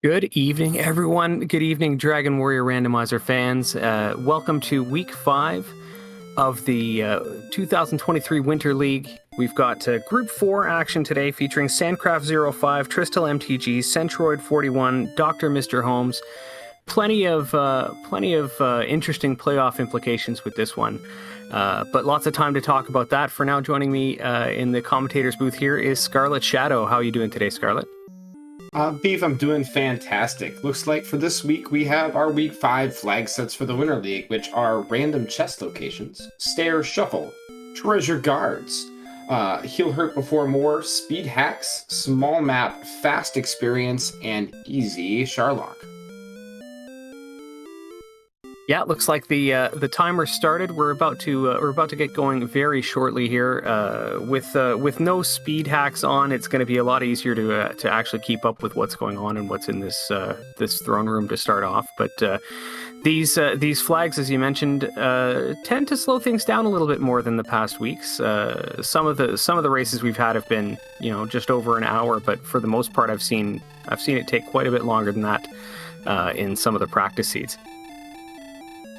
Good evening, everyone. Good evening, Dragon Warrior Randomizer fans. Welcome to Week 5 of the 2023 Winter League. We've got Group 4 action today featuring Sandcraft05, TristalMTG, Centroid41, DrMisterHomes. Plenty of interesting playoff implications with this one. But lots of time to talk about that. For now, joining me in the commentator's booth here is Scarlet Shadow. How are you doing today, Scarlet? Beef, I'm doing fantastic. Looks like for this week we have our Week 5 flag sets for the Winter League, which are random chest locations, Stair Shuffle, Treasure Guards, Heal Hurt Before More, Speed Hacks, Small Map, Fast Experience, and Easy Sharlock. Yeah, it looks like the timer started. We're about to get going very shortly here. With no speed hacks on, it's going to be a lot easier to actually keep up with what's going on and what's in this throne room to start off. But these flags, as you mentioned, tend to slow things down a little bit more than the past weeks. Some of the races we've had have been just over an hour, but for the most part, I've seen it take quite a bit longer than that in some of the practice seeds.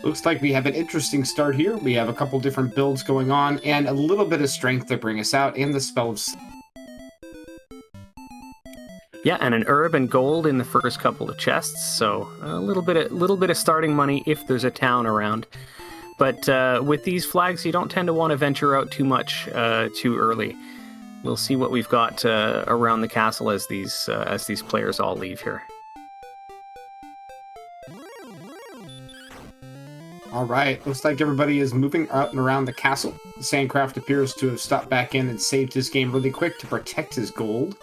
Looks like we have an interesting start here. We have a couple different builds going on and a little bit of strength to bring us out and the spell of... Yeah, and an herb and gold in the first couple of chests, so a little bit of starting money if there's a town around. But with these flags, you don't tend to want to venture out too much too early. We'll see what we've got around the castle as these players all leave here. All right, looks like everybody is moving out and around the castle. Sandcraft appears to have stopped back in and saved his game really quick to protect his gold.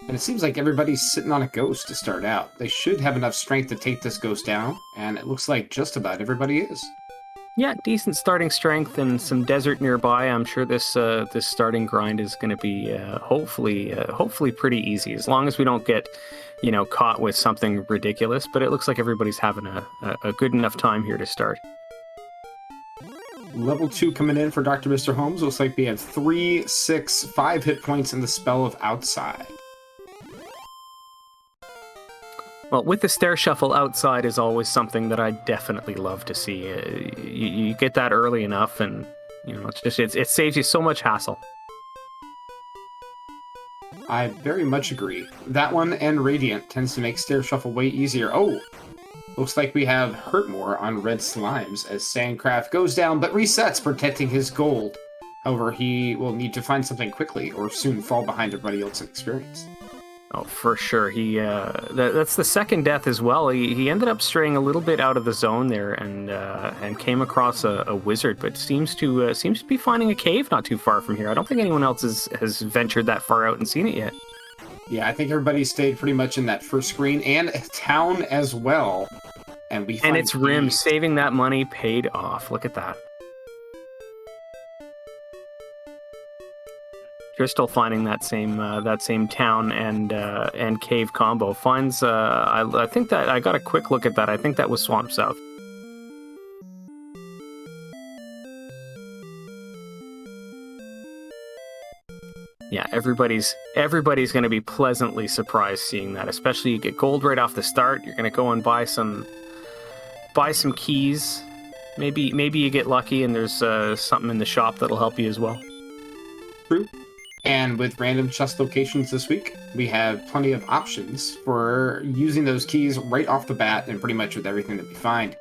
And it seems like everybody's sitting on a ghost to start out. They should have enough strength to take this ghost down, and it looks like just about everybody is. Yeah, decent starting strength and some desert nearby. I'm sure this starting grind is going to be hopefully pretty easy, as long as we don't get caught with something ridiculous. But it looks like everybody's having a good enough time here to start. Level 2 coming in for DrMisterHomes. Looks like we have 3, 6, 5 hit points in the spell of Outside. Well, with the stair shuffle, Outside is always something that I definitely love to see. You get that early enough, and it saves you so much hassle. I very much agree. That one and Radiant tends to make stair shuffle way easier. Oh! Looks like we have Hurt More on Red Slimes as Sandcraft goes down but resets, protecting his gold. However, he will need to find something quickly or soon fall behind everybody else in experience. Oh, for sure. That's the second death as well. He ended up straying a little bit out of the zone there and came across a wizard, but seems to be finding a cave not too far from here. I don't think anyone else has ventured that far out and seen it yet. Yeah, I think everybody stayed pretty much in that first screen, and town as well. And it's Rim. Saving that money paid off. Look at that. Crystal finding that same town and cave combo finds. I think that I got a quick look at that. I think that was Swamp South. Yeah, everybody's going to be pleasantly surprised seeing that. Especially you get gold right off the start. You're going to go and buy some keys. Maybe you get lucky and there's something in the shop that'll help you as well. True. And with random chest locations this week, we have plenty of options for using those keys right off the bat and pretty much with everything that we find.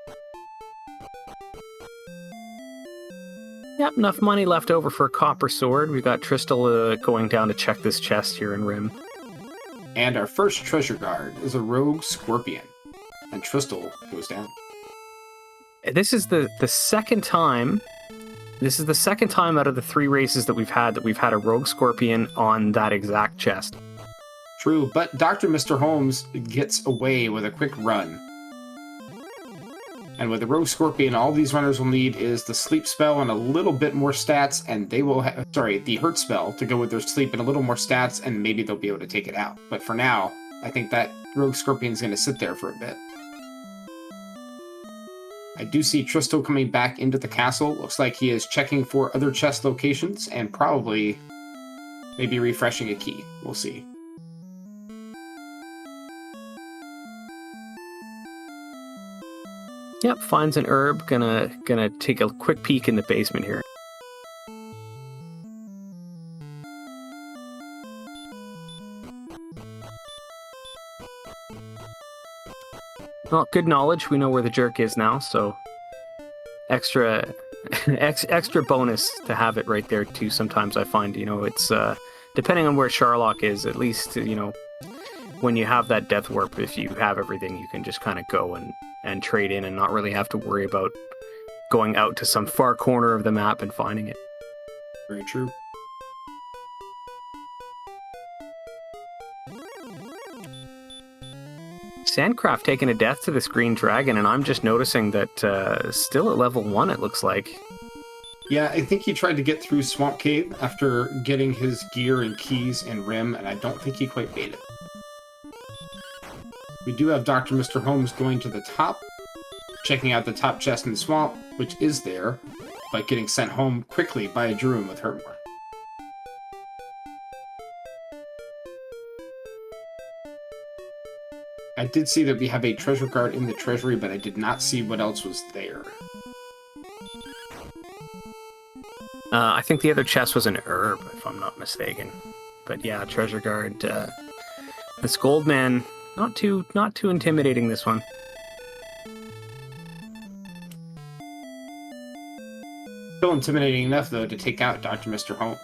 Yep, enough money left over for a copper sword. We've got Tristal going down to check this chest here in Rim. And our first treasure guard is a rogue scorpion. And Tristal goes down. This is the second time. This is the second time out of the 3 races that we've had a rogue scorpion on that exact chest. True, but DrMisterHomes gets away with a quick run. And with the rogue scorpion, all these runners will need is the sleep spell and a little bit more stats, and they will have, the hurt spell to go with their sleep and a little more stats, and maybe they'll be able to take it out. But for now, I think that rogue scorpion's going to sit there for a bit. I do see Tristal coming back into the castle. Looks like he is checking for other chest locations and probably maybe refreshing a key. We'll see. Yep, finds an herb. Gonna take a quick peek in the basement here. Well, good knowledge. We know where the jerk is now, so extra extra bonus to have it right there too. Sometimes I find, it's depending on where Sharlock is, at least, when you have that death warp, if you have everything, you can just kind of go and trade in and not really have to worry about going out to some far corner of the map and finding it. Very true. Sandcraft taking a death to this green dragon, and I'm just noticing that still at level 1, it looks like. Yeah, I think he tried to get through Swamp Cave after getting his gear and keys and rim, and I don't think he quite made it. We do have DrMisterHomes going to the top, checking out the top chest in the swamp, which is there, but getting sent home quickly by a Druid with Hurtmore. I did see that we have a treasure guard in the treasury, but I did not see what else was there. I think the other chest was an herb, if I'm not mistaken. But yeah, treasure guard. This gold man, not too intimidating, this one. Still intimidating enough, though, to take out DrMisterHomes.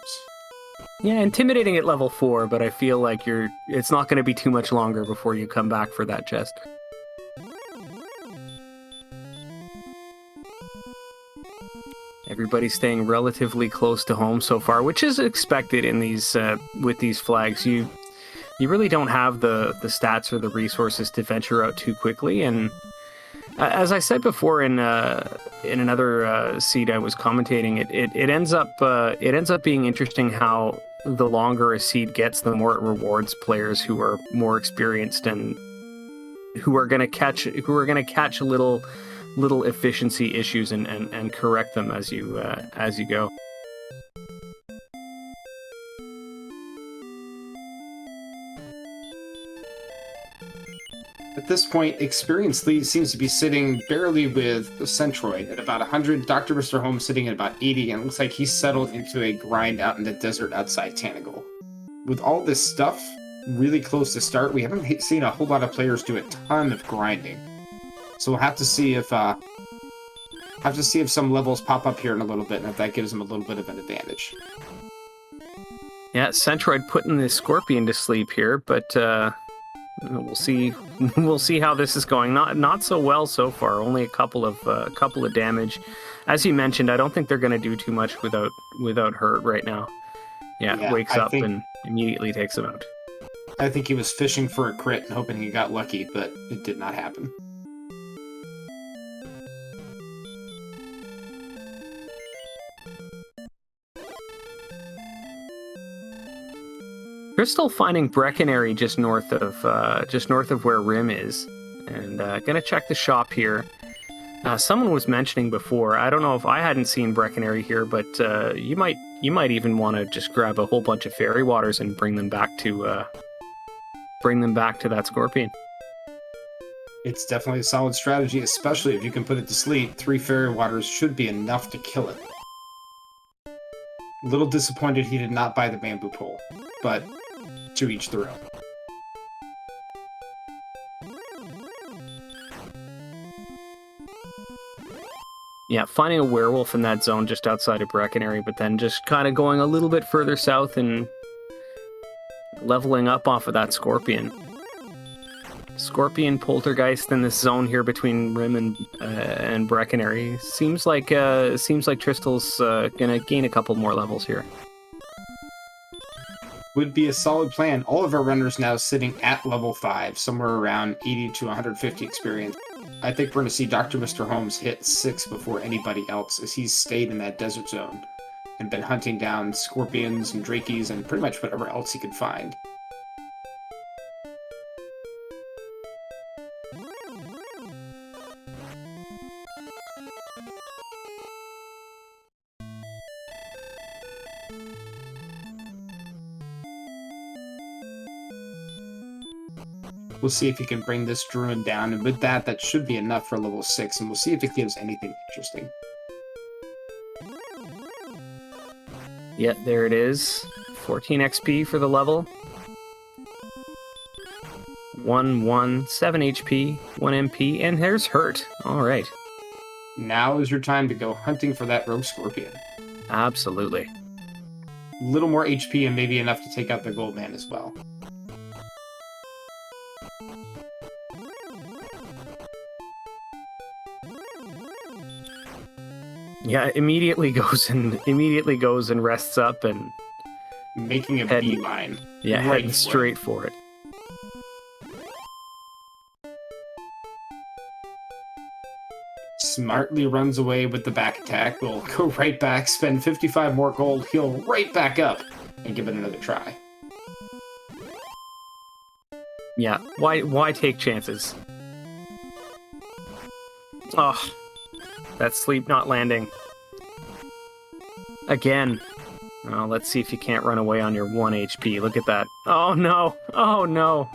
Yeah, intimidating at level 4, but I feel like it's not going to be too much longer before you come back for that chest. Everybody's staying relatively close to home so far, which is expected in these with these flags. You really don't have the stats or the resources to venture out too quickly, and as I said before in another seed I was commentating, it ends up being interesting how the longer a seed gets, the more it rewards players who are more experienced and who are going to catch little efficiency issues and correct them as you go. At this point, Experience Lead seems to be sitting barely with Centroid at about 100, DrMisterHomes sitting at about 80, and it looks like he's settled into a grind out in the desert outside Tanagal. With all this stuff really close to start, we haven't seen a whole lot of players do a ton of grinding. So we'll have to see if some levels pop up here in a little bit, and if that gives them a little bit of an advantage. Yeah, Centroid putting the Scorpion to sleep here, but we'll see. We'll see how this is going. Not so well so far. Only a couple of damage. As you mentioned, I don't think they're going to do too much without hurt right now. Yeah, wakes up and immediately takes him out. I think he was fishing for a crit and hoping he got lucky, but it did not happen. Crystal finding Brecconary just north of where Rim is, and gonna check the shop here. Someone was mentioning before. I don't know if I hadn't seen Brecconary here, but you might even want to just grab a whole bunch of fairy waters and bring them back to that Scorpion. It's definitely a solid strategy, especially if you can put it to sleep. 3 fairy waters should be enough to kill it. A little disappointed he did not buy the bamboo pole, but to each their own. Yeah, finding a werewolf in that zone just outside of Brecconary, but then just kind of going a little bit further south and leveling up off of that Scorpion. Scorpion Poltergeist in this zone here between Rim and Brecconary. Seems like Tristal's gonna gain a couple more levels here. Would be a solid plan. All of our runners now sitting at level 5, somewhere around 80 to 150 experience. I think we're going to see DrMisterHomes hit 6 before anybody else, as he's stayed in that desert zone and been hunting down scorpions and drakies and pretty much whatever else he could find. We'll see if he can bring this druid down, and with that, that should be enough for level 6, and we'll see if it gives anything interesting. Yeah, there it is. 14 XP for the level. 7 HP, 1 MP, and there's hurt. All right. Now is your time to go hunting for that rogue scorpion. Absolutely. A little more HP and maybe enough to take out the gold man as well. Yeah, immediately goes and rests up and making a beeline. Yeah, heading straight for it. Smartly runs away with the back attack. Will go right back, spend 55 more gold, heal right back up, and give it another try. Yeah, why take chances? Oh, that sleep not landing. Again. Oh, let's see if you can't run away on your 1 HP. Look at that. Oh no! Oh no!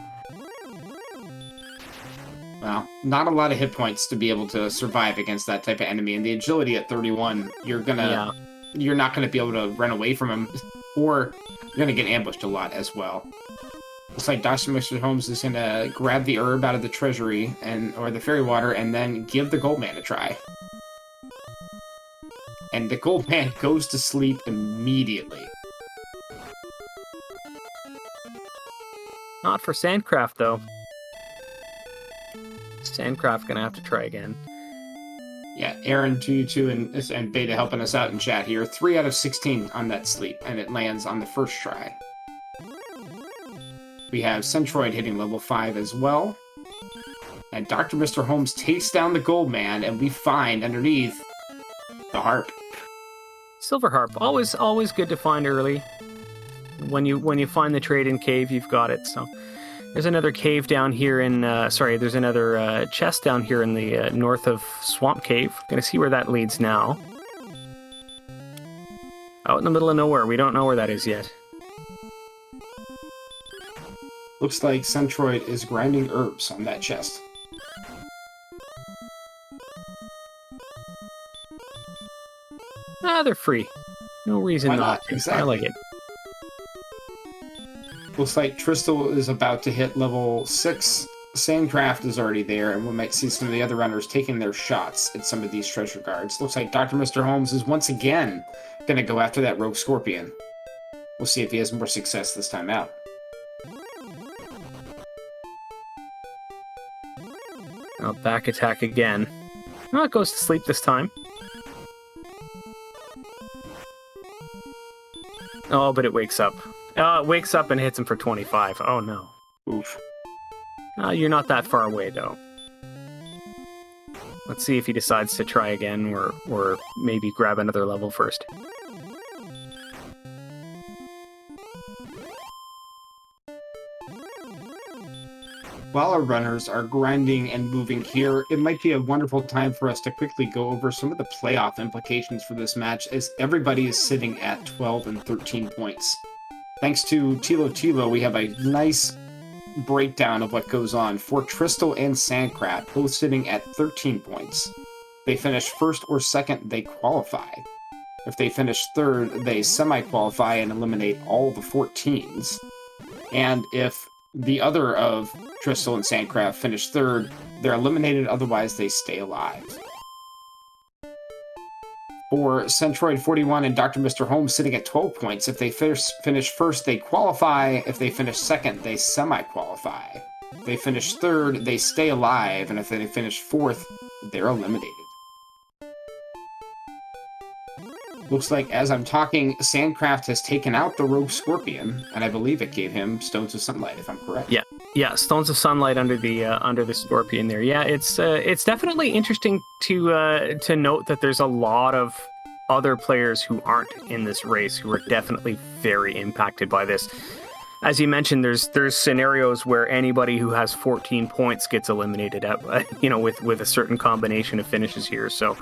Well, not a lot of hit points to be able to survive against that type of enemy, and the agility at 31, you're not gonna be able to run away from him, or you're gonna get ambushed a lot as well. Looks like DrMisterHomes is gonna grab the herb out of the treasury or the fairy water, and then give the gold man a try. And the gold man goes to sleep immediately. Not for Sandcraft though. Sandcraft gonna have to try again. Yeah, Aaron 222 and Beta helping us out in chat here. 3 out of 16 on that sleep, and it lands on the first try. We have Centroid hitting level 5 as well. And DrMisterHomes takes down the gold man, and we find underneath the harp. Silver harp, always good to find early. When you find the trade-in cave, you've got it. So there's another cave down here in there's another chest down here in the north of Swamp Cave. Gonna see where that leads now. Out in the middle of nowhere. We don't know where that is yet. Looks like Centroid is grinding herbs on that chest. Ah, they're free. No reason not to. Exactly. I like it. Looks like Tristal is about to hit level 6. Sandcraft is already there, and we might see some of the other runners taking their shots at some of these treasure guards. Looks like DrMisterHomes is once again going to go after that rogue scorpion. We'll see if he has more success this time out. Oh, back attack again. Oh, it goes to sleep this time. Oh, but it wakes up. It wakes up and hits him for 25. Oh, no. Oof. You're not that far away, though. Let's see if he decides to try again, or maybe grab another level first. While our runners are grinding and moving here, it might be a wonderful time for us to quickly go over some of the playoff implications for this match, as everybody is sitting at 12 and 13 points. Thanks to Tilo, we have a nice breakdown of what goes on. For Tristal and Sandcraft, both sitting at 13 points. They finish first or second, they qualify. If they finish third, they semi-qualify and eliminate all the 14s. And if the other of Tristal and Sandcraft finish third, they're eliminated, otherwise they stay alive. For Centroid41 and DrMisterHomes sitting at 12 points, if they finish first, they qualify. If they finish second, they semi-qualify. If they finish third, they stay alive, and if they finish fourth, they're eliminated. Looks like, as I'm talking, Sandcraft has taken out the Rogue Scorpion, and I believe it gave him Stones of Sunlight, if I'm correct. Yeah, Stones of Sunlight under the Scorpion there. Yeah, it's definitely interesting to note that there's a lot of other players who aren't in this race who are definitely very impacted by this. As you mentioned, there's scenarios where anybody who has 14 points gets eliminated out, with a certain combination of finishes here. So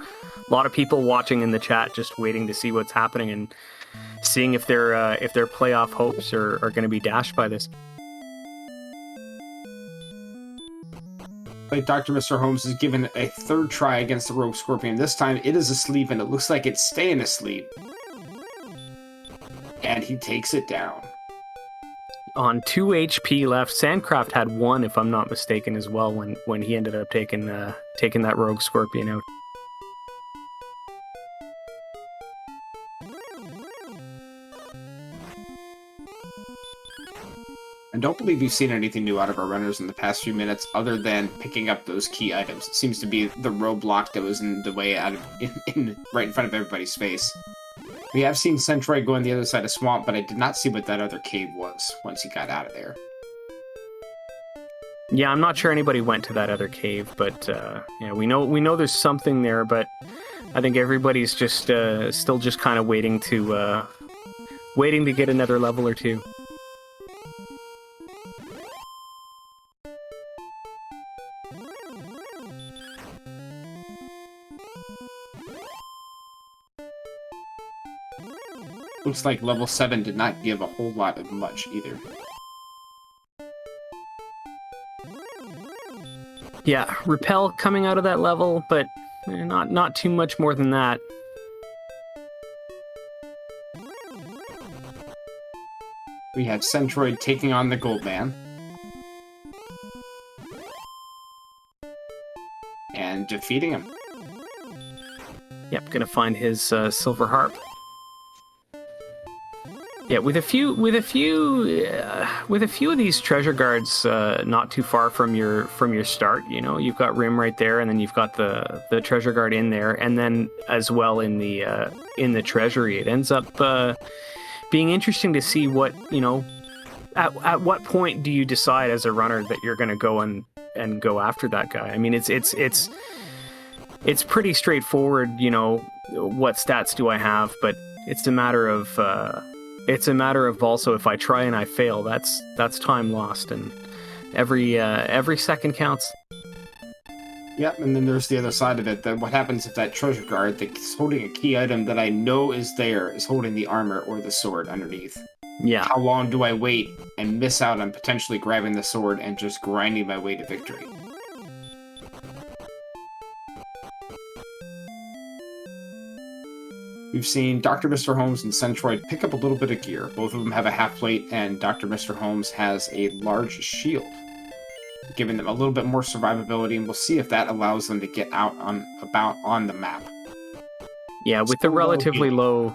a lot of people watching in the chat, just waiting to see what's happening and seeing if their playoff hopes are going to be dashed by this. like Dr. Mr. Holmes is given a third try against the Rogue Scorpion. This time it is asleep, and it looks like it's staying asleep. And he takes it down. On 2 HP left. Sandcraft had 1, if I'm not mistaken, as well, when he ended up taking that Rogue Scorpion out. I don't believe we've seen anything new out of our runners in the past few minutes, other than picking up those key items. It seems to be the roadblock that was in the way out of right in front of everybody's face. We have seen Centroid go on the other side of Swamp, but I did not see what that other cave was once he got out of there. Yeah, I'm not sure anybody went to that other cave, but yeah, we know there's something there, but I think everybody's just still just kind of waiting to get another level or two. Looks like level 7 did not give a whole lot of much either. Yeah, Repel coming out of that level, but not too much more than that. We have Centroid taking on the Goldman. And defeating him. Yep, gonna find his Silver Harp. Yeah, with a few of these treasure guards not too far from your start, you know, you've got Rim right there, and then you've got the treasure guard in there, and then as well in the treasury. It ends up being interesting to see what, you know, at what point do you decide as a runner that you're going to go and go after that guy. I mean, it's pretty straightforward, you know, what stats do I have, but it's a matter of also, if I try and I fail, that's time lost, and every second counts. Yep, and then there's the other side of it. That what happens if that treasure guard that's holding a key item that I know is there is holding the armor or the sword underneath? Yeah. How long do I wait and miss out on potentially grabbing the sword and just grinding my way to victory? We've seen Dr. Mr. Holmes and Centroid pick up a little bit of gear. Both of them have a half plate, and Dr. Mr. Holmes has a large shield, giving them a little bit more survivability, and we'll see if that allows them to get out on the map. Yeah, with the relatively low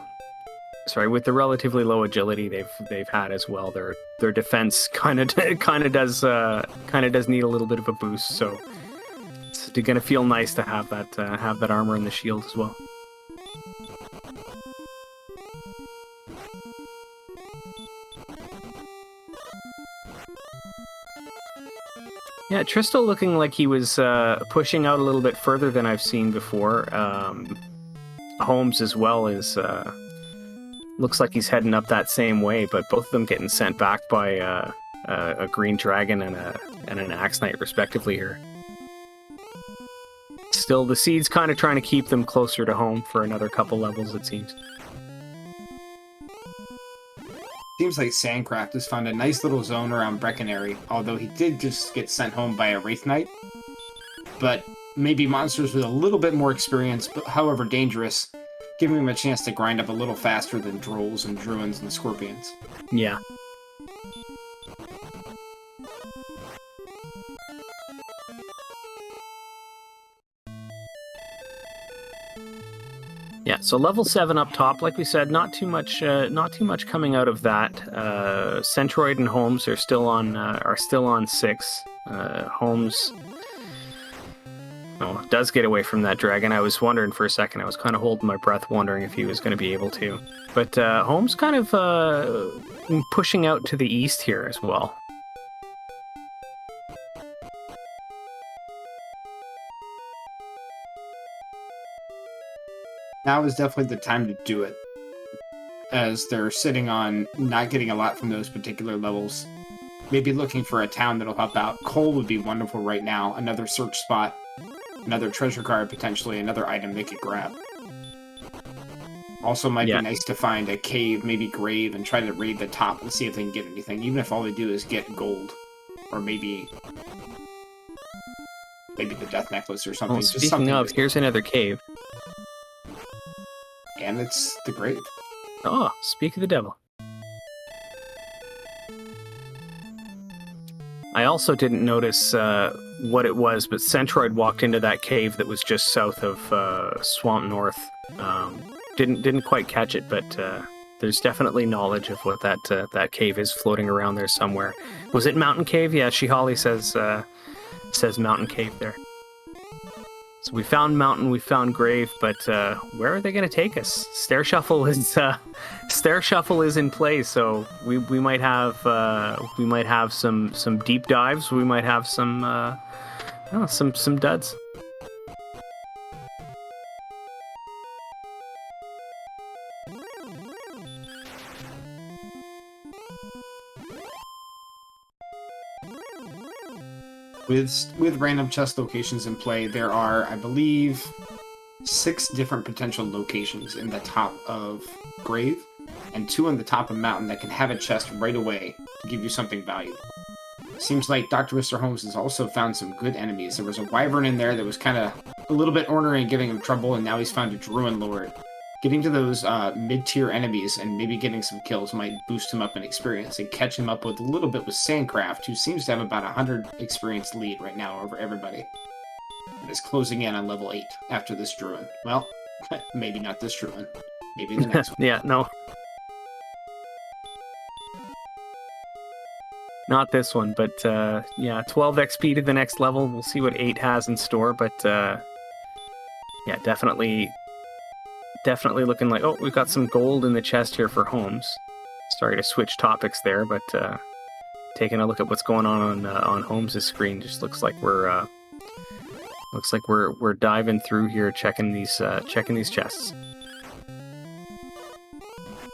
agility they've had as well, their defense kind of does need a little bit of a boost. So it's gonna feel nice to have that armor and the shield as well. Yeah, Tristal looking like he was pushing out a little bit further than I've seen before. Holmes as well is looks like he's heading up that same way, but both of them getting sent back by a green dragon and an axe knight respectively here. Still, the seed's kind of trying to keep them closer to home for another couple levels, it seems. Seems like Sandcraft has found a nice little zone around Breckenary, although he did just get sent home by a Wraith Knight. But maybe monsters with a little bit more experience, but however dangerous, giving him a chance to grind up a little faster than Drolls and Druins and Scorpions. Yeah. Yeah, so level 7 up top, like we said, not too much coming out of that. Centroid and Holmes are still on 6. Holmes does get away from that dragon. I was wondering for a second. I was kind of holding my breath, wondering if he was going to be able to. But Holmes kind of pushing out to the east here as well. Now is definitely the time to do it, as they're sitting on not getting a lot from those particular levels. Maybe looking for a town that'll help out. Coal would be wonderful right now. Another search spot, another treasure card, potentially another item they could grab. Also might be nice to find a cave, maybe grave, and try to raid the top and see if they can get anything, even if all they do is get gold. Or maybe maybe the death necklace or something. Well, Just speaking something of, here's another cave. And it's the grave. Oh, speak of the devil. I also didn't notice what it was, but Centroid walked into that cave that was just south of Swamp North. Didn't quite catch it, but there's definitely knowledge of what that cave is floating around there somewhere. Was it Mountain Cave? Yeah, Shihali says Mountain Cave there. So we found Mountain, we found Grave, but where are they going to take us? Stair Shuffle is in play, so we might have some deep dives. We might have some duds. With random chest locations in play, there are, I believe, 6 different potential locations in the top of Grave, and 2 on the top of Mountain that can have a chest right away to give you something valuable. Seems like DrMisterHomes has also found some good enemies. There was a Wyvern in there that was kind of a little bit ornery and giving him trouble, and now he's found a Druid Lord. Getting to those mid-tier enemies and maybe getting some kills might boost him up in experience and catch him up with a little bit with Sandcraft, who seems to have about 100 experience lead right now over everybody. And is closing in on level 8 after this Druid. Well, maybe not this Druid. Maybe the next one. Yeah, no. Not this one, but yeah, 12 XP to the next level. We'll see what 8 has in store, but yeah, definitely looking like, oh, we've got some gold in the chest here for Homes. Sorry to switch topics there, but taking a look at what's going on Homes' screen, just looks like we're diving through here, checking these chests.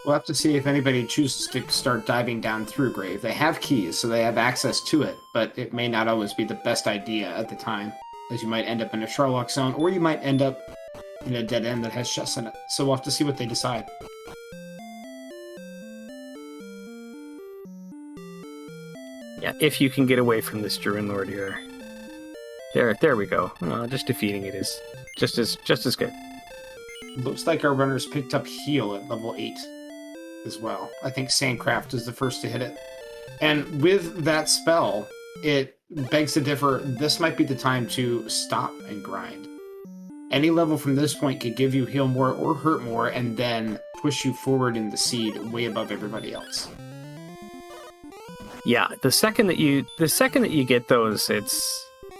We'll have to see if anybody chooses to start diving down through Grave. They have keys, so they have access to it, but it may not always be the best idea at the time, as you might end up in a Sherlock zone, or you might end up in a dead end that has chests in it. So we'll have to see what they decide. Yeah, if you can get away from this Druid Lord here. There we go. Just defeating it is just as good. Looks like our runners picked up heal at level 8 as well. I think Sandcraft is the first to hit it. And with that spell, it begs to differ. This might be the time to stop and grind. Any level from this point could give you heal more or hurt more, and then push you forward in the seed way above everybody else. Yeah, the second that you get those,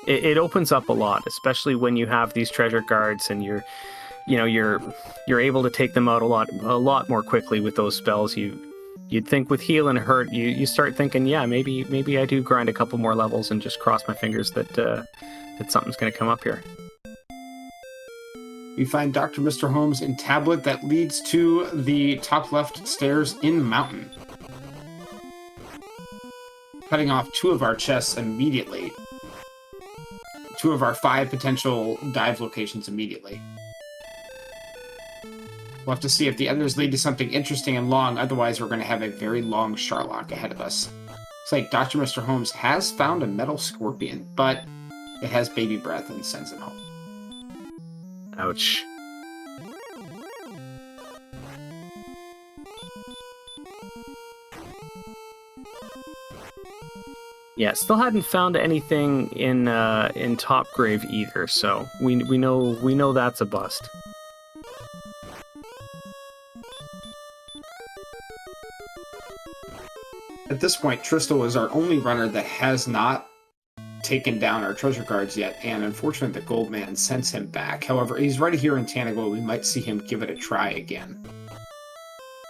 it opens up a lot, especially when you have these treasure guards and you're able to take them out a lot more quickly with those spells. You'd think with heal and hurt, you start thinking, yeah, maybe I do grind a couple more levels and just cross my fingers that something's going to come up here. We find DrMisterHomes in Tablet that leads to the top left stairs in Mountain. Cutting off 2 of our chests immediately. 2 of our 5 potential dive locations immediately. We'll have to see if the others lead to something interesting and long, otherwise we're going to have a very long Sherlock ahead of us. It's like DrMisterHomes has found a metal scorpion, but it has baby breath and sends it home. Ouch. Yeah, still hadn't found anything in Top Grave either, so we know that's a bust. At this point, Tristal is our only runner that has not taken down our treasure guards yet, and unfortunately the gold man sends him back. However, he's right here in Tanago. We might see him give it a try again.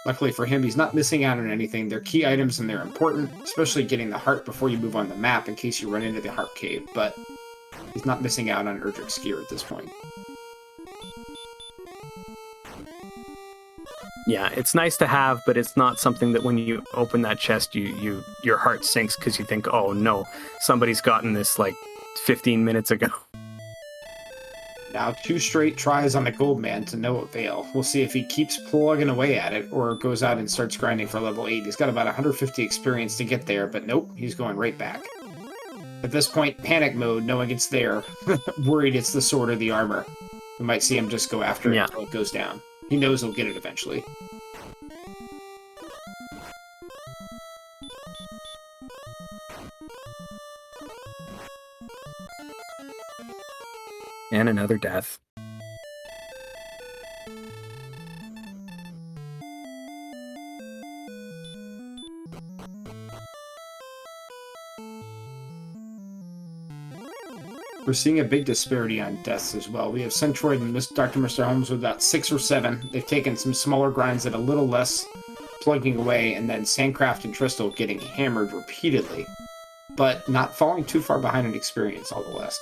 Luckily for him, he's not missing out on anything. They're key items and they're important, especially getting the heart before you move on the map in case you run into the heart cave, but he's not missing out on Erdrick's gear at this point. Yeah, it's nice to have, but it's not something that when you open that chest, your heart sinks because you think, oh no, somebody's gotten this like 15 minutes ago. Now, 2 straight tries on the gold man to no avail. We'll see if he keeps plugging away at it or goes out and starts grinding for level 8. He's got about 150 experience to get there, but nope, he's going right back. At this point, panic mode, knowing it's there. Worried it's the sword or the armor. We might see him just go after it until it goes down. He knows he'll get it eventually. And another death. We're seeing a big disparity on deaths as well. We have Centroid and DrMisterHomes with about 6 or 7. They've taken some smaller grinds at a little less, plugging away, and then Sandcraft and Tristal getting hammered repeatedly, but not falling too far behind in experience all the last.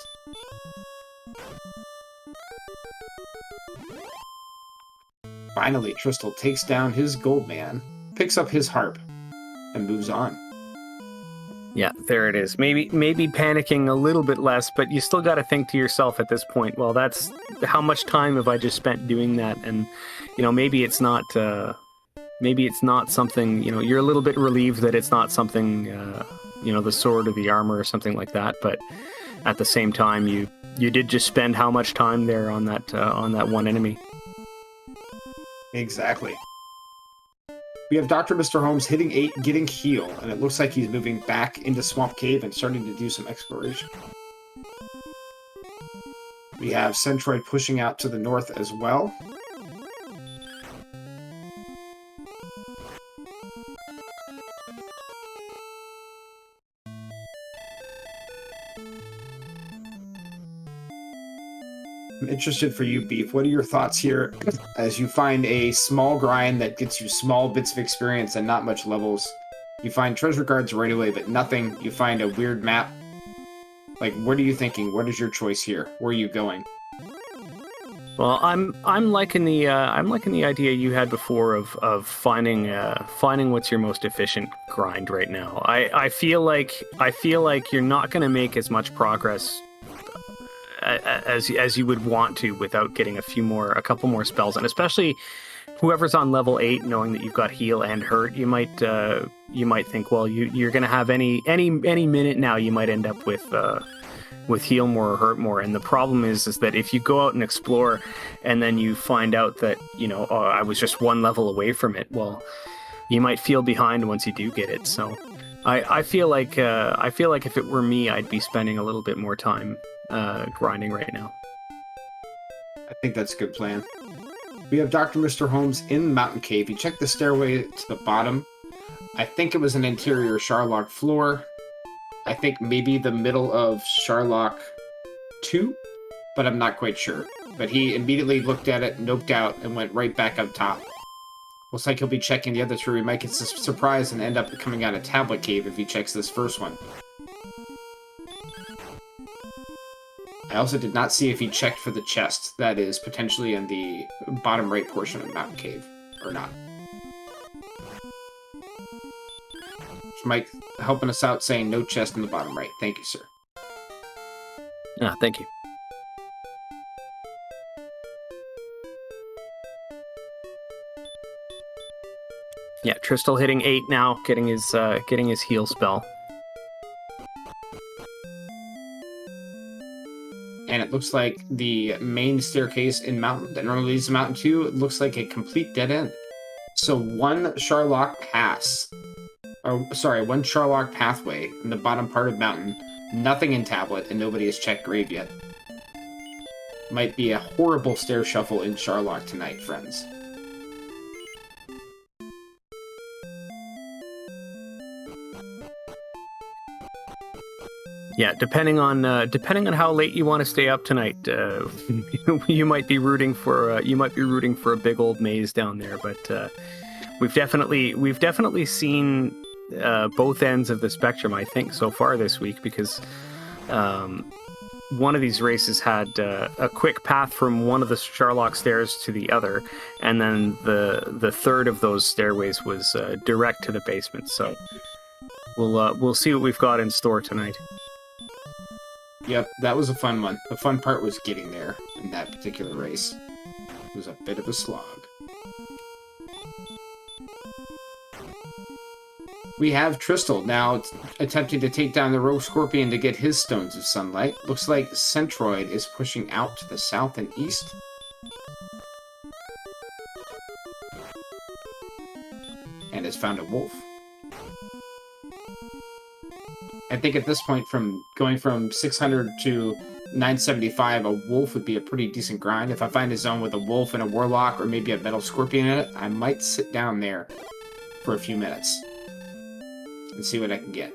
Finally, Tristal takes down his gold man, picks up his harp, and moves on. Yeah, there it is. Maybe panicking a little bit less, but you still got to think to yourself at this point, well, that's how much time have I just spent doing that? And, you know, maybe it's not something, you know, you're a little bit relieved that it's not something, you know, the sword or the armor or something like that. But at the same time, you did just spend how much time there on that one enemy. Exactly. We have DrMisterHomes hitting 8, getting heal, and it looks like he's moving back into Swamp Cave and starting to do some exploration. We have Centroid pushing out to the north as well. I'm interested for you, Beef. What are your thoughts here as you find a small grind that gets you small bits of experience and not much levels? You find treasure guards right away, but nothing. You find a weird map. Like, what are you thinking? What is your choice here? Where are you going? Well, I'm liking the idea you had before of finding what's your most efficient grind right now. I feel like you're not going to make as much progress as you would want to without getting a couple more spells, and especially whoever's on level 8, knowing that you've got heal and hurt, you might think, well, you're going to have any minute now you might end up with heal more or hurt more. And the problem is that if you go out and explore and then you find out that, you know, oh, I was just one level away from it, well, you might feel behind once you do get it. So I feel like if it were me, I'd be spending a little bit more time grinding right now. I think that's a good plan. We have DrMisterHomes in Mountain Cave. He checked the stairway to the bottom. I think it was an interior Sharlock floor. I think maybe the middle of Sharlock 2, but I'm not quite sure. But he immediately looked at it, noped out, and went right back up top. Looks like he'll be checking the other 2. He might get surprised and end up coming out of Tablet Cave if he checks this first one. I also did not see if he checked for the chest that is potentially in the bottom right portion of Mountain Cave, or not. Mike helping us out saying no chest in the bottom right. Thank you, sir. Thank you. Yeah, Tristal hitting 8 now, getting his heal spell. And it looks like the main staircase in Mountain that normally leads to Mountain 2 looks like a complete dead end. So one Sharlock pathway in the bottom part of Mountain, nothing in Tablet, and nobody has checked Grave yet. Might be a horrible stair shuffle in Sharlock tonight, friends. Yeah, depending on how late you want to stay up tonight, you might be rooting for a big old maze down there. But we've definitely seen both ends of the spectrum, I think, so far this week, because one of these races had a quick path from one of the Sharlock stairs to the other, and then the third of those stairways was direct to the basement. So we'll see what we've got in store tonight. Yep, that was a fun one. The fun part was getting there in that particular race. It was a bit of a slog. We have Tristal now attempting to take down the Rogue Scorpion to get his Stones of Sunlight. Looks like Centroid is pushing out to the south and east. And has found a wolf. I think at this point, from going from 600 to 975, a wolf would be a pretty decent grind. If I find a zone with a wolf and a warlock, or maybe a metal scorpion in it, I might sit down there for a few minutes and see what I can get.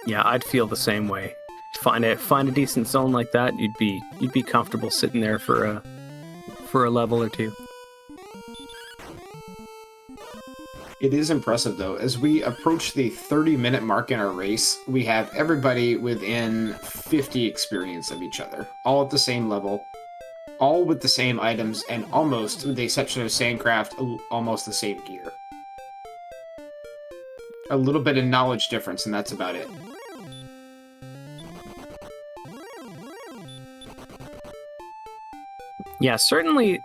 Yeah, I'd feel the same way. Find a decent zone like that, you'd be comfortable sitting there for a level or two. It is impressive, though. As we approach the 30-minute mark in our race, we have everybody within 50 experience of each other, all at the same level, all with the same items, and almost, with the exception of Sandcraft, almost the same gear. A little bit of knowledge difference, and that's about it. Yeah, certainly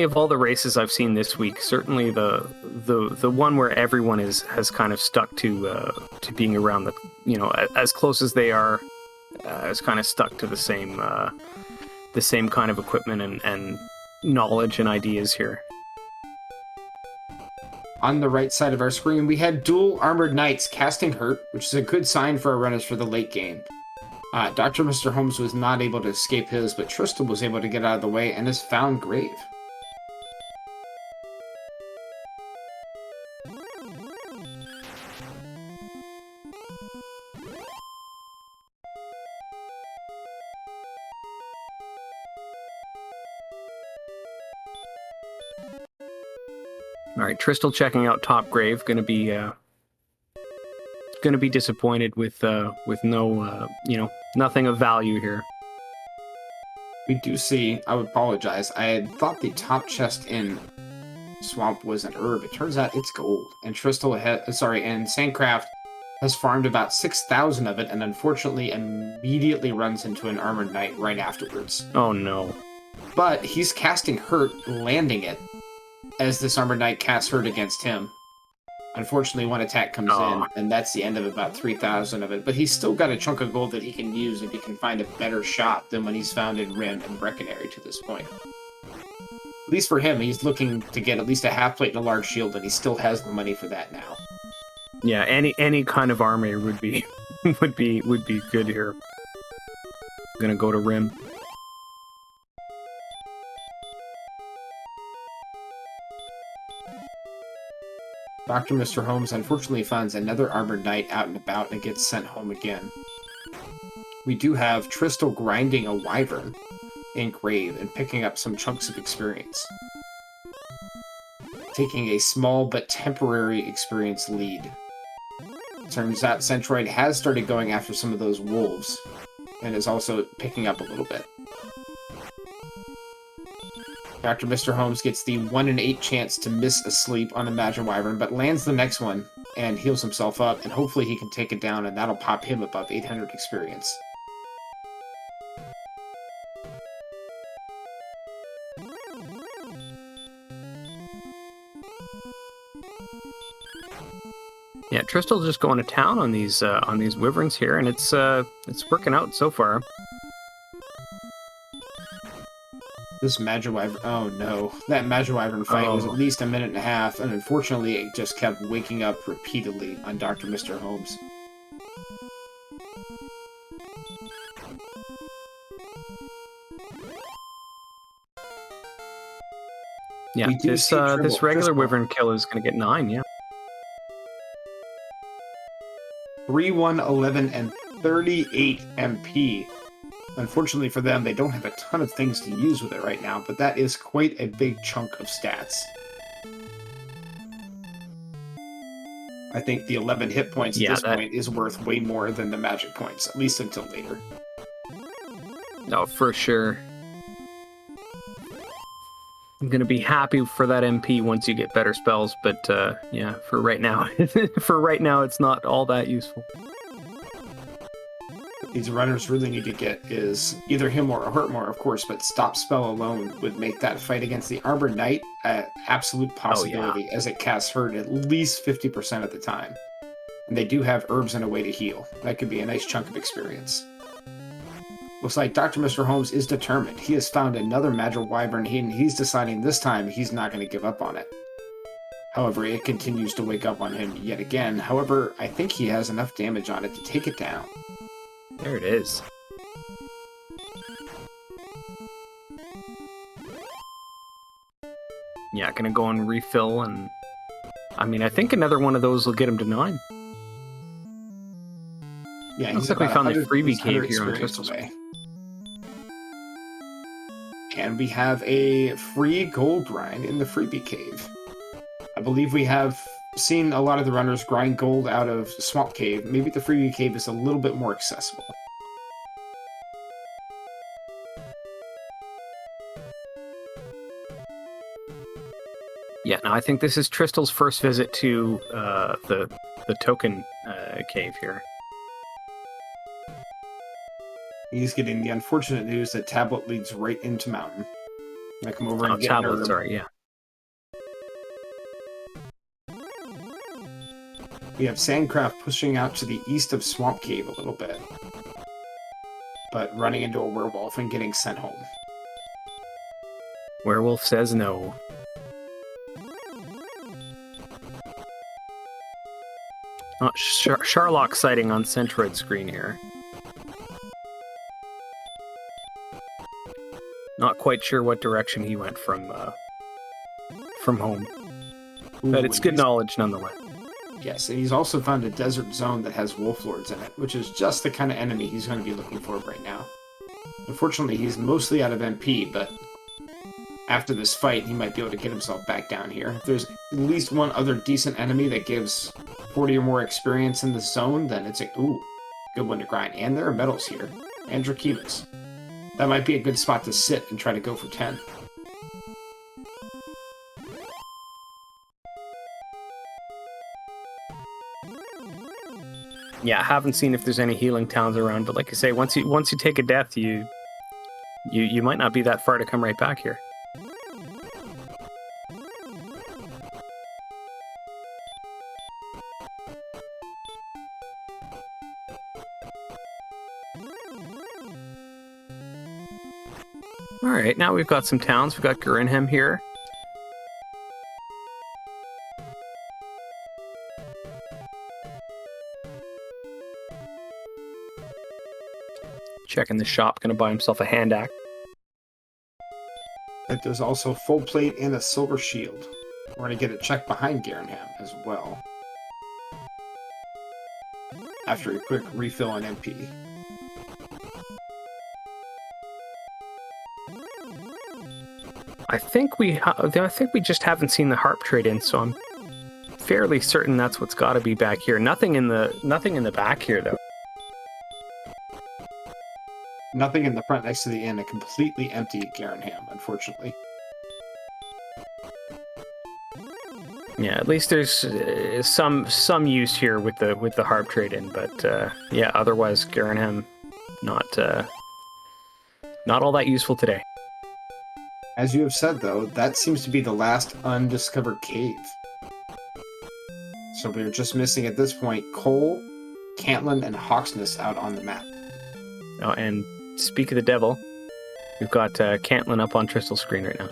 of all the races I've seen this week, certainly the one where everyone has kind of stuck to being around the, you know, as close as they are, is kind of stuck to the same kind of equipment and knowledge and ideas here. On the right side of our screen, we had dual armored knights casting hurt, which is a good sign for our runners for the late game. DrMisterHomes was not able to escape his, but Tristal was able to get out of the way and has found Grave. All right, Tristal checking out top Grave, going to be disappointed with no you know, nothing of value here. We do see, I would apologize, I had thought the top chest in Swamp was an herb. It turns out it's gold. And and Sandcraft has farmed about 6,000 of it, and unfortunately immediately runs into an armored knight right afterwards. Oh no. But he's casting hurt, landing it, as this armored knight casts hurt against him. Unfortunately, one attack comes in, and that's the end of about 3,000 of it. But he's still got a chunk of gold that he can use if he can find a better shot than when he's found in Rim and Brecconary to this point. At least for him, he's looking to get at least a half plate and a large shield, and he still has the money for that now. Yeah, any kind of armor would be would be good here. I'm gonna go to Rim. DrMisterHomes unfortunately finds another armored knight out and about and gets sent home again. We do have Tristal grinding a wyvern in Grave and picking up some chunks of experience. Taking a small but temporary experience lead. Turns out Centroid has started going after some of those wolves and is also picking up a little bit. DrMisterHomes gets the 1 in 8 chance to miss a sleep on the Magic Wyvern, but lands the next one and heals himself up, and hopefully he can take it down, and that'll pop him above 800 experience. Yeah, Tristal's just going to town on these wyverns here, and it's working out so far. This Magic Wyvern, oh no. That Magic Wyvern fight was at least a minute and a half, and unfortunately it just kept waking up repeatedly on DrMisterHomes. Yeah, this regular Wyvern kill is going to get 9, yeah. 3, 1, 11, and 38 MP. Unfortunately for them, they don't have a ton of things to use with it right now, but that is quite a big chunk of stats. I think the 11 hit points at this point is worth way more than the magic points, at least until later. No, for sure. I'm gonna be happy for that MP once you get better spells, but yeah, for right now, it's not all that useful. these runners really need to get is either him or Hurtmore, of course, but Stop Spell alone would make that fight against the Arbor Knight an absolute possibility, as it casts Hurt at least 50% of the time. And they do have herbs and a way to heal. That could be a nice chunk of experience. Looks like DrMisterHomes is determined. He has found another Magic Wyvern, and he's deciding this time he's not going to give up on it. However, it continues to wake up on him yet again. However, I think he has enough damage on it to take it down. There it is. Yeah, gonna go and refill, and I mean, I think another one of those will get him to 9. Yeah, looks like we found the freebie cave here on Crystal away. And we have a free gold grind in the freebie cave. I believe we have seen a lot of the runners grind gold out of Swamp Cave. Maybe the freebie cave is a little bit more accessible. Yeah, no, I think this is Tristal's first visit to the token cave here. He's getting the unfortunate news that Tablet leads right into Mountain. I come over and get Tablet, sorry, yeah. We have Sandcraft pushing out to the east of Swamp Cave a little bit, but running into a werewolf and getting sent home. Werewolf says no. Oh, Sharlock sighting on Centroid screen here. Not quite sure what direction he went from home, but it's good knowledge nonetheless. Yes, and he's also found a desert zone that has wolf lords in it, which is just the kind of enemy he's going to be looking for right now. Unfortunately, he's mostly out of MP, but after this fight, he might be able to get himself back down here. If there's at least one other decent enemy that gives 40 or more experience in the zone, then it's a good one to grind. And there are medals here, and Drakeemas. That might be a good spot to sit and try to go for 10. Yeah, I haven't seen if there's any healing towns around, but like I say, once you take a death, you might not be that far to come right back here. All right, now we've got some towns. We've got Gurinham here. Checking the shop, gonna buy himself a hand axe. But there's also full plate and a silver shield. We're gonna get a check behind Gurinham as well. After a quick refill on MP. I think we just haven't seen the harp trade in, so I'm fairly certain that's what's got to be back here. Nothing in the back here though. Nothing in the front next to the inn. A completely empty Gurinham, unfortunately. Yeah, at least there's some use here with the harp trade in, but yeah, otherwise Gurinham not all that useful today. As you have said, though, that seems to be the last undiscovered cave. So we're just missing at this point Cole, Cantland, and Hawksness out on the map. Oh, and speak of the devil, we've got Cantland up on Tristal's screen right now.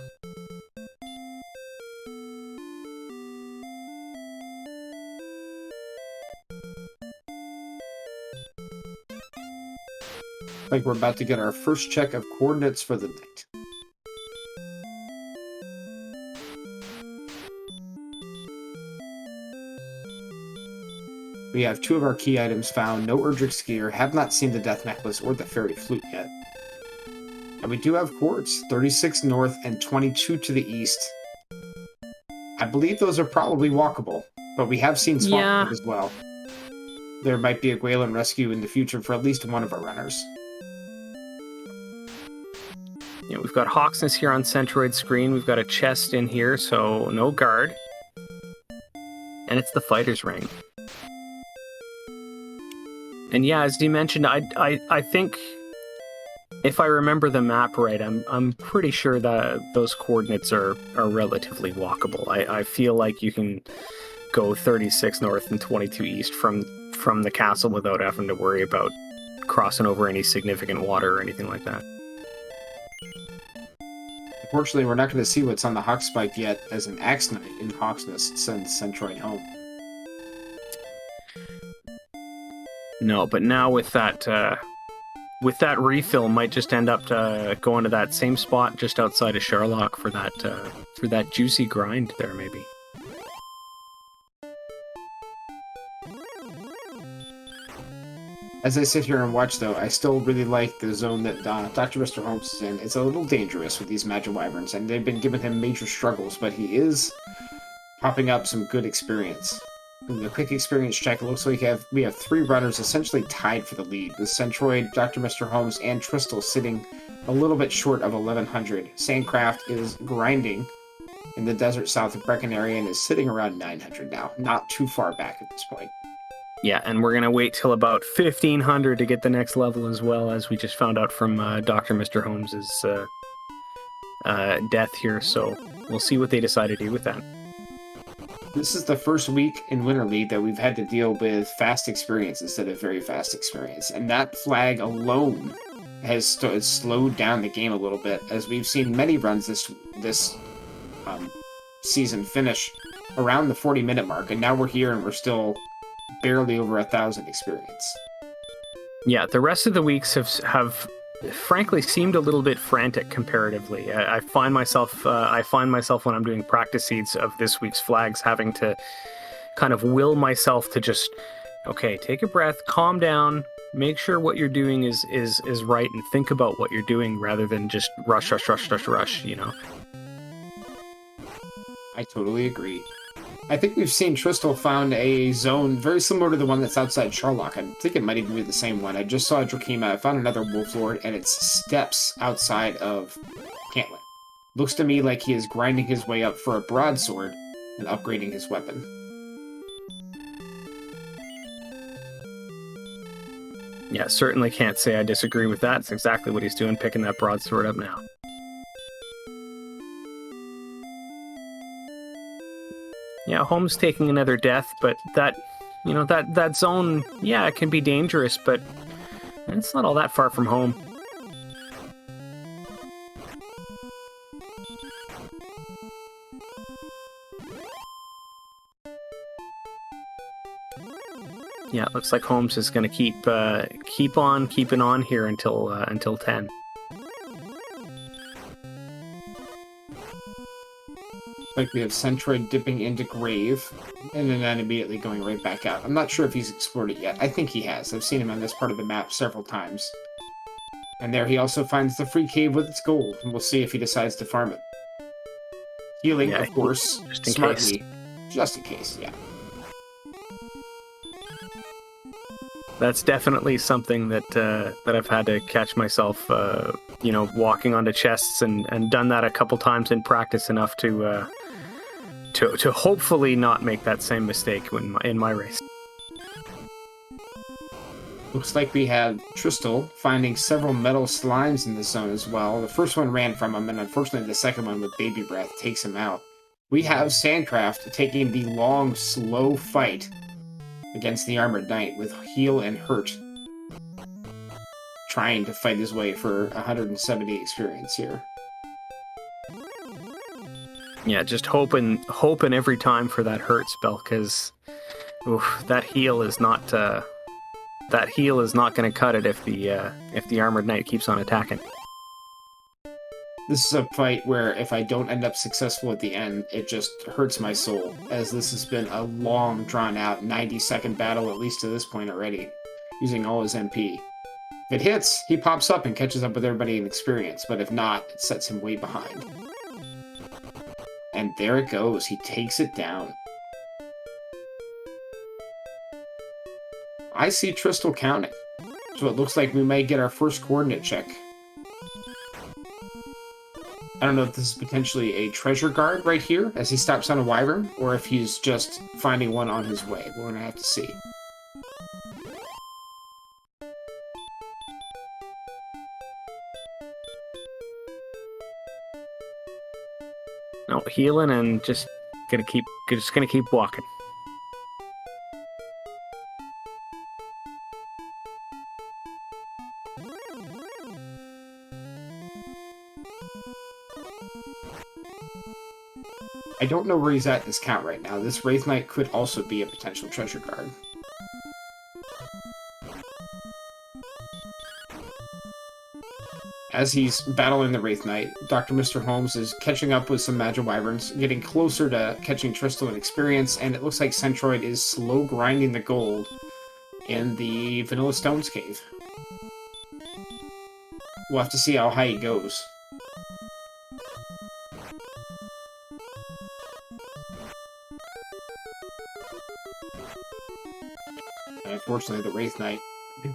Like we're about to get our first check of coordinates for the night. We have 2 of our key items found, no Erdrick's gear, have not seen the Death Necklace or the Fairy Flute yet. And we do have quartz, 36 north and 22 to the east. I believe those are probably walkable, but we have seen Swamp Cave as well. There might be a Gwalen rescue in the future for at least one of our runners. Yeah, we've got Hawksness here on Centroid screen. We've got a chest in here, so no guard. And it's the Fighter's Ring. And yeah, as you mentioned, I think if I remember the map right, I'm pretty sure that those coordinates are relatively walkable. I feel like you can go 36 north and 22 east from the castle without having to worry about crossing over any significant water or anything like that. Unfortunately, we're not going to see what's on the Hawk Spike yet, as an Axe Knight in Hawksnest sends Centroid home. No, but now with that refill, might just end up going to that same spot just outside of Sherlock for that juicy grind there, maybe. As I sit here and watch, though, I still really like the zone that DrMisterHomes is in. It's a little dangerous with these Magic Wyverns, and they've been giving him major struggles, but he is popping up some good experience. In the quick experience check, it looks like we have 3 runners essentially tied for the lead, with Centroid, DrMisterHomes, and Tristal sitting a little bit short of 1100. Sandcraft is grinding in the desert south of Brecken area and is sitting around 900 now, not too far back at this point. Yeah, and we're going to wait till about 1500 to get the next level as well, as we just found out from DrMisterHomes' death here, so we'll see what they decide to do with that. This is the first week in Winter League that we've had to deal with fast experience instead of very fast experience, and that flag alone has slowed down the game a little bit, as we've seen many runs this season finish around the 40-minute mark, and now we're here and we're still barely over 1,000 experience. Yeah, the rest of the weeks have frankly seemed a little bit frantic comparatively. I find myself when I'm doing practice seeds of this week's flags having to kind of will myself to just, okay, take a breath, calm down, make sure what you're doing is right, and think about what you're doing rather than just rush, you know? I totally agree. I think we've seen Tristal found a zone very similar to the one that's outside Sherlock. I think it might even be the same one. I just saw Drakima. I found another Wolf Lord, and it's steps outside of Cantlet. Looks to me like he is grinding his way up for a broadsword and upgrading his weapon. Yeah, certainly can't say I disagree with that. It's exactly what he's doing, picking that broadsword up now. Yeah, Holmes taking another death, but that zone, yeah, it can be dangerous, but it's not all that far from home. Yeah, it looks like Holmes is going to keep on keeping on here until 10. Like we have Centroid dipping into Grave, and then immediately going right back out. I'm not sure if he's explored it yet. I think he has. I've seen him on this part of the map several times. And there he also finds the free cave with its gold, and we'll see if he decides to farm it. Healing, yeah, of course, just in smartly. case. Just in case, yeah. That's definitely something that I've had to catch myself, walking onto chests and done that a couple times in practice enough to hopefully not make that same mistake in my race. Looks like we have Tristal finding several metal slimes in the zone as well. The first one ran from him, and unfortunately the second one with Baby Breath takes him out. We have Sandcraft taking the long, slow fight against the Armored Knight with heal and hurt, trying to fight his way for 170 experience here. Yeah, just hoping every time for that hurt spell, because that heal is not going to cut it if the Armored Knight keeps on attacking. This is a fight where if I don't end up successful at the end, it just hurts my soul, as this has been a long, drawn-out, 90-second battle, at least to this point already, using all his MP. If it hits, he pops up and catches up with everybody in experience, but if not, it sets him way behind. And there it goes, he takes it down. I see Tristal counting, so it looks like we might get our first coordinate check. I don't know if this is potentially a treasure guard right here as he stops on a wyvern, or if he's just finding one on his way. We're going to have to see. No, healing and just gonna keep walking. I don't know where he's at in this count right now. This Wraith Knight could also be a potential treasure guard. As he's battling the Wraith Knight, DrMisterHomes is catching up with some Magiwyverns, getting closer to catching Tristal in experience, and it looks like Centroid is slow grinding the gold in the Vanilla Stones cave. We'll have to see how high he goes. And unfortunately, the Wraith Knight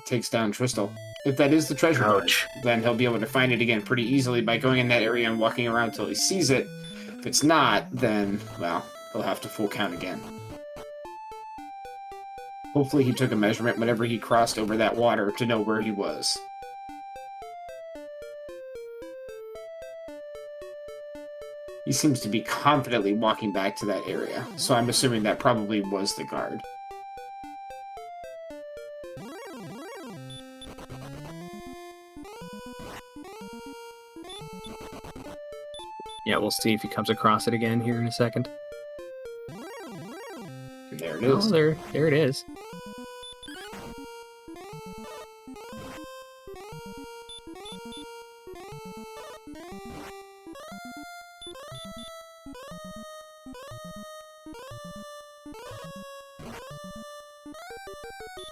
takes down Tristal. If that is the treasure guard, then he'll be able to find it again pretty easily by going in that area and walking around until he sees it. If it's not, then, well, he'll have to full count again. Hopefully he took a measurement whenever he crossed over that water to know where he was. He seems to be confidently walking back to that area, so I'm assuming that probably was the guard. Yeah, we'll see if he comes across it again here in a second. And there it is. Oh, there it is.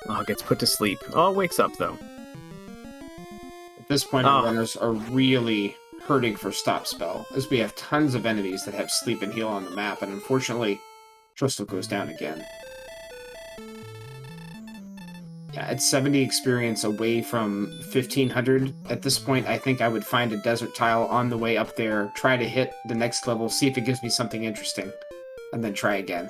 Oh, gets put to sleep. Oh, wakes up though. At this point, our runners are really hurting for stop spell, as we have tons of enemies that have sleep and heal on the map, and unfortunately, Tristal goes down again. Yeah, it's 70 experience away from 1500. At this point, I think I would find a desert tile on the way up there, try to hit the next level, see if it gives me something interesting, and then try again.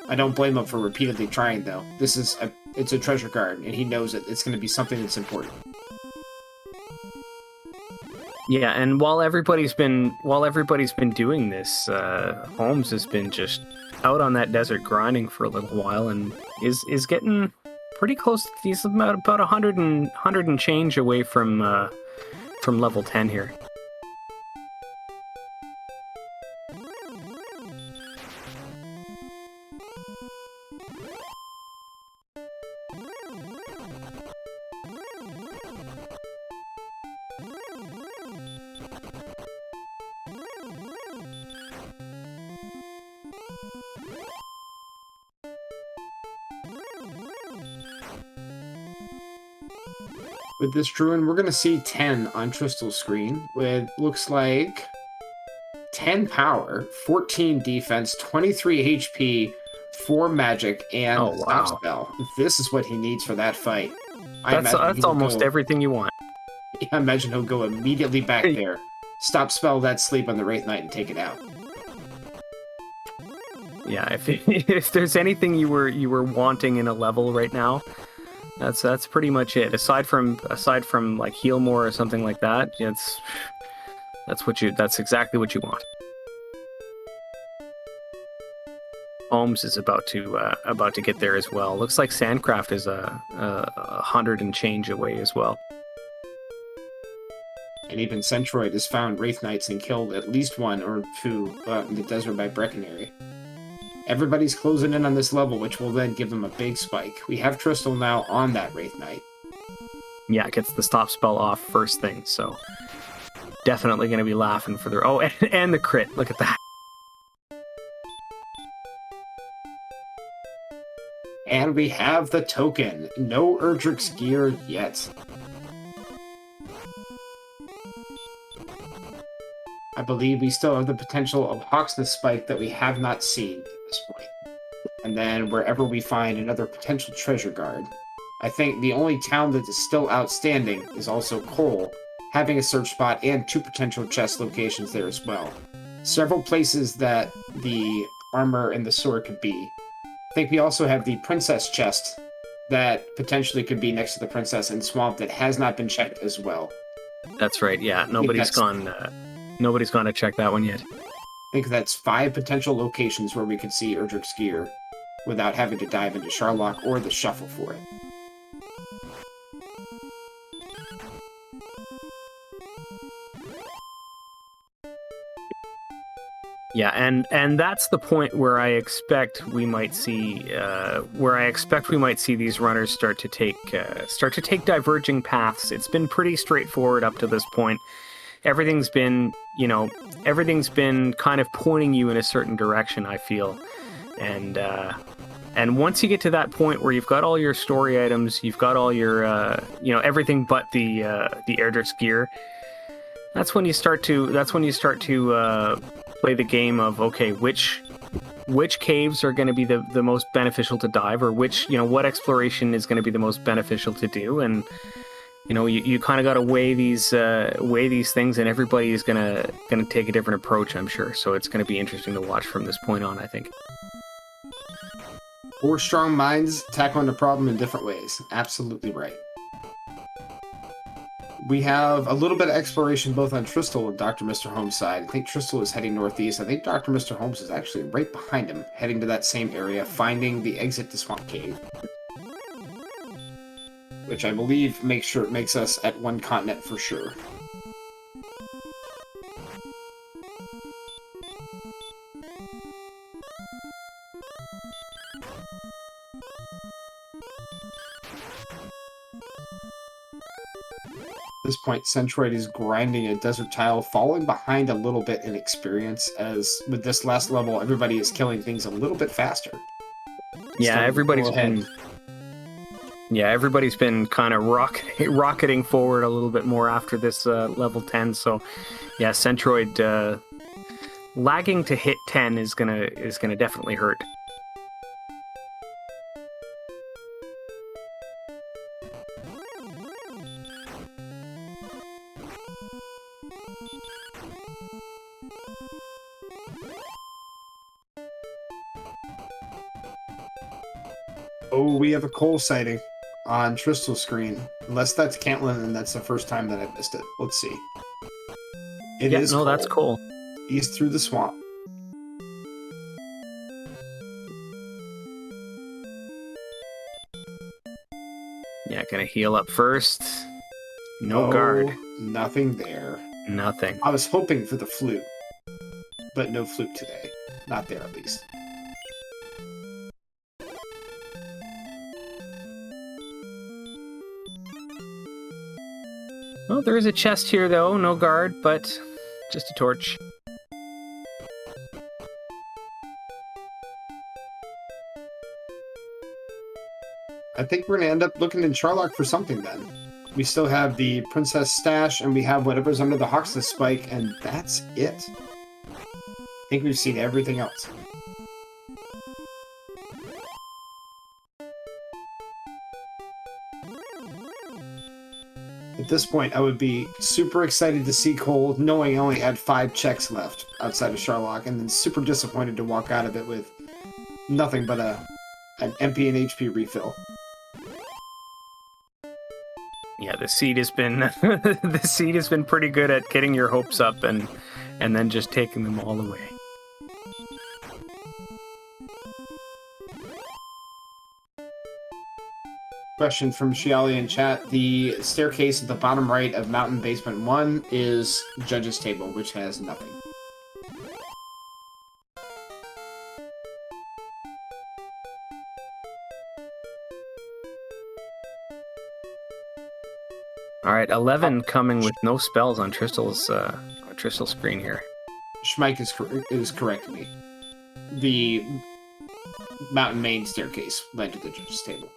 I don't blame him for repeatedly trying, though. It's a treasure guard, and he knows it. It's going to be something that's important. Yeah, and while everybody's been doing this, Holmes has been just out on that desert grinding for a little while, and is getting pretty close. He's about 100 and change away from level 10 here. With this Druid, we're going to see 10 on Tristal's screen, with, looks like, 10 power, 14 defense, 23 HP, 4 magic, and stop spell. This is what he needs for that fight. That's almost everything you want. I imagine he'll go immediately back there, stop spell that sleep on the Wraith Knight, and take it out. Yeah, if there's anything you were wanting in a level right now, that's pretty much it. Aside from like heal more or something like that, that's exactly what you want. Holmes is about to get there as well. Looks like Sandcraft is 100 and change away as well. And even Centroid has found Wraith Knights and killed at least 1 or 2 in the desert by Brecconary. Everybody's closing in on this level, which will then give them a big spike. We have Tristal now on that Wraith Knight. Yeah, it gets the stop spell off first thing, so definitely going to be laughing for their... Oh, and the crit. Look at that. And we have the token. No Erdrick's gear yet. I believe we still have the potential of Hawksness Spike that we have not seen at this point. And then wherever we find another potential treasure guard. I think the only town that is still outstanding is also Cole, having a search spot and 2 potential chest locations there as well. Several places that the armor and the sword could be. I think we also have the princess chest that potentially could be next to the princess and swamp that has not been checked as well. That's right, yeah. Nobody's gone to check that one yet. think that's 5 potential locations where we could see Erdrick's Gear without having to dive into Charlock or the Shuffle for it. Yeah, and that's the point where I expect we might see these runners start to take diverging paths. It's been pretty straightforward up to this point. Everything's been kind of pointing you in a certain direction, I feel. And once you get to that point where you've got all your story items, you've got all your everything but the Erdrick's Gear, that's when you start to play the game of, okay, which caves are going to be the most beneficial to dive, or what exploration is going to be the most beneficial to do, and you kind of got to weigh these things, and everybody is gonna take a different approach, I'm sure. So it's going to be interesting to watch from this point on, I think. 4 strong minds tackling the problem in different ways. Absolutely right. We have a little bit of exploration both on Tristal and DrMisterHomes' side. I think Tristal is heading northeast. I think DrMisterHomes is actually right behind him, heading to that same area, finding the exit to Swamp Cave, which I believe makes us at one continent for sure. At this point, Centroid is grinding a desert tile, falling behind a little bit in experience, as with this last level, everybody is killing things a little bit faster. Yeah, everybody's been kind of rocketing forward a little bit more after this level 10. So, yeah, Centroid lagging to hit 10 is gonna definitely hurt. Oh, we have a coal sighting on Tristal's screen. Unless that's Cantlin, and that's the first time that I missed it. Let's see. It is coal. That's cool. He's through the swamp. Yeah, gonna heal up first. No guard. Nothing there. Nothing. I was hoping for the flute, but no flute today. Not there, at least. Well, there is a chest here, though. No guard, but just a torch. I think we're going to end up looking in Charlock for something then. We still have the Princess Stash, and we have whatever's under the Hawksness Spike, and that's it. I think we've seen everything else. At this point, I would be super excited to see Cole, knowing I only had 5 checks left outside of Charlock, and then super disappointed to walk out of it with nothing but an MP and HP refill. Yeah, the seed has been pretty good at getting your hopes up and then just taking them all away. Question from Shiali in chat. The staircase at the bottom right of Mountain Basement 1 is Judge's Table, which has nothing. Alright, 11 coming with no spells on Tristal's screen here. Schmeik is correcting me. The Mountain Main staircase led to the Judge's Table.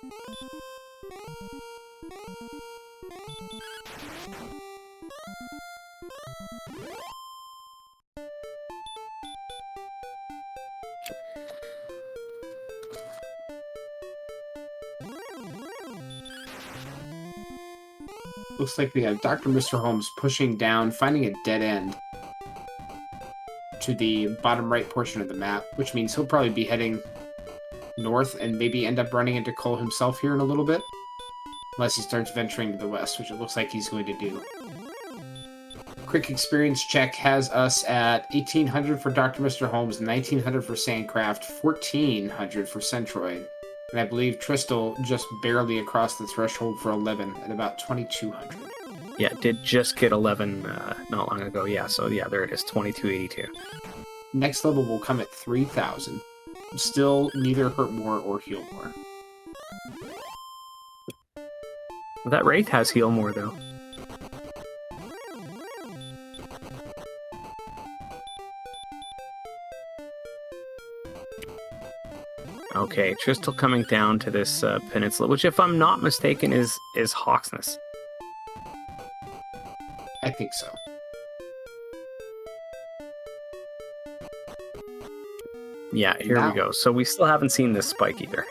Looks like we have DrMisterHomes pushing down, finding a dead end to the bottom right portion of the map, which means he'll probably be heading north and maybe end up running into Cole himself here in a little bit. Unless he starts venturing to the west, which it looks like he's going to do. quick experience check has us at 1,800 for DrMisterHomes, 1,900 for Sandcraft, 1,400 for Centroid. And I believe Tristal just barely across the threshold for 11 at about 2,200. Yeah, did just get 11 not long ago. Yeah, so yeah, there it is, 2282. Next level will come at 3,000. Still neither hurt more or heal more. That Wraith has heal more, though. Okay, Tristal coming down to this peninsula, which, if I'm not mistaken, is Hawksness. I think so. Yeah, here we go. So we still haven't seen this spike either.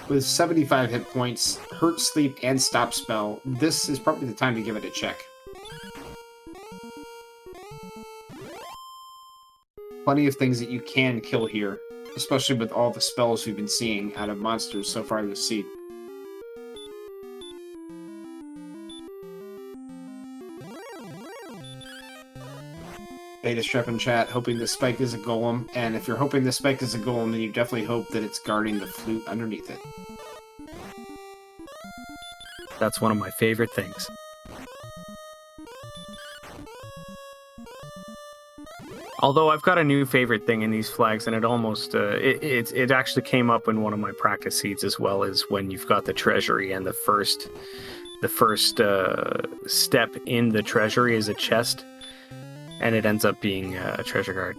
With 75 hit points, Hurt, Sleep, and Stop Spell, this is probably the time to give it a check. Plenty of things that you can kill here, especially with all the spells we've been seeing out of monsters so far this seed. Beta Strep in chat, hoping the spike is a golem, and if you're hoping the spike is a golem, then you definitely hope that it's guarding the flute underneath it. That's one of my favorite things. Although I've got a new favorite thing in these flags, and it almost it actually came up in one of my practice seeds as well, is when you've got the treasury and the first step in the treasury is a chest. And it ends up being a treasure guard.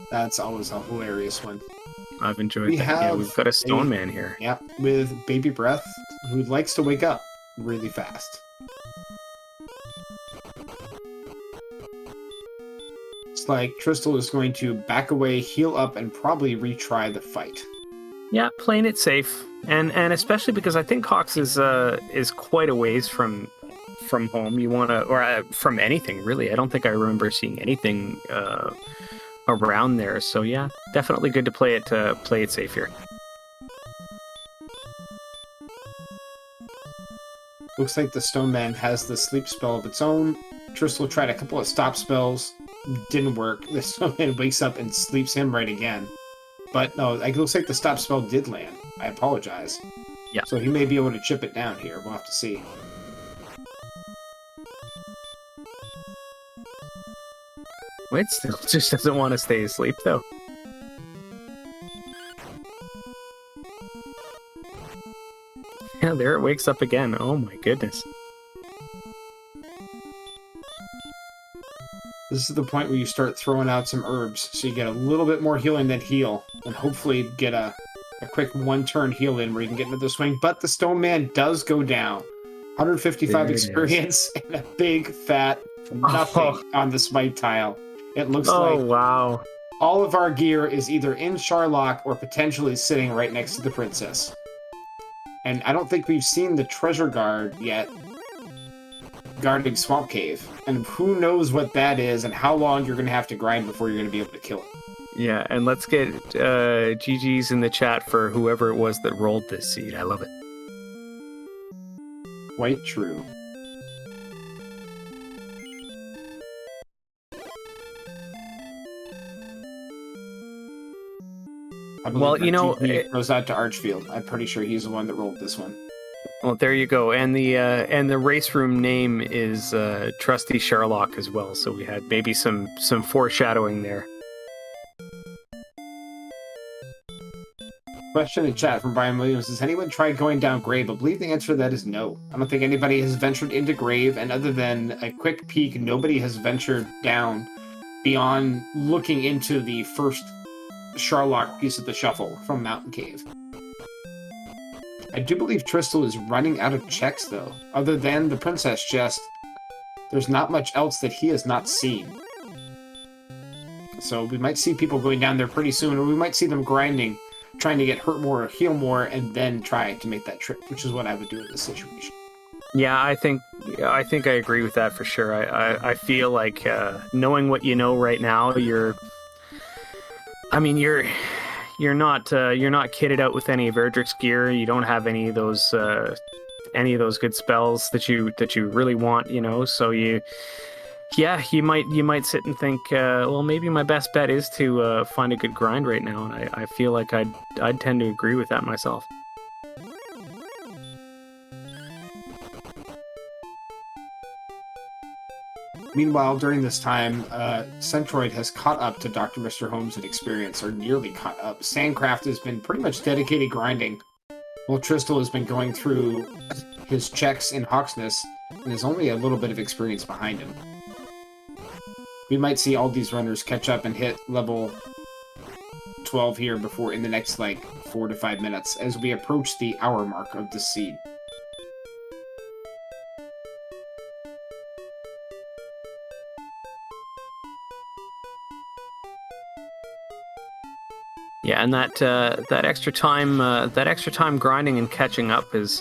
That's always a hilarious one. I've enjoyed that. Yeah, we've got a stone man here. Yeah, with baby breath, who likes to wake up really fast. It's like Tristal is going to back away, heal up, and probably retry the fight. Yeah, playing it safe, and especially because I think Hawks is quite a ways from home. You want to, or from anything really. I don't think I remember seeing anything around there. So yeah, definitely good to play it safe here. Looks like the Stone Man has the sleep spell of its own. Tristal tried a couple of stop spells, didn't work. The Stone Man wakes up and sleeps him right again. But no, it looks like the stop spell did land. I apologize. Yeah. So he may be able to chip it down here. We'll have to see. It still just doesn't want to stay asleep, though. Yeah, there it wakes up again. Oh my goodness. This is the point where you start throwing out some herbs, so you get a little bit more healing than heal, and hopefully get a quick one-turn heal in where you can get into the swing. But the Stone Man does go down. 155 experience and a big fat nothing on the smite tile. It looks like wow. All of our gear is either in Sharlock or potentially sitting right next to the princess. And I don't think we've seen the treasure guard yet guarding Swamp Cave. And who knows what that is and how long you're going to have to grind before you're going to be able to kill it. Yeah, and let's get GG's in the chat for whoever it was that rolled this seed. I love it. Quite true. Well, you know, it goes out to Archfield. I'm pretty sure he's the one that rolled this one. Well, there you go, and the race room name is Trusty Sherlock as well. So we had maybe some foreshadowing there. Question in chat from Brian Williams: has anyone tried going down Grave? I believe the answer to that is no. I don't think anybody has ventured into Grave, and other than a quick peek, nobody has ventured down beyond looking into the first Sharlock piece of the shuffle from Mountain Cave. I do believe Tristal is running out of checks, though. Other than the Princess Chest, there's not much else that he has not seen. So we might see people going down there pretty soon, or we might see them grinding, trying to get hurt more or heal more, and then try to make that trip, which is what I would do in this situation. Yeah, I think I agree with that for sure. I feel like knowing what you know right now, you're not kitted out with any of Erdrick's gear. You don't have any of those good spells that you really want, you know. So Yeah, you might sit and think, well, maybe my best bet is to find a good grind right now, and I feel like I'd tend to agree with that myself. Meanwhile, during this time, Centroid has caught up to DrMisterHomes in experience, or nearly caught up. Sandcraft has been pretty much dedicated grinding, while Tristal has been going through his checks in Hawksness, and is only a little bit of experience behind him. We might see all these runners catch up and hit level 12 here before in the next, like, 4 to 5 minutes, as we approach the hour mark of the seed. Yeah, and that extra time grinding and catching up is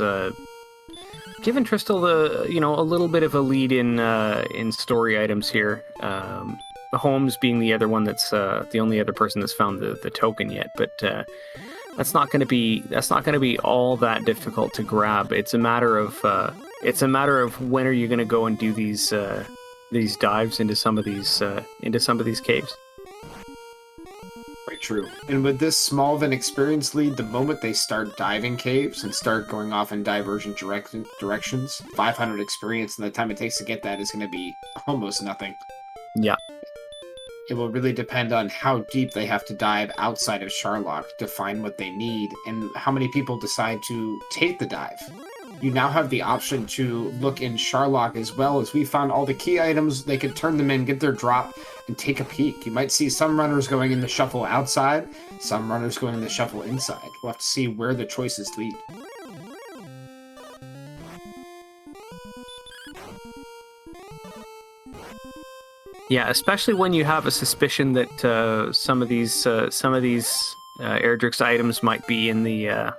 given Tristal a little bit of a lead in story items here. Holmes being the other one that's the only other person that's found the token yet, but that's not going to be all that difficult to grab. It's a matter of when are you going to go and do these dives into some of these caves. Quite true. And with this small of an experience lead, the moment they start diving caves and start going off in divergent directions, 500 experience, and the time it takes to get that is going to be almost nothing. Yeah. It will really depend on how deep they have to dive outside of Sharlock to find what they need, and how many people decide to take the dive. You now have the option to look in Sharlock as well, as we found all the key items. They could turn them in, get their drop, and take a peek. You might see some runners going in the shuffle outside, some runners going in the shuffle inside. We'll have to see where the choices lead. Yeah, especially when you have a suspicion that some of these Erdrick's items might be in the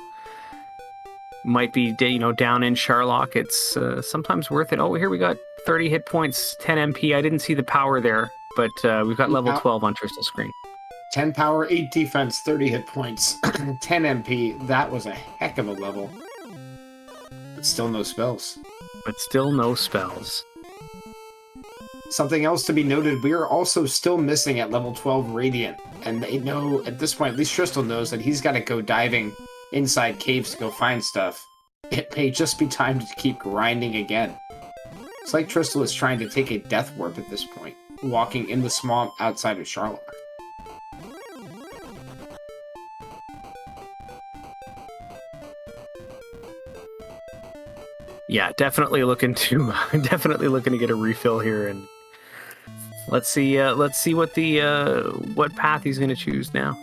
down in Sharlock. It's sometimes worth it. Oh, here we got 30 hit points, 10 MP. I didn't see the power there, but we've got level 12 on Tristal's screen. 10 power, 8 defense, 30 hit points, 10 MP. That was a heck of a level. But still no spells. Something else to be noted, we are also still missing at level 12 Radiant. And they know, at this point, at least Tristal knows that he's got to go diving inside caves to go find stuff. It may just be time to keep grinding again. It's like Tristal is trying to take a death warp at this point, walking in the swamp outside of Sharlock. Yeah, definitely looking to get a refill here, and let's see what path he's going to choose now.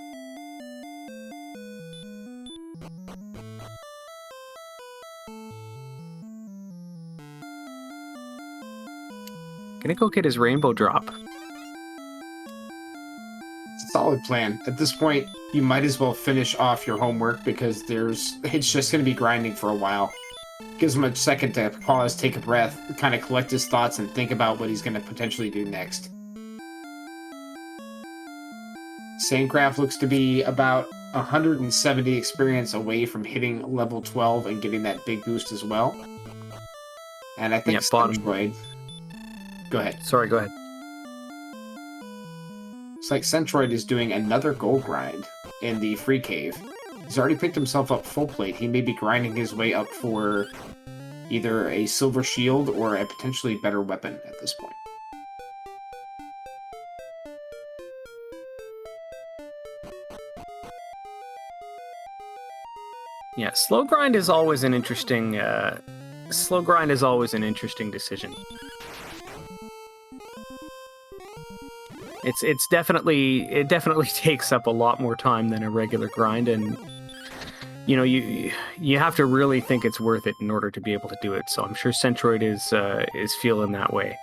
Gonna go get his rainbow drop. It's a solid plan. At this point, you might as well finish off your homework, because it's just going to be grinding for a while. Gives him a second to pause, take a breath, kind of collect his thoughts, and think about what he's going to potentially do next. Sandcraft looks to be about 170 experience away from hitting level 12 and getting that big boost as well. And I think Centroid... Go ahead. Sorry, go ahead. It's like Centroid is doing another gold grind in the free cave. He's already picked himself up full plate. He may be grinding his way up for either a silver shield or a potentially better weapon at this point. Yeah, slow grind is always an interesting decision. It definitely takes up a lot more time than a regular grind, and you have to really think it's worth it in order to be able to do it. So I'm sure Centroid is feeling that way.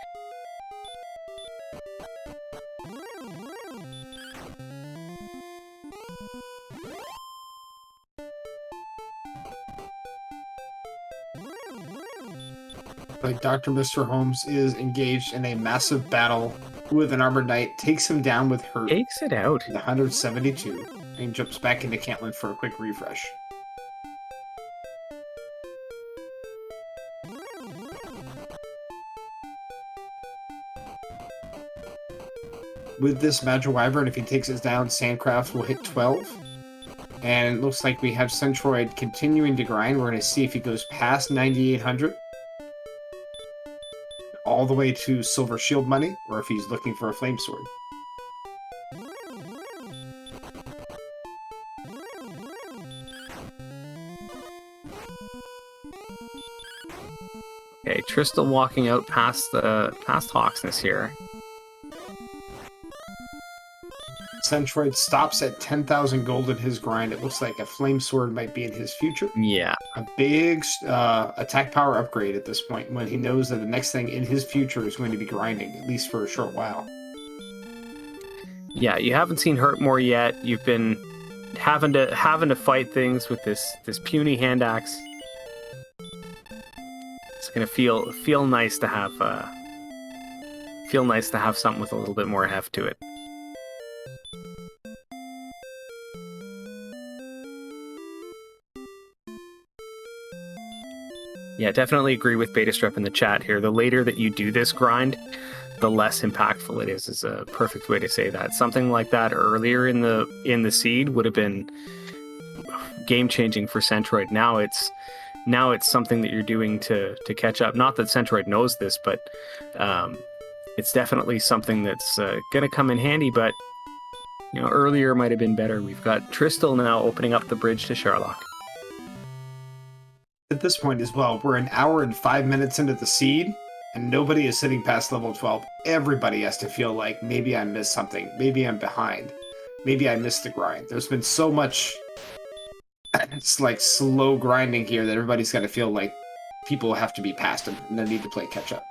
But DrMisterHomes is engaged in a massive battle with an Armored Knight, takes him down with hurt. Takes it out. With 172, and jumps back into Cantland for a quick refresh. With this Magic Wyvern, if he takes it down, Sandcraft will hit 12. And it looks like we have Centroid continuing to grind. We're going to see if he goes past 9,800 all the way to Silver Shield money, or if he's looking for a Flame Sword. Okay, Tristal walking out past Hawksness here. Centroid stops at 10,000 gold in his grind. It looks like a Flame Sword might be in his future. Yeah. A big attack power upgrade at this point, when he knows that the next thing in his future is going to be grinding, at least for a short while. Yeah, you haven't seen Hurtmore yet. You've been having to fight things with this puny hand axe. It's gonna feel nice to have something with a little bit more heft to it. Yeah, definitely agree with Betastrep in the chat here. The later that you do this grind, the less impactful it is a perfect way to say that. Something like that earlier in the seed would have been game-changing for Centroid. Now it's something that you're doing to catch up. Not that Centroid knows this, but it's definitely something that's going to come in handy, but earlier might have been better. We've got Tristal now opening up the bridge to Sharlock. At this point as well, we're an hour and 5 minutes into the seed, and nobody is sitting past level 12. Everybody has to feel like, maybe I missed something, maybe I'm behind, maybe I missed the grind. There's been so much it's like slow grinding here that everybody's got to feel like people have to be past them and they need to play catch up.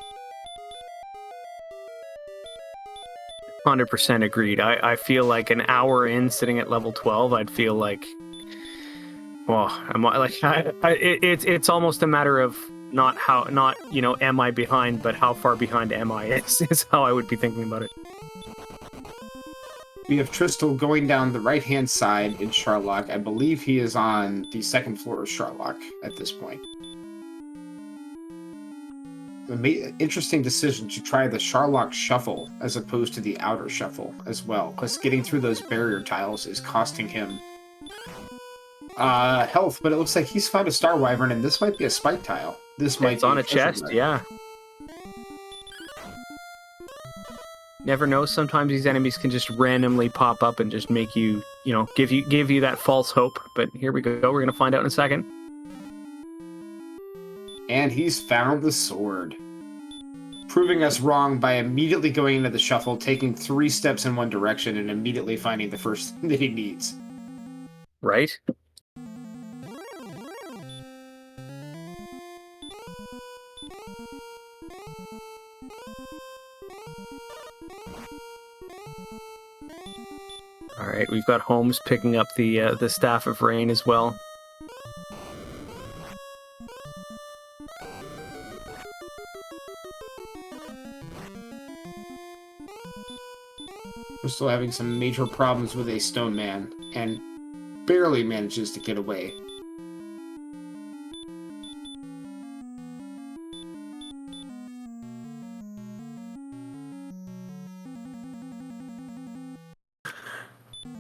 100% agreed. I feel like an hour in sitting at level 12, I'd feel like, well, it's almost a matter of not am I behind, but how far behind am I is how I would be thinking about it. We have Tristal going down the right-hand side in Sharlock. I believe he is on the second floor of Sharlock at this point. Interesting decision to try the Sharlock Shuffle as opposed to the Outer Shuffle as well, because getting through those barrier tiles is costing him health, but it looks like he's found a Star Wyvern, and this might be a spike tile. This might be on a chest, yeah. Never know. Sometimes these enemies can just randomly pop up and just make you, give you that false hope. But here we go. We're gonna find out in a second. And he's found the sword, proving us wrong by immediately going into the shuffle, taking 3 steps in one direction, and immediately finding the first thing that he needs. Right. All right, we've got Holmes picking up the Staff of Rain as well. We're still having some major problems with a Stone Man, and barely manages to get away.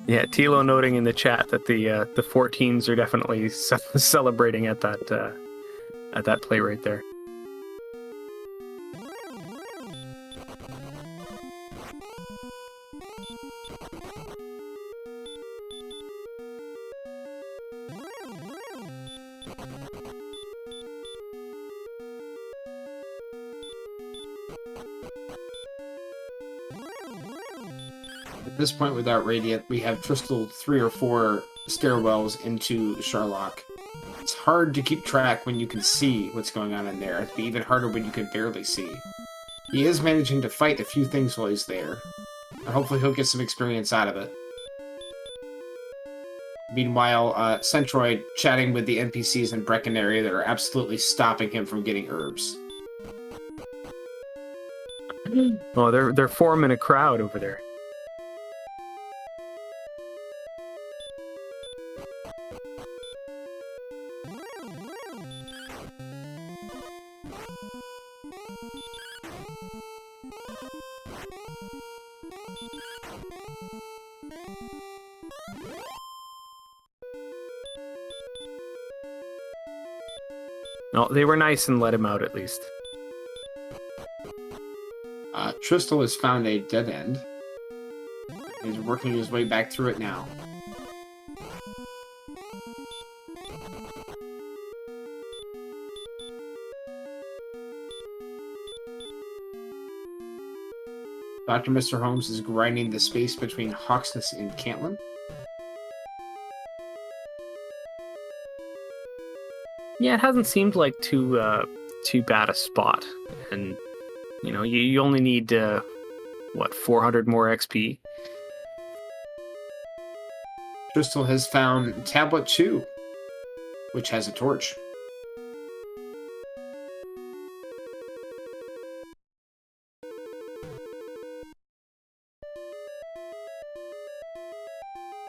Yeah, Tilo noting in the chat that the 14s are definitely celebrating at that play right there. At this point, without Radiant, we have Tristal 3 or 4 stairwells into Sharlock. It's hard to keep track when you can see what's going on in there. It'd be even harder when you can barely see. He is managing to fight a few things while he's there, and hopefully he'll get some experience out of it. Meanwhile, Centroid chatting with the NPCs in Brecken area that are absolutely stopping him from getting herbs. Oh, they're forming a crowd over there. No, they were nice and let him out at least. Tristal has found a dead end. He's working his way back through it now. DrMisterHomes is grinding the space between Hawksness and Cantlin. Yeah, it hasn't seemed like too bad a spot, and you know you only need what, 400 more XP. Tristal has found Tablet 2, which has a torch.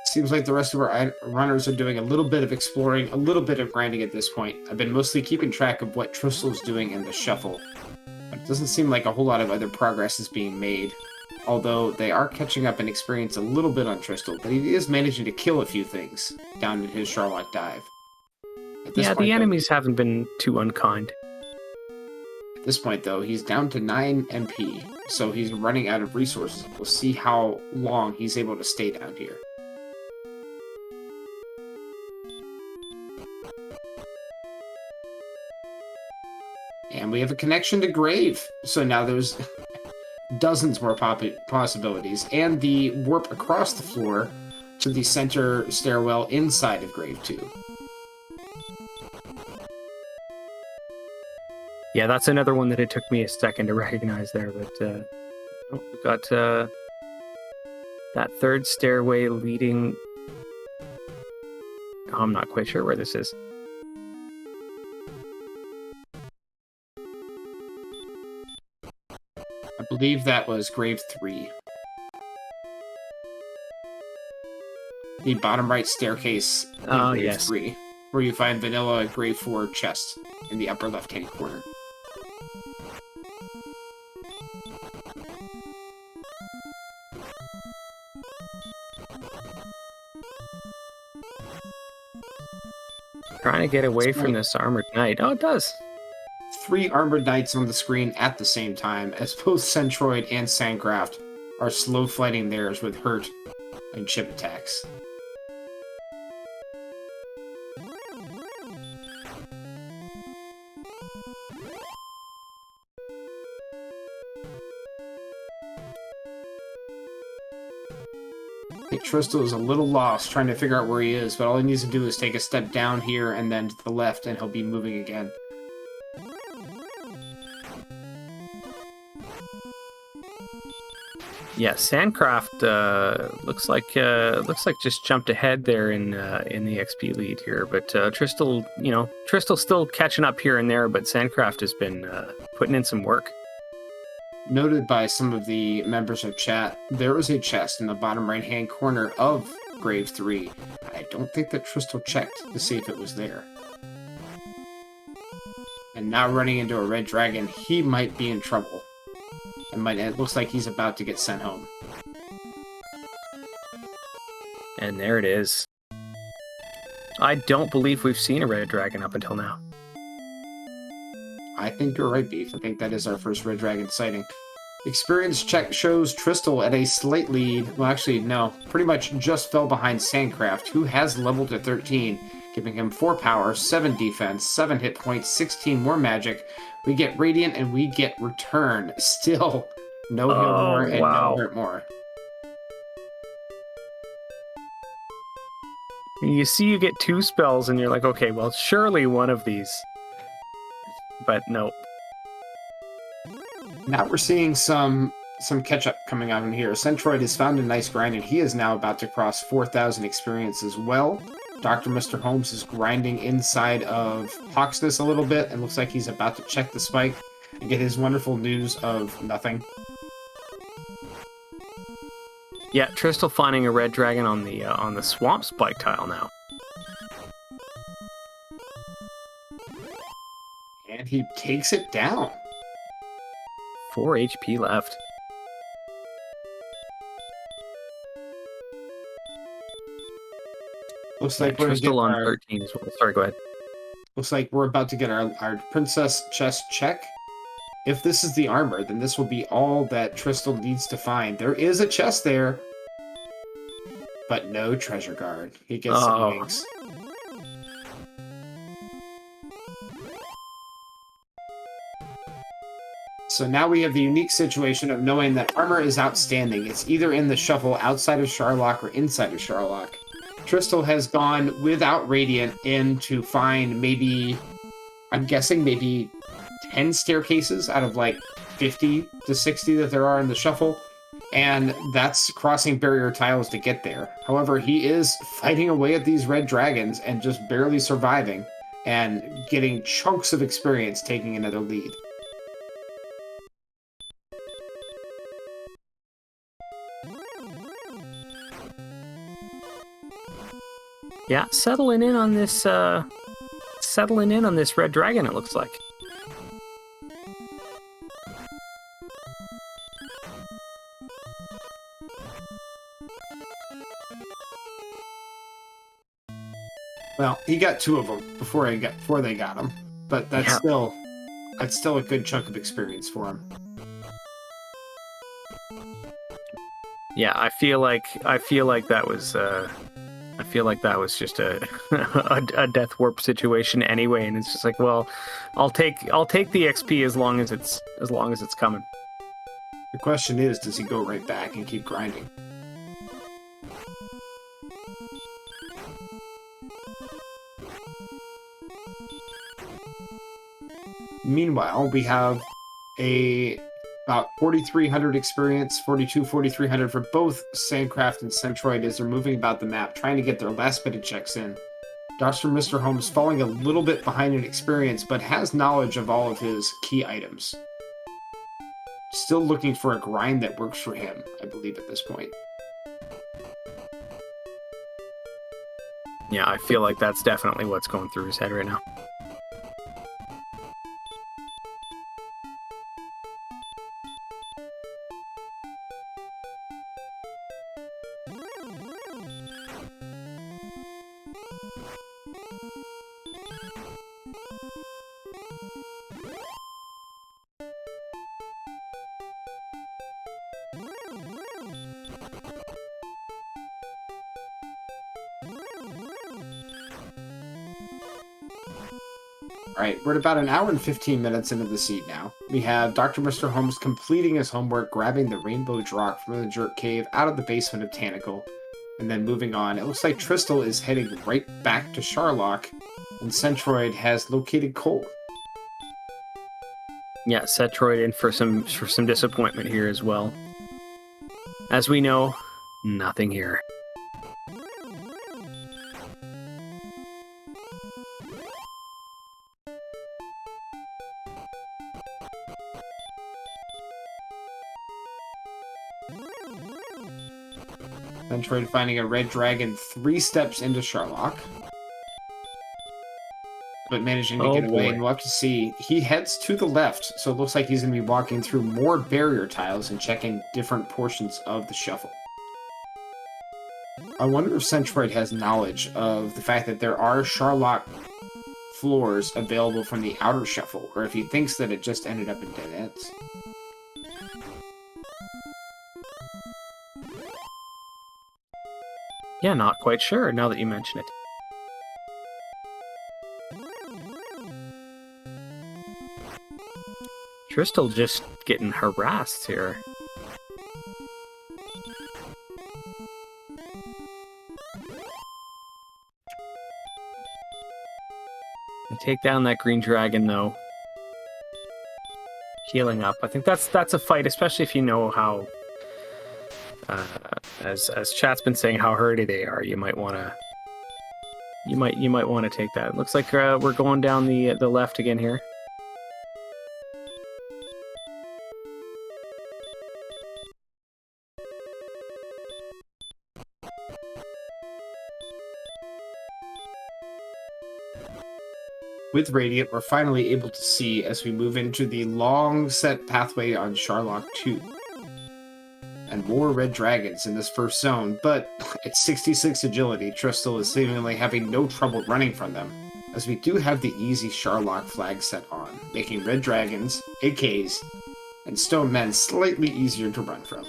Seems like the rest of our runners are doing a little bit of exploring, a little bit of grinding at this point. I've been mostly keeping track of what Tristal's doing in the shuffle, but it doesn't seem like a whole lot of other progress is being made. Although they are catching up and experience a little bit on Tristal, but he is managing to kill a few things down in his Charlotte dive. Yeah, the enemies haven't been too unkind. At this point, though, he's down to 9 MP, so he's running out of resources. We'll see how long he's able to stay down here. And we have a connection to Grave, so now there's dozens more possibilities, and the warp across the floor to the center stairwell inside of Grave 2. Yeah, that's another one that it took me a second to recognize there, but we've got that third stairway leading... Oh, I'm not quite sure where this is. I believe that was Grave 3. The bottom right staircase in Grave yes. 3, where you find vanilla Grave 4 chests in the upper left-hand corner. Trying to get away from this armored knight. Oh, it does. 3 armored knights on the screen at the same time, as both Centroid and Sandcraft are slow fighting theirs with hurt and chip attacks. Tristal is a little lost trying to figure out where he is, but all he needs to do is take a step down here and then to the left and he'll be moving again. Yeah, Sandcraft looks like just jumped ahead there in the XP lead here, but Tristal's still catching up here and there, but Sandcraft has been putting in some work. Noted by some of the members of chat, there was a chest in the bottom right-hand corner of Grave 3. I don't think that Tristal checked to see if it was there. And now running into a red dragon, he might be in trouble. It looks like he's about to get sent home. And there it is. I don't believe we've seen a red dragon up until now. I think you're right, Beef. I think that is our first red dragon sighting. Experience check shows Tristal at a slight lead. Well, actually, no. Pretty much just fell behind Sandcraft, who has leveled to 13, giving him 4 power, 7 defense, 7 hit points, 16 more magic. We get Radiant and we get Return. Still, no heal more and no hurt more. You see you get 2 spells and you're like, okay, well, surely one of these. But no. Now we're seeing some catch-up coming out in here. Centroid has found a nice grind, and he is now about to cross 4,000 experience as well. DrMisterHomes is grinding inside of Hawksness a little bit, and looks like he's about to check the spike and get his wonderful news of nothing. Yeah, Tristal finding a red dragon on the swamp spike tile now. And he takes it down. 4 HP left. Looks Yeah, like we're gonna get Tristal on our 13 as well. Sorry, go ahead. looks like we're about to get our princess chest check. If this is the armor, then this will be all that Tristal needs to find. There is a chest there, but no treasure guard. He gets some Oh, wings. So now we have the unique situation of knowing that armor is outstanding. It's either in the shuffle outside of Sharlock or inside of Sharlock. Tristal has gone without Radiant in to find maybe, I'm guessing maybe 10 staircases out of like 50 to 60 that there are in the shuffle. And that's crossing barrier tiles to get there. However, he is fighting away at these red dragons and just barely surviving and getting chunks of experience taking another lead. yeah, settling in on this red dragon, it looks like. Well, he got 2 of them before they got him, but that's still a good chunk of experience for him. Yeah, I feel like that was just a a death warp situation anyway, and it's just like, well, I'll take the XP as long as it's coming. The question is, does he go right back and keep grinding? Meanwhile, we have about 4,300 experience, 4,300 for both Sandcraft and Centroid as they're moving about the map, trying to get their last bit of checks in. DrMisterHomes falling a little bit behind in experience, but has knowledge of all of his key items. Still looking for a grind that works for him, I believe, at this point. Yeah, I feel like that's definitely what's going through his head right now. Alright, we're at about an hour and 15 minutes into the seed now. We have DrMisterHomes completing his homework, grabbing the Rainbow Drock from the Jerk Cave out of the basement of Tanacle, and then moving on. It looks like Tristal is heading right back to Sharlock, and Centroid has located Cole. Yeah, Centroid in for some disappointment here as well. As we know, nothing here. Centroid finding a red dragon 3 steps into Sharlock, but managing to get away, and we'll have to see. He heads to the left, so it looks like he's going to be walking through more barrier tiles and checking different portions of the shuffle. I wonder if Centroid has knowledge of the fact that there are Sharlock floors available from the outer shuffle, or if he thinks that it just ended up in dead ends. Yeah, not quite sure now that you mention it. Tristal just getting harassed here. They take down that green dragon though. Healing up. I think that's a fight, especially if you know how as chat's been saying how hurty they are. You might want to take that. It looks like we're going down the left again here. With Radiant, we're finally able to see as we move into the long set pathway on Sharlock 2. and more red dragons in this first zone, but at 66 agility, Tristal is seemingly having no trouble running from them, as we do have the easy Sharlock flag set on, making red dragons, AKs, and stone men slightly easier to run from.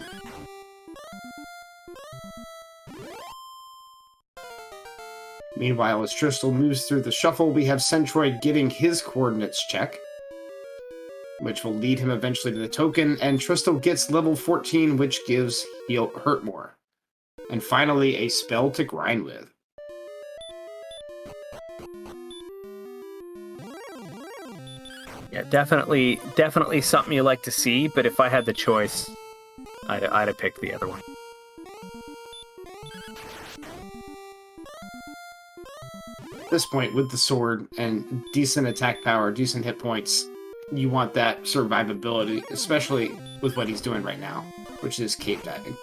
Meanwhile, as Tristal moves through the shuffle, we have Centroid getting his coordinates check, which will lead him eventually to the token, and Tristal gets level 14, which gives Hurt More. And finally, a spell to grind with. Yeah, definitely something you like to see, but if I had the choice, I'd have picked the other one. At this point, with the sword and decent attack power, decent hit points, you want that survivability, especially with what he's doing right now, which is cave diving.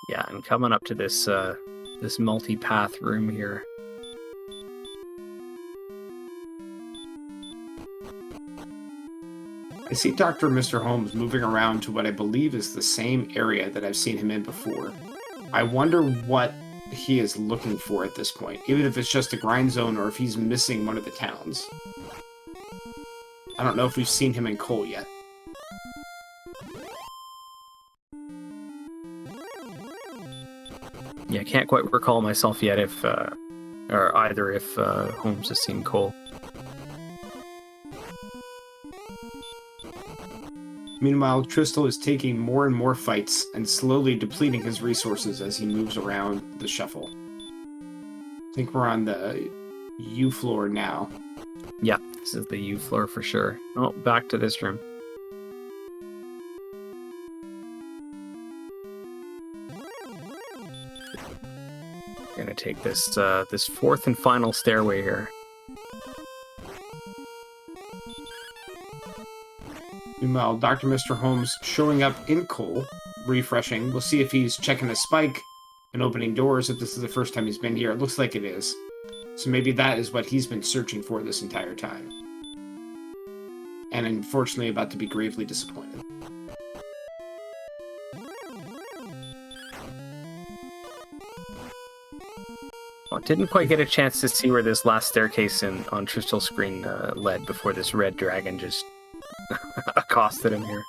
Yeah, and coming up to this this multi-path room here. I see DrMisterHomes moving around to what I believe is the same area that I've seen him in before. I wonder what he is looking for at this point, even if it's just a grind zone or if he's missing one of the towns. I don't know if we've seen him in Cole yet. Yeah, I can't quite recall myself yet if Holmes has seen Cole. Meanwhile, Tristal is taking more and more fights and slowly depleting his resources as he moves around the shuffle. I think we're on the U floor now. Yeah, this is the U floor for sure. Oh, back to this room. Gonna take this this fourth and final stairway here. Meanwhile, DrMisterHomes showing up in Cole, refreshing. We'll see if he's checking a spike and opening doors, if this is the first time he's been here. It looks like it is. So maybe that is what he's been searching for this entire time. And unfortunately about to be gravely disappointed. Well, didn't quite get a chance to see where this last staircase on Tristal's screen led before this red dragon just accosted him here.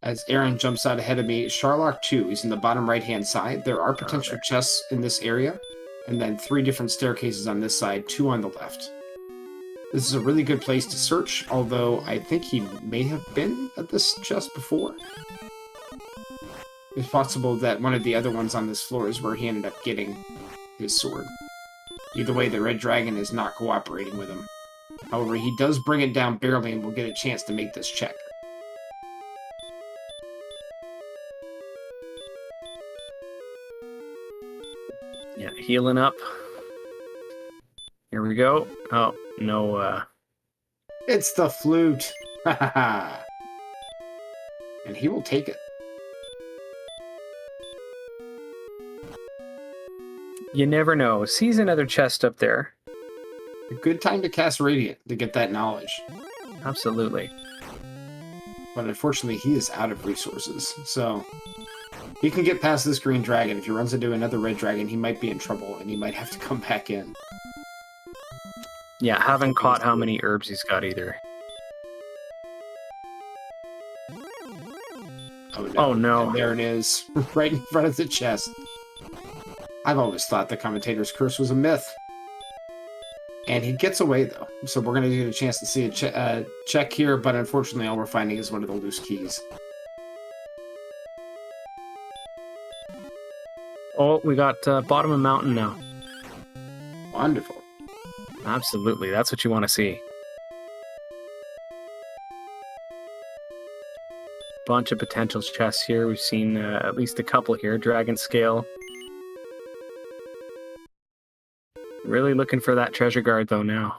As Aaron jumps out ahead of me, Sharlock 2 is in the bottom right-hand side. There are potential chests in this area, and then 3 different staircases on this side, 2 on the left. This is a really good place to search, although I think he may have been at this chest before. It's possible that one of the other ones on this floor is where he ended up getting his sword. Either way, the red dragon is not cooperating with him. However, he does bring it down barely and will get a chance to make this check. Yeah, healing up. Here we go. Oh, no, It's the flute! Ha ha ha! And he will take it. You never know. Sees another chest up there. A good time to cast Radiant to get that knowledge. Absolutely. But unfortunately, he is out of resources, so he can get past this green dragon. If he runs into another red dragon, he might be in trouble, and he might have to come back in. Yeah, haven't caught how many herbs he's got either. Oh no. Oh, no. And there it is, right in front of the chest. I've always thought the commentator's curse was a myth. And he gets away, though. So we're going to get a chance to see a check here, but unfortunately all we're finding is one of the loose keys. Oh, we got bottom of mountain now. Wonderful. Absolutely, that's what you want to see. Bunch of potential chests here. We've seen at least a couple here. Dragon Scale. Really looking for that treasure guard, though, now.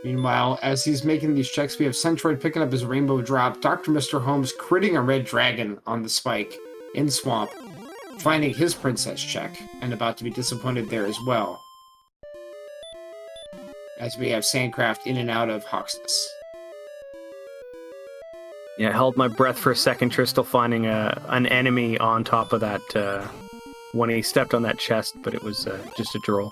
Meanwhile, as he's making these checks, we have Centroid picking up his rainbow drop, DrMisterHomes critting a red dragon on the spike in Swamp, finding his princess check and about to be disappointed there as well. As we have Sandcraft in and out of Hawksness. Yeah, I held my breath for a second, Tristal finding an enemy on top of that when he stepped on that chest, but it was just a droll.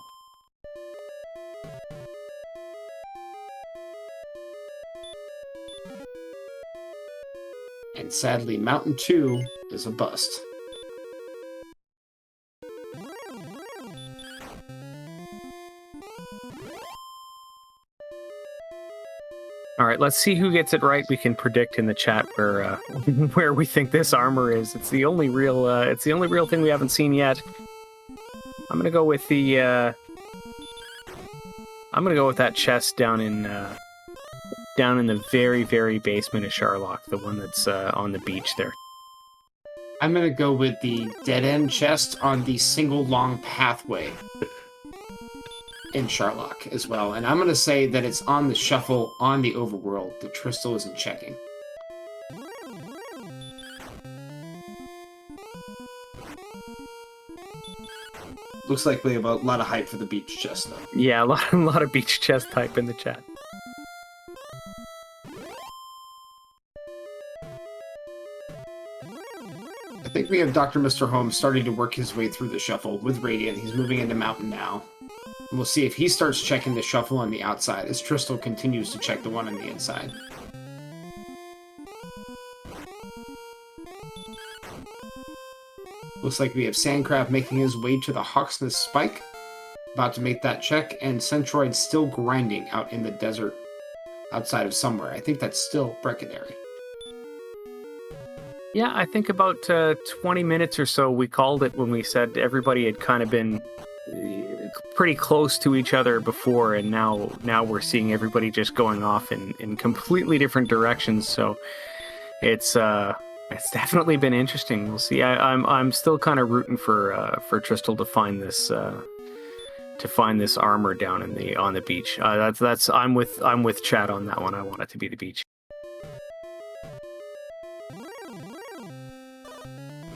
And sadly, Mountain 2 is a bust. All right, let's see who gets it right. We can predict in the chat where where we think this armor is. It's the only real thing we haven't seen yet. I'm gonna go with the that chest down in the very, very basement of Sharlock, the one that's on the beach there. I'm gonna go with the dead end chest on the single long pathway in Sharlock as well, and I'm gonna say that it's on the shuffle on the overworld that Tristal isn't checking. Looks like we have a lot of hype for the beach chest, though. Yeah, a lot of beach chest hype in the chat. I think we have DrMisterHomes starting to work his way through the shuffle with Radiant. He's moving into Mountain now. And we'll see if he starts checking the shuffle on the outside as Tristal continues to check the one on the inside. Looks like we have Sandcraft making his way to the Hawksness Spike. About to make that check, and Centroid still grinding out in the desert outside of somewhere. I think that's still Breckenary. Yeah, I think about 20 minutes or so we called it when we said everybody had kind of been pretty close to each other before, and now we're seeing everybody just going off in completely different directions. So it's definitely been interesting. We'll see. I'm still kind of rooting for Tristal to find this armor down on the beach. I'm with Chad on that one. I want it to be the beach.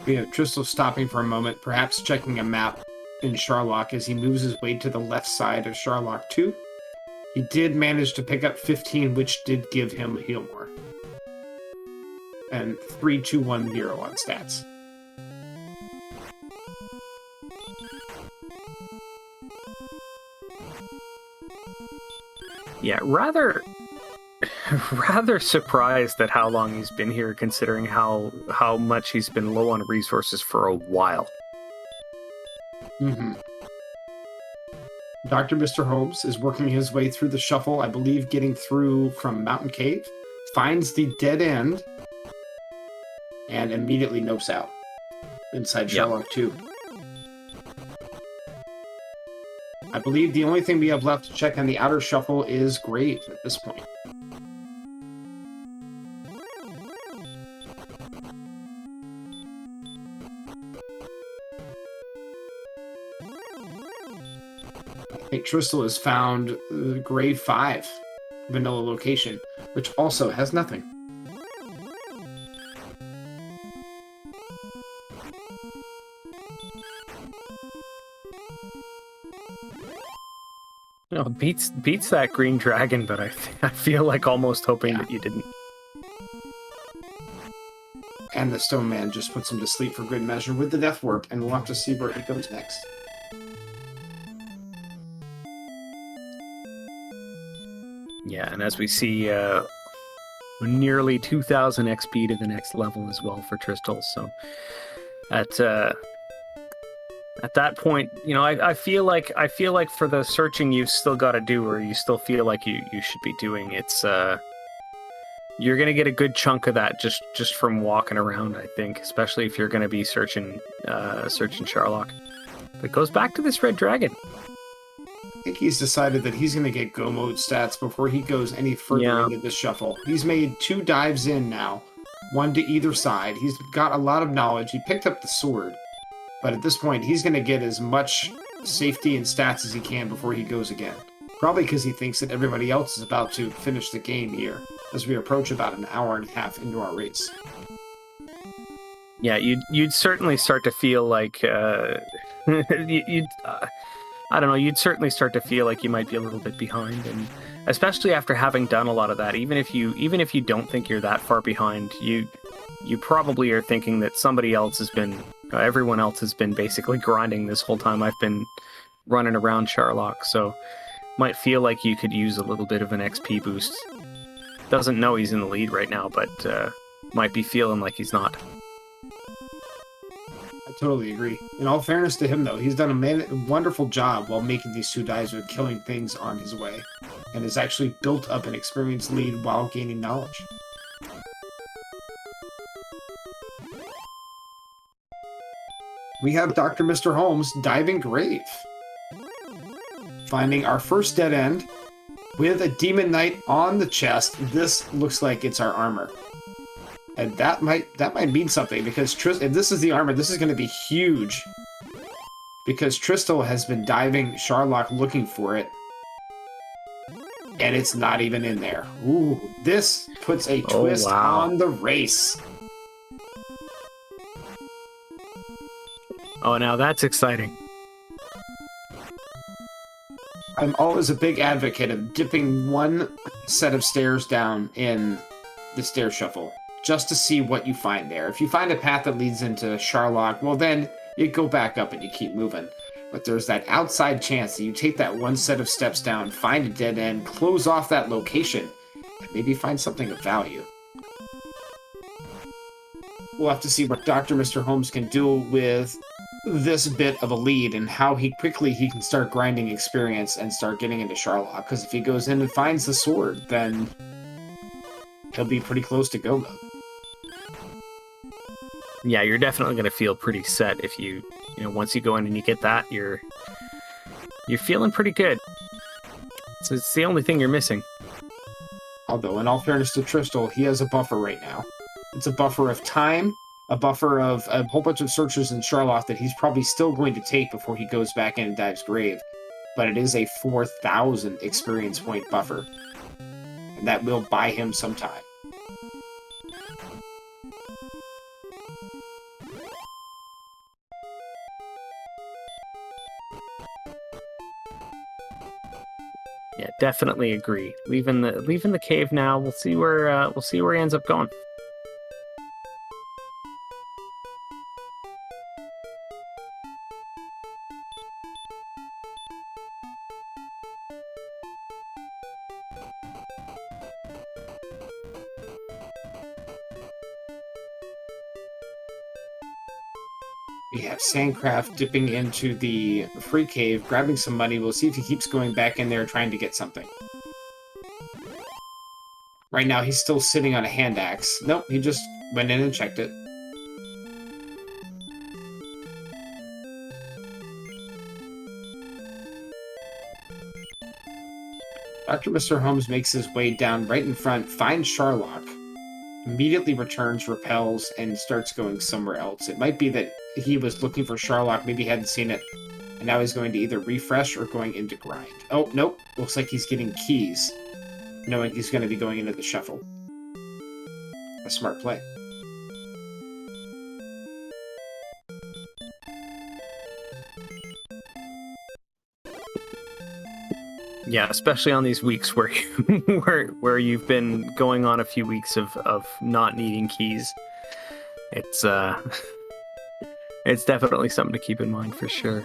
We have Tristal stopping for a moment, perhaps checking a map in Sharlock as he moves his way to the left side of Sharlock 2. He did manage to pick up 15, which did give him heal more. And 3-2-1-0 on stats. Yeah, rather surprised at how long he's been here, considering how much he's been low on resources for a while. Mm-hmm. DrMisterHomes is working his way through the shuffle, I believe getting through from Mountain Cave, finds the dead end, and immediately nopes out inside Sharlock 2. I believe the only thing we have left to check on the outer shuffle is Grave at this point. I think Tristal has found the Grave 5 vanilla location, which also has nothing. No, beats that green dragon, but I feel like almost hoping that you didn't. And the Stone Man just puts him to sleep for good measure with the Death Warp, and we'll have to see where he goes next. Yeah, and as we see, nearly 2,000 XP to the next level as well for Tristal. So at that point, you know, I feel like for the searching you've still got to do, or you still feel like you should be doing, it's you're gonna get a good chunk of that just from walking around. I think, especially if you're gonna be searching Sharlock. But it goes back to this red dragon. I think he's decided that he's going to get go mode stats before he goes any further into this shuffle. He's made 2 dives in now, one to either side. He's got a lot of knowledge. He picked up the sword, but at this point, he's going to get as much safety and stats as he can before he goes again. Probably because he thinks that everybody else is about to finish the game here as we approach about an hour and a half into our race. Yeah, you'd certainly start to feel like you'd I don't know, you'd certainly start to feel like you might be a little bit behind, and especially after having done a lot of that, even if you don't think you're that far behind, you probably are thinking that somebody else has been everyone else has been basically grinding this whole time I've been running around Charlock, so might feel like you could use a little bit of an XP boost. Doesn't know he's in the lead right now, but might be feeling like he's not. I totally agree. In all fairness to him, though, he's done a wonderful job while making these 2 dives with killing things on his way, and has actually built up an experienced lead while gaining knowledge. We have DrMisterHomes diving grave, finding our first dead end with a Demon Knight on the chest. This looks like it's our armor. And that might mean something, because if this is the armor, this is going to be huge. Because Tristal has been diving Charlock looking for it. And it's not even in there. Ooh, this puts a twist on the race. Oh, now that's exciting. I'm always a big advocate of dipping one set of stairs down in the stair shuffle, just to see what you find there. If you find a path that leads into Charlock, well then, you go back up and you keep moving. But there's that outside chance that you take that one set of steps down, find a dead end, close off that location, and maybe find something of value. We'll have to see what DrMisterHomes can do with this bit of a lead and how quickly he can start grinding experience and start getting into Charlock. Because if he goes in and finds the sword, then he'll be pretty close to go mode. Yeah, you're definitely going to feel pretty set if you once you go in and you get that, you're feeling pretty good. So it's the only thing you're missing. Although, in all fairness to Tristal, he has a buffer right now. It's a buffer of time, a buffer of a whole bunch of searches in Charlock that he's probably still going to take before he goes back in and dives grave. But it is a 4,000 experience point buffer. And that will buy him some time. Yeah, definitely agree. Leaving the cave now. We'll see where he ends up going. We have Sandcraft dipping into the free cave, grabbing some money. We'll see if he keeps going back in there trying to get something. Right now, he's still sitting on a hand axe. Nope, he just went in and checked it. DrMisterHomes makes his way down right in front, finds Charlock, immediately returns, repels, and starts going somewhere else. It might be that he was looking for Charlock, maybe he hadn't seen it, and now he's going to either refresh or going into grind. Oh, nope. Looks like he's getting keys, knowing he's going to be going into the shuffle. A smart play. Yeah, especially on these weeks where where you've been going on a few weeks of not needing keys. It's definitely something to keep in mind for sure.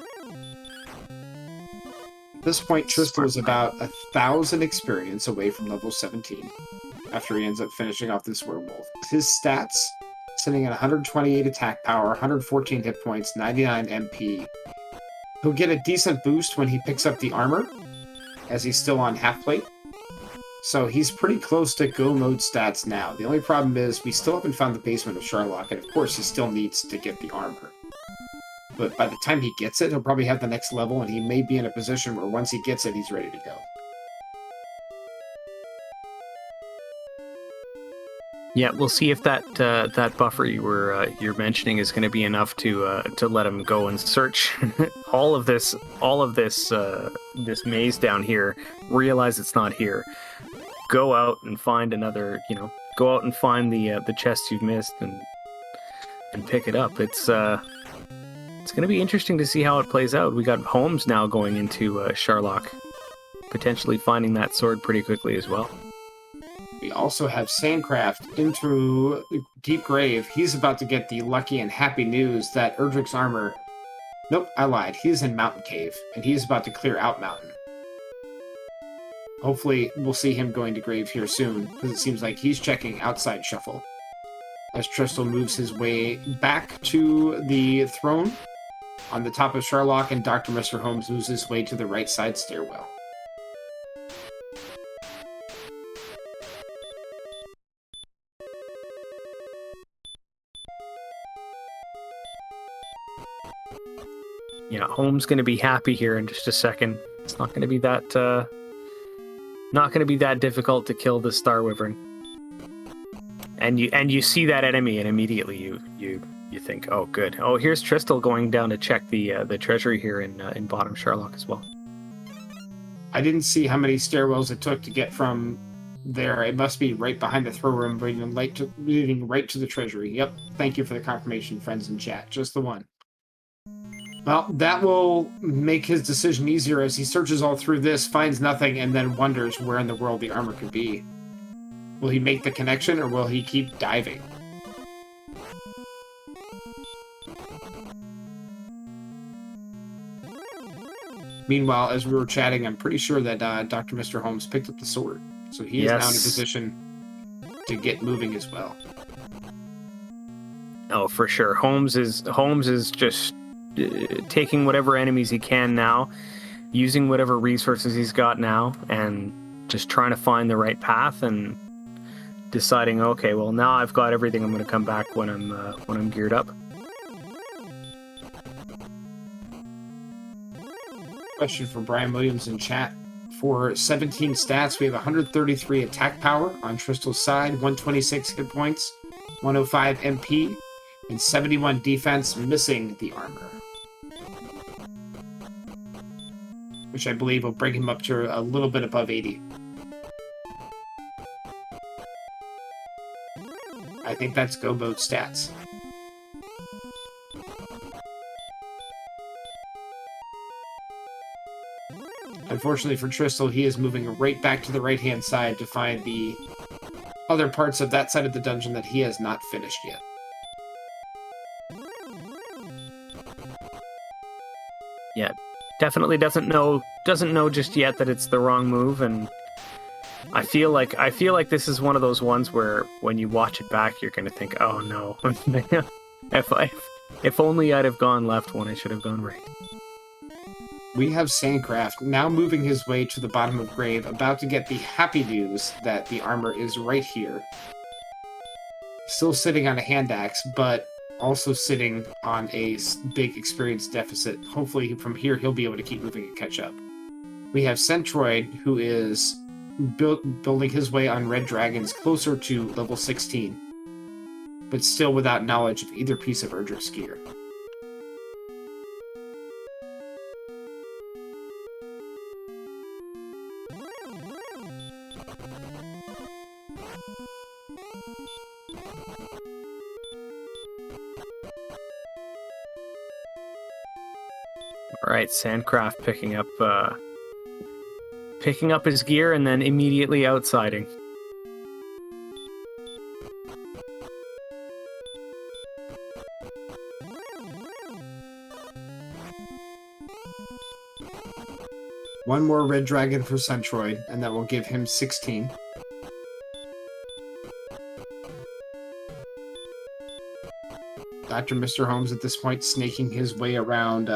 At this point, Tristal is about 1,000 experience away from level 17 after he ends up finishing off this werewolf. His stats, sitting at 128 attack power, 114 hit points, 99 MP. He'll get a decent boost when he picks up the armor, as he's still on half plate. So he's pretty close to go mode stats now. The only problem is we still haven't found the basement of Charlock, and of course he still needs to get the armor. But by the time he gets it, he'll probably have the next level, and he may be in a position where once he gets it, he's ready to go. Yeah, we'll see if that buffer you're mentioning is going to be enough to let him go and search all of this maze down here. Realize it's not here. Go out and find another. Go out and find the chests you've missed and and pick it up. It's going to be interesting to see how it plays out. We got Holmes now going into Sherlock, potentially finding that sword pretty quickly as well. We also have Sandcraft into Deep Grave. He's about to get the lucky and happy news that Erdrick's armor... Nope, I lied. He's in Mountain Cave, and he's about to clear out Mountain. Hopefully, we'll see him going to Grave here soon, because it seems like he's checking outside Shuffle. As Tristal moves his way back to the throne on the top of Sherlock, and DrMisterHomes moves his way to the right side stairwell. Yeah, Holmes going to be happy here in just a second. It's not going to be that difficult to kill the Star Wyvern. And you see that enemy, and immediately you think, oh, good. Oh, here's Tristal going down to check the treasury here in bottom Sherlock as well. I didn't see how many stairwells it took to get from there. It must be right behind the throne room, leading right to the treasury. Yep. Thank you for the confirmation, friends in chat. Just the one. Well, that will make his decision easier as he searches all through this, finds nothing, and then wonders where in the world the armor could be. Will he make the connection, or will he keep diving? Meanwhile, as we were chatting, I'm pretty sure that DrMisterHomes picked up the sword. So he is now in a position to get moving as well. Oh, for sure. Holmes is just taking whatever enemies he can now, using whatever resources he's got now, and just trying to find the right path and deciding, okay, well, now I've got everything. I'm going to come back when I'm geared up. Question from Brian Williams in chat. For 17 stats, we have 133 attack power on Tristal's side, 126 hit points, 105 MP, and 71 defense, missing the armor. Which I believe will bring him up to a little bit above 80. I think that's Go Boat stats. Unfortunately for Tristal, he is moving right back to the right-hand side to find the other parts of that side of the dungeon that he has not finished yet. Yeah, definitely doesn't know just yet that it's the wrong move, and I feel like this is one of those ones where when you watch it back, you're going to think, oh no, if only I'd have gone left when I should have gone right. We have Sandcraft now moving his way to the bottom of Grave, about to get the happy news that the armor is right here. Still sitting on a hand axe, but also sitting on a big experience deficit. Hopefully from here he'll be able to keep moving and catch up. We have Centroid, who is building his way on red dragons closer to level 16, but still without knowledge of either piece of Erdrick's gear. All right, Sandcraft picking up his gear and then immediately outsiding. One more red dragon for Centroid, and that will give him 16. DrMisterHomes at this point snaking his way around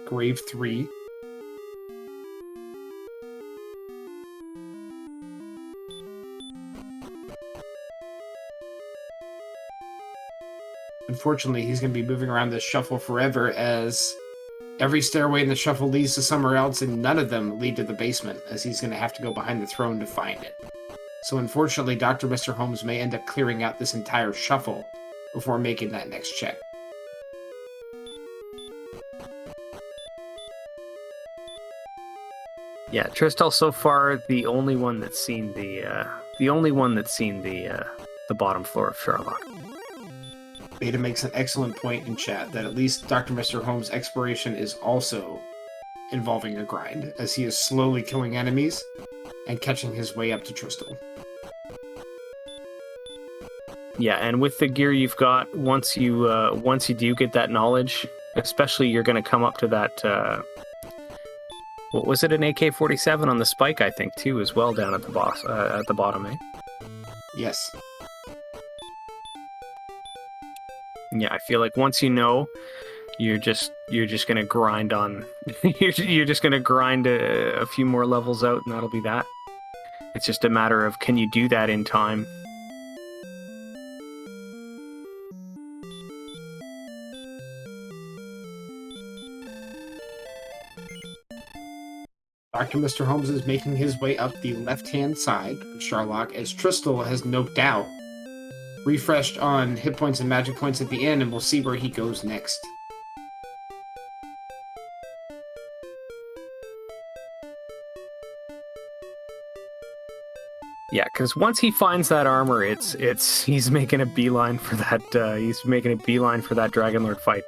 Grave 3. Unfortunately, he's going to be moving around this shuffle forever, as every stairway in the shuffle leads to somewhere else, and none of them lead to the basement, as he's going to have to go behind the throne to find it. So unfortunately, DrMisterHomes may end up clearing out this entire shuffle before making that next check. Yeah, Tristal so far the only one that's seen the bottom floor of Sherlock. Beta makes an excellent point in chat that at least Dr. Mr. Holmes' exploration is also involving a grind, as he is slowly killing enemies and catching his way up to Tristal. Yeah, and with the gear you've got, once you do get that knowledge, especially you're going to come up to that. What was it? An AK-47 on the spike, I think, too, as well, down at the bottom, eh? Yes. Yeah, I feel like once you know, you're just gonna grind on. you're just gonna grind a few more levels out, and that'll be that. It's just a matter of, can you do that in time? Dr. Mr. Holmes is making his way up the left-hand side of Sherlock, as Tristal has noped out, refreshed on hit points and magic points at the end, and we'll see where he goes next. Yeah, because once he finds that armor, he's making a beeline for that. He's making a beeline for that Dragonlord fight.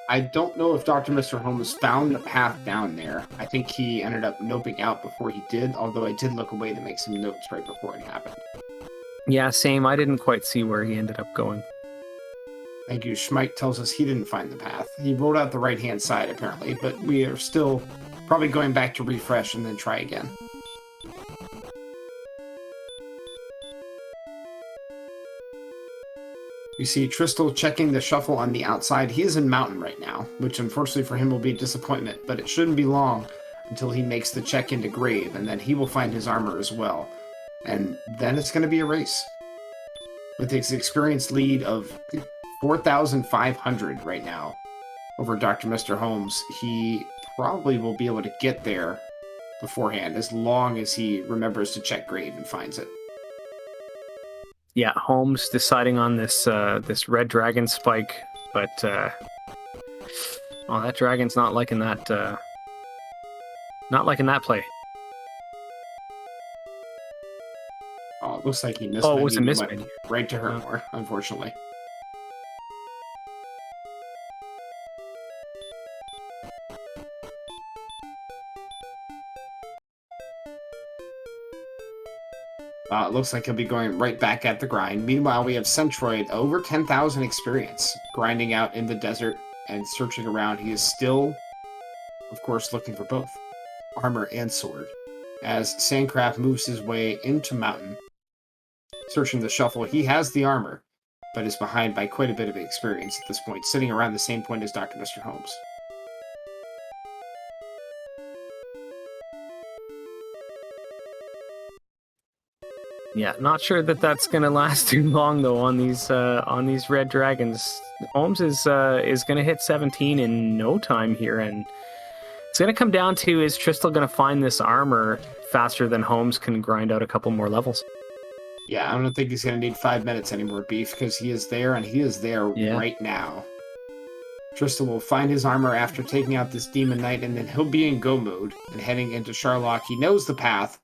I don't know if Dr. Mr. Holmes found the path down there. I think he ended up noping out before he did, although I did look away to make some notes right before it happened. Yeah, same. I didn't quite see where he ended up going. Thank you. Schmike tells us he didn't find the path. He rolled out the right-hand side, apparently, but we are still probably going back to refresh and then try again. We see Tristal checking the shuffle on the outside. He is in Mountain right now, which unfortunately for him will be a disappointment, but it shouldn't be long until he makes the check into Grave, and then he will find his armor as well. And then it's going to be a race. With his experienced lead of 4,500 right now over Dr. Mr. Holmes, he probably will be able to get there beforehand, as long as he remembers to check Grave and finds it. Yeah, Holmes deciding on this this red dragon spike, but that dragon's not liking that. Not liking that play. Oh, it looks like he missed. Oh, it was a mismenu. Right to her more, unfortunately. It looks like he'll be going right back at the grind. Meanwhile, we have Centroid, over 10,000 experience, grinding out in the desert and searching around. He is still, of course, looking for both armor and sword. As Sandcraft moves his way into Mountain, searching the shuffle, he has the armor, but is behind by quite a bit of experience at this point, sitting around the same point as Dr. Mr. Holmes. Yeah, not sure that that's gonna last too long though on these red dragons. Holmes is gonna hit 17 in no time here, and it's gonna come down to, is Tristal gonna find this armor faster than Holmes can grind out a couple more levels? Yeah, I don't think he's gonna need 5 minutes anymore, Beef, because he is there, and he is there right now. Tristal will find his armor after taking out this Demon Knight, and then he'll be in go mode and heading into Sherlock. He knows the path.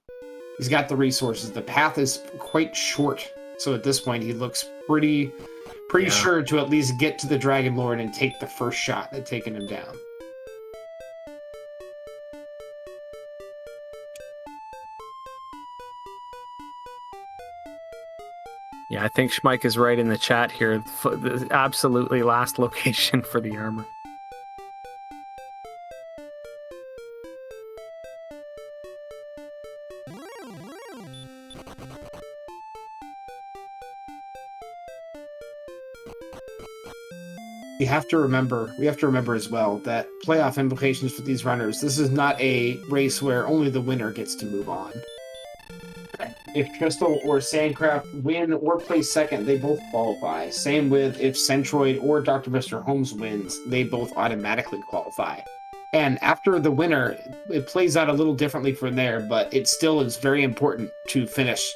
He's got the resources. The path is quite short, so at this point he looks pretty sure to at least get to the Dragon Lord and take the first shot at taking him down. Yeah, I think Schmike is right in the chat here. The absolutely last location for the armor. We have to remember as well that playoff implications for these runners, this is not a race where only the winner gets to move on. If Tristal or Sandcraft win or place second, they both qualify. Same with if Centroid or Dr. Mr. Holmes wins, they both automatically qualify. And after the winner, it plays out a little differently from there, but it still is very important to finish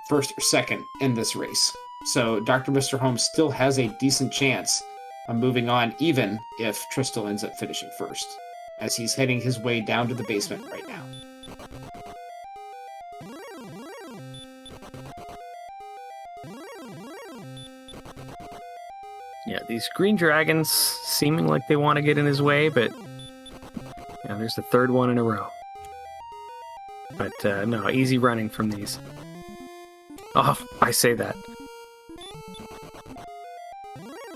first or second in this race. So DrMisterHomes still has a decent chance of moving on, even if Tristal ends up finishing first, as he's heading his way down to the basement right now. Yeah, these green dragons seeming like they want to get in his way, but yeah, there's the third one in a row. But no, easy running from these. Oh, I say that.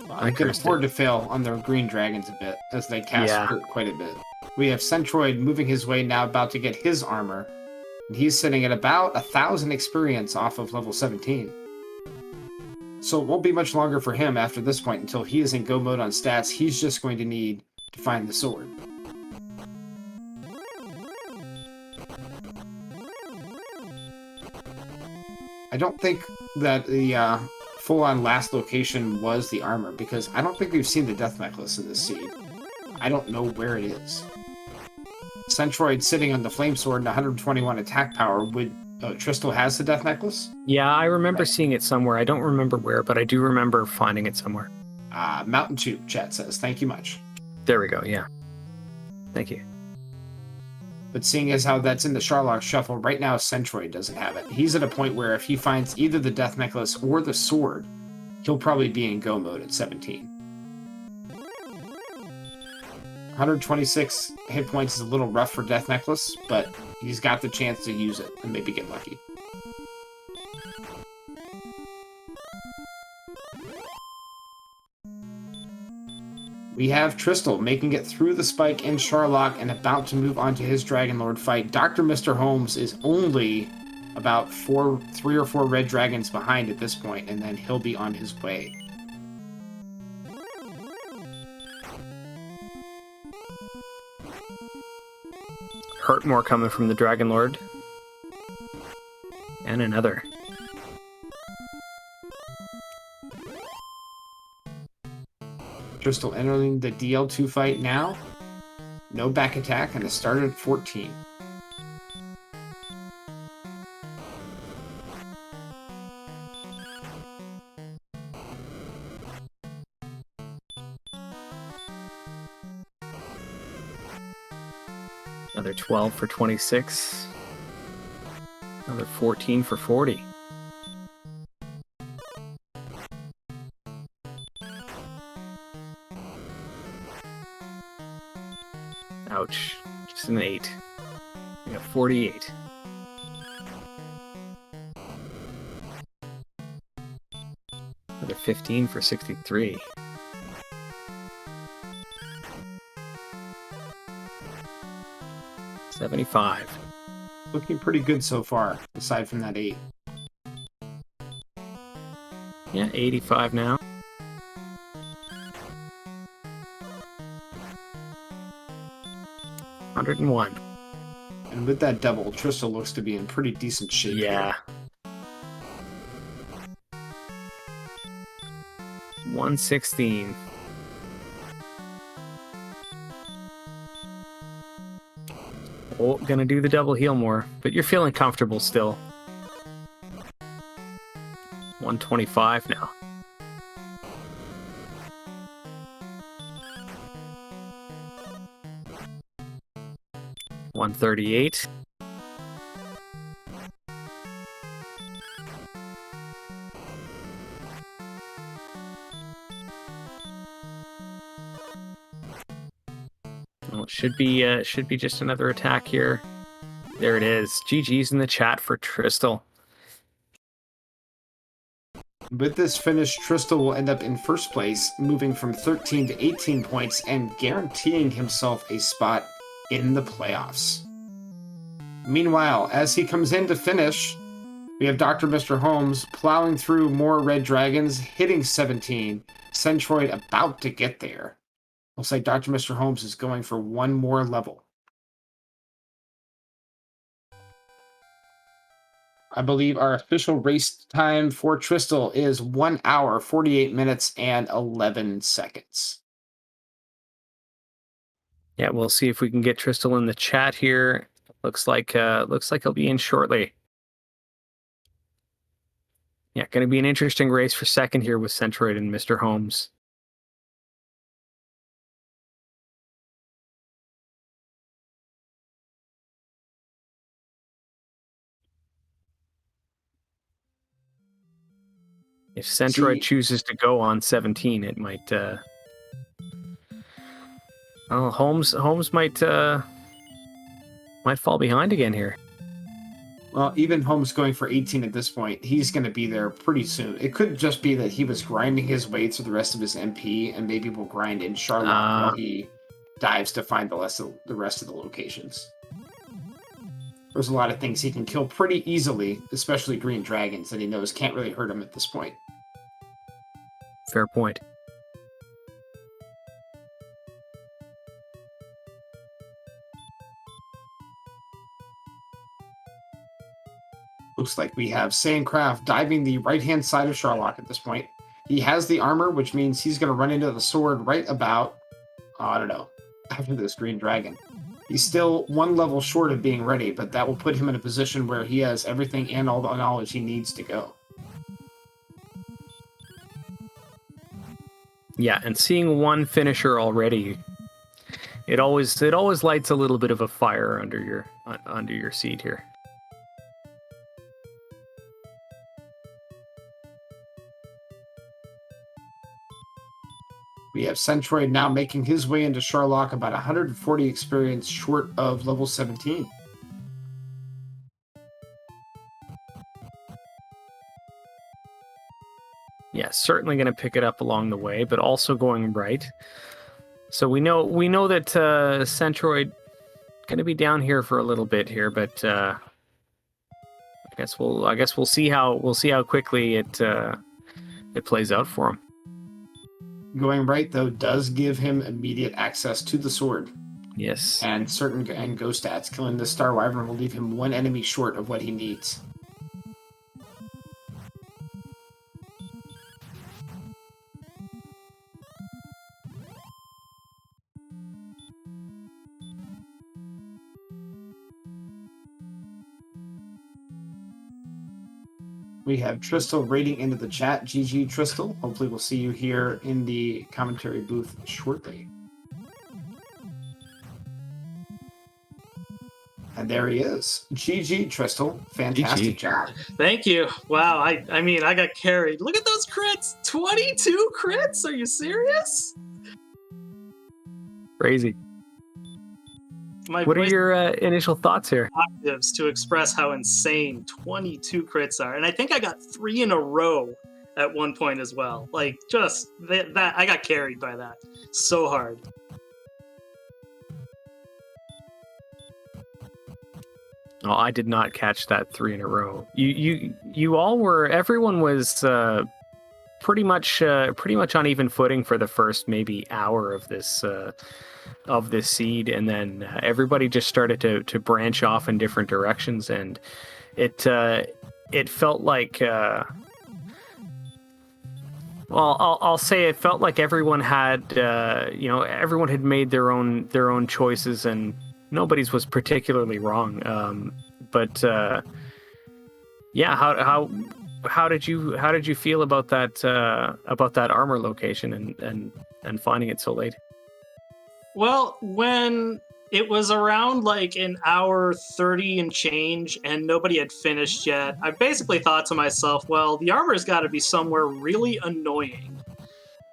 I can afford to fail on their green dragons a bit, as they cast hurt quite a bit. We have Centroid moving his way now, about to get his armor. And he's sitting at about 1,000 experience off of level 17. So it won't be much longer for him after this point until he is in go mode on stats. He's just going to need to find the sword. I don't think that the full-on last location was the armor, because I don't think we've seen the death necklace in this seed. I don't know where it is. Centroid sitting on the flame sword and 121 attack power. Would Tristal has the death necklace? Yeah, I remember seeing it somewhere. I don't remember where, but I do remember finding it somewhere. Mountain Tube, chat says. Thank you much. There we go, yeah. Thank you. But seeing as how that's in the Sharlock Shuffle, right now Centroid doesn't have it. He's at a point where if he finds either the death necklace or the sword, he'll probably be in go mode at 17. 126 hit points is a little rough for death necklace, but he's got the chance to use it and maybe get lucky. We have Tristal making it through the spike in Sharlock and about to move on to his Dragon Lord fight. DrMisterHomes is only about 3 or 4 red dragons behind at this point, and then he'll be on his way. Hurt more coming from the Dragon Lord. And another. Tristal entering the DL2 fight now. No back attack, and it started at 14. Another 12 for 26. Another 14 for 40. Ouch. Just an 8. We got 48. Another 15 for 63. $75. Looking pretty good so far, aside from that 8. Yeah, 85 now. $101. And with that double, Tristal looks to be in pretty decent shape. Yeah. Here. 116. Oh, gonna do the double heal more, but you're feeling comfortable still. 125 now. $138. Well, it should be just another attack here. There it is. GG's in the chat for Tristal. With this finish, Tristal will end up in first place, moving from 13 to 18 points and guaranteeing himself a spot in the playoffs. Meanwhile, as he comes in to finish, we have DrMisterHomes plowing through more red dragons, hitting 17. Centroid about to get there. Looks like DrMisterHomes is going for one more level. I believe our official race time for Tristal is 1 hour, 48 minutes, and 11 seconds. Yeah, we'll see if we can get Tristal in the chat here. Looks like he'll be in shortly. Yeah, going to be an interesting race for second here with Centroid and Mr. Homes. If Centroid chooses to go on 17, it might. Oh, Holmes might fall behind again here. Well, even Holmes going for 18 at this point, he's going to be there pretty soon. It could just be that he was grinding his way through the rest of his MP, and maybe will grind in Charlotte while he dives to find the rest of the locations. There's a lot of things he can kill pretty easily, especially green dragons that he knows can't really hurt him at this point. Fair point. Looks like we have Sandcraft diving the right-hand side of Sherlock at this point. He has the armor, which means he's going to run into the sword right about, I don't know, after this green dragon. He's still one level short of being ready, but that will put him in a position where he has everything and all the knowledge he needs to go. Yeah, and seeing one finisher already, it always lights a little bit of a fire under your seat here. We have Centroid now making his way into Sherlock, about 140 experience short of level 17. Yeah, certainly going to pick it up along the way, but also going right. So we know that Centroid going to be down here for a little bit here, but I guess we'll see how quickly it plays out for him. Going right, though, does give him immediate access to the sword. Yes. And ghost stats. Killing the Star Wyvern will leave him one enemy short of what he needs. We have Tristal raiding into the chat. GG, Tristal. Hopefully we'll see you here in the commentary booth shortly. And there he is. GG, Tristal. Fantastic job. Thank you. Wow, I mean, I got carried. Look at those crits! 22 crits? Are you serious? Crazy. What are your initial thoughts here? Octaves to express how insane 22 crits are. And I think I got 3 in a row at one point as well. Like, just that I got carried by that so hard. Oh, I did not catch that 3 in a row. You all were. Everyone was pretty much on even footing for the first maybe hour of this seed, and then everybody just started to branch off in different directions, and it felt like I'll say it felt like everyone had everyone had made their own choices, and nobody's was particularly wrong. But yeah, how did you feel about that armor location and finding it so late? Well, when it was around like an hour 30 and change and nobody had finished yet, I basically thought to myself, well, the armor's got to be somewhere really annoying.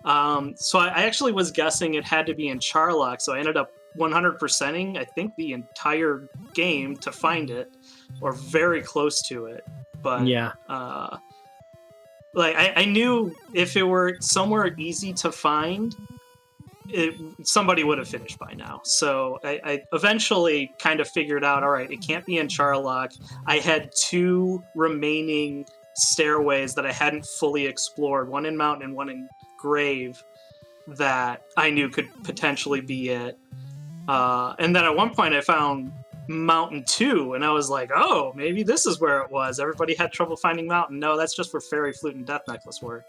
So I actually was guessing it had to be in Charlock, so I ended up 100%ing, I think, the entire game to find it, or very close to it. But yeah, I knew if it were somewhere easy to find, somebody would have finished by now. So I eventually kind of figured out, all right, it can't be in Charlock. I had 2 remaining stairways that I hadn't fully explored, one in Mountain and one in Grave, that I knew could potentially be it. And then at one point I found Mountain 2, and I was like, oh, maybe this is where it was. Everybody had trouble finding Mountain. No, that's just where Fairy Flute and Death Necklace were.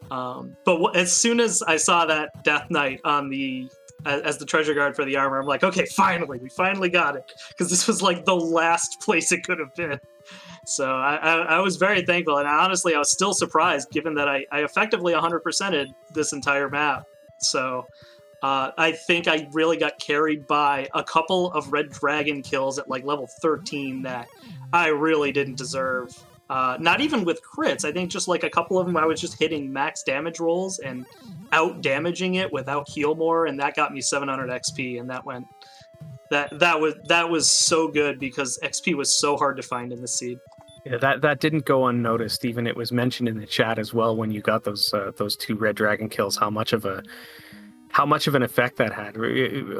But as soon as I saw that Death Knight on the as the treasure guard for the armor. I'm like, okay, we finally got it, because this was like the last place it could have been. So I was very thankful, and honestly, I was still surprised, given that I effectively 100%ed this entire map. So I think I really got carried by a couple of red dragon kills at like level 13 that I really didn't deserve. Not even with crits. I think just like a couple of them, I was just hitting max damage rolls and out damaging it without heal more, and that got me 700 XP, and that was so good because XP was so hard to find in the seed. Yeah, that didn't go unnoticed. Even it was mentioned in the chat as well when you got those 2 red dragon kills. How much of an effect that had.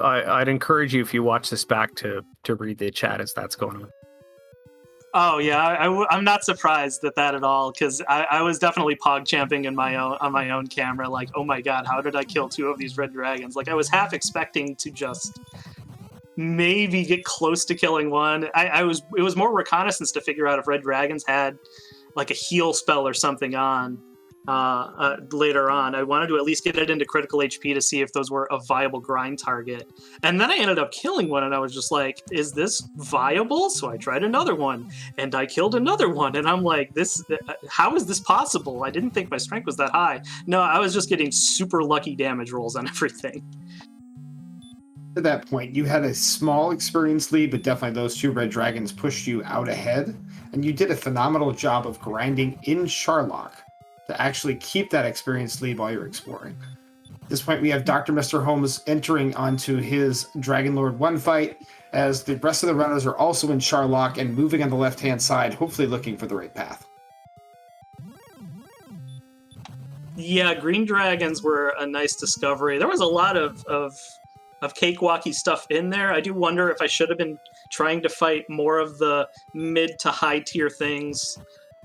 I'd encourage you, if you watch this back, to read the chat as that's going on. Oh yeah, I'm not surprised at that at all, because I was definitely pog champing on my own camera, like, oh my god, how did I kill 2 of these red dragons? Like, I was half expecting to just maybe get close to killing one. It was more reconnaissance to figure out if red dragons had like a heal spell or something on later on. I wanted to at least get it into critical HP to see if those were a viable grind target. And then I ended up killing one, and I was just like, is this viable? So I tried another one, and I killed another one, and I'm like, how is this possible? I didn't think my strength was that high. No, I was just getting super lucky damage rolls on everything. At that point, you had a small experience lead, but definitely those 2 red dragons pushed you out ahead, and you did a phenomenal job of grinding in Sharlock to actually keep that experience lead while you're exploring. At this point, we have DrMisterHomes entering onto his Dragon Lord 1 fight, as the rest of the runners are also in Sharlock and moving on the left-hand side, hopefully looking for the right path. Yeah, green dragons were a nice discovery. There was a lot of cakewalky stuff in there. I do wonder if I should have been trying to fight more of the mid to high tier things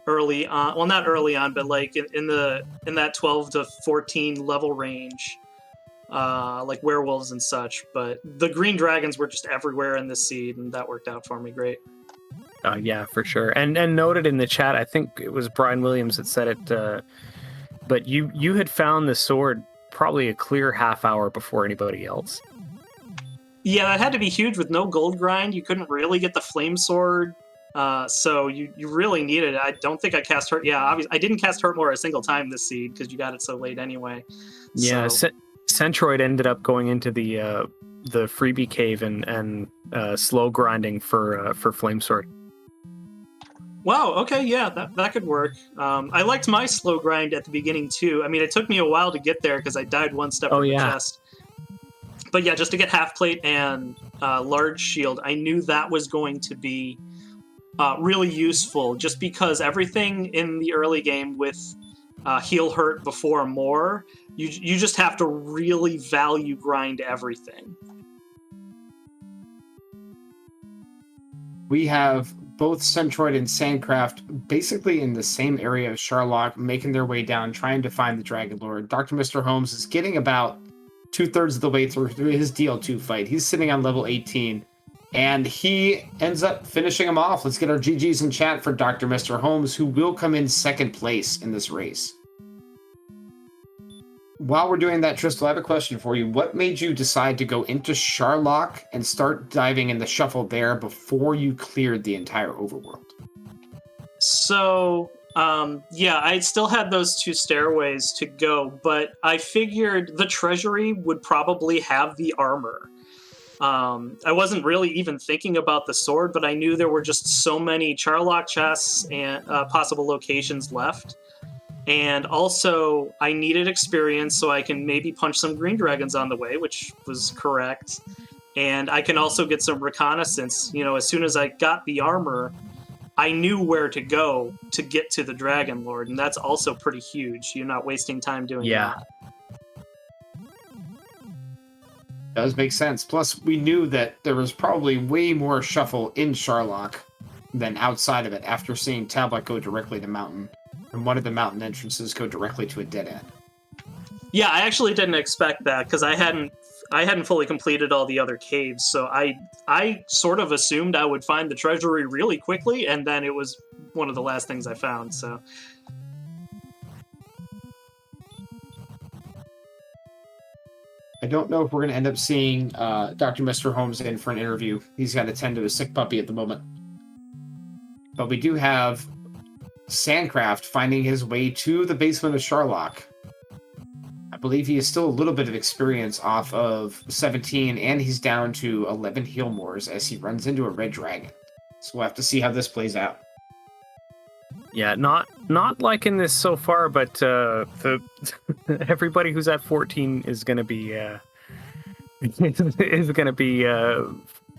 early on. Well, not early on, but like in that 12 to 14 level range, like werewolves and such. But the green dragons were just everywhere in this seed, and that worked out for me great. Yeah, for sure. And noted in the chat, I think it was Brian Williams that said it, but you had found the sword probably a clear half hour before anybody else. Yeah, that had to be huge with no gold grind. You couldn't really get the flame sword, so you really needed it. I don't think I cast Hurt. Yeah, obviously, I didn't cast Hurt more a single time this seed because you got it so late anyway. Yeah, so. Centroid ended up going into the freebie cave and slow grinding for flame sword. Wow, okay, yeah, that could work. I liked my slow grind at the beginning too. I mean, it took me a while to get there because I died one step from the chest. But yeah, just to get half plate and large shield, I knew that was going to be really useful, just because everything in the early game with heal hurt before more, you just have to really value grind everything. We have both Centroid and Sandcraft basically in the same area of Sharlock, making their way down, trying to find the Dragon Lord. DrMisterHomes is getting about 2/3 of the way through his DL2 fight. He's sitting on level 18, and he ends up finishing him off. Let's get our GGs in chat for DrMisterHomes, who will come in second place in this race. While we're doing that, Tristal, I have a question for you. What made you decide to go into Sharlock and start diving in the shuffle there before you cleared the entire overworld? So, yeah, I still had those 2 stairways to go, but I figured the treasury would probably have the armor. I wasn't really even thinking about the sword, but I knew there were just so many Charlock chests and possible locations left. And also, I needed experience so I can maybe punch some green dragons on the way, which was correct. And I can also get some reconnaissance. You know, as soon as I got the armor, I knew where to go to get to the Dragon Lord, and that's also pretty huge. You're not wasting time doing that. Does make sense. Plus, we knew that there was probably way more shuffle in Sharlock than outside of it after seeing Tablet go directly to Mountain. And one of the mountain entrances go directly to a dead end. Yeah, I actually didn't expect that because I hadn't fully completed all the other caves, so I sort of assumed I would find the treasury really quickly, and then it was one of the last things I found. So. I don't know if we're going to end up seeing DrMisterHomes in for an interview. He's got to tend to a sick puppy at the moment. But we do have Sandcraft finding his way to the basement of Sharlock. I believe he has still a little bit of experience off of 17, and he's down to 11 heal mores as he runs into a red dragon. So we'll have to see how this plays out. Yeah, not liking this so far, but the everybody who's at 14 is going to be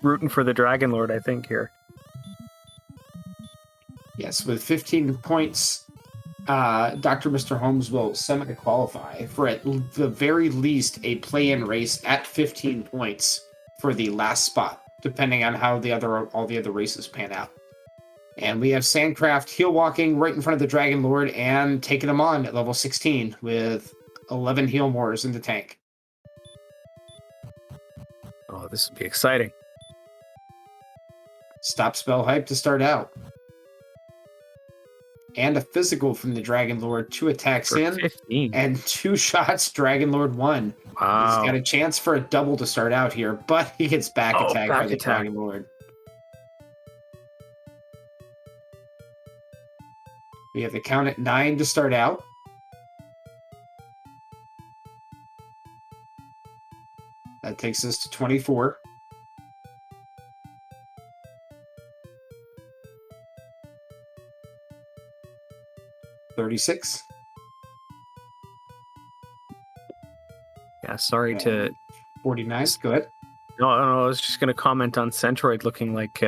rooting for the Dragon Lord, I think, here. Yes, with 15 points, DrMisterHomes will semi-qualify for at the very least a play-in race at 15 points for the last spot, depending on how all the other races pan out. And we have Sandcraft heel walking right in front of the Dragon Lord and taking him on at level 16 with 11 heal mores in the tank. Oh, this would be exciting. Stop spell hype to start out. And a physical from the Dragon Lord, 2 attacks For in, 15. and 2 shots, Dragon Lord 1. Wow. He's got a chance for a double to start out here, but he gets back attacked by the attack. Dragon Lord. We have the count at 9 to start out. That takes us to 24. $36. Yeah, sorry to... 49. Go ahead. No, I was just going to comment on Centroid looking like...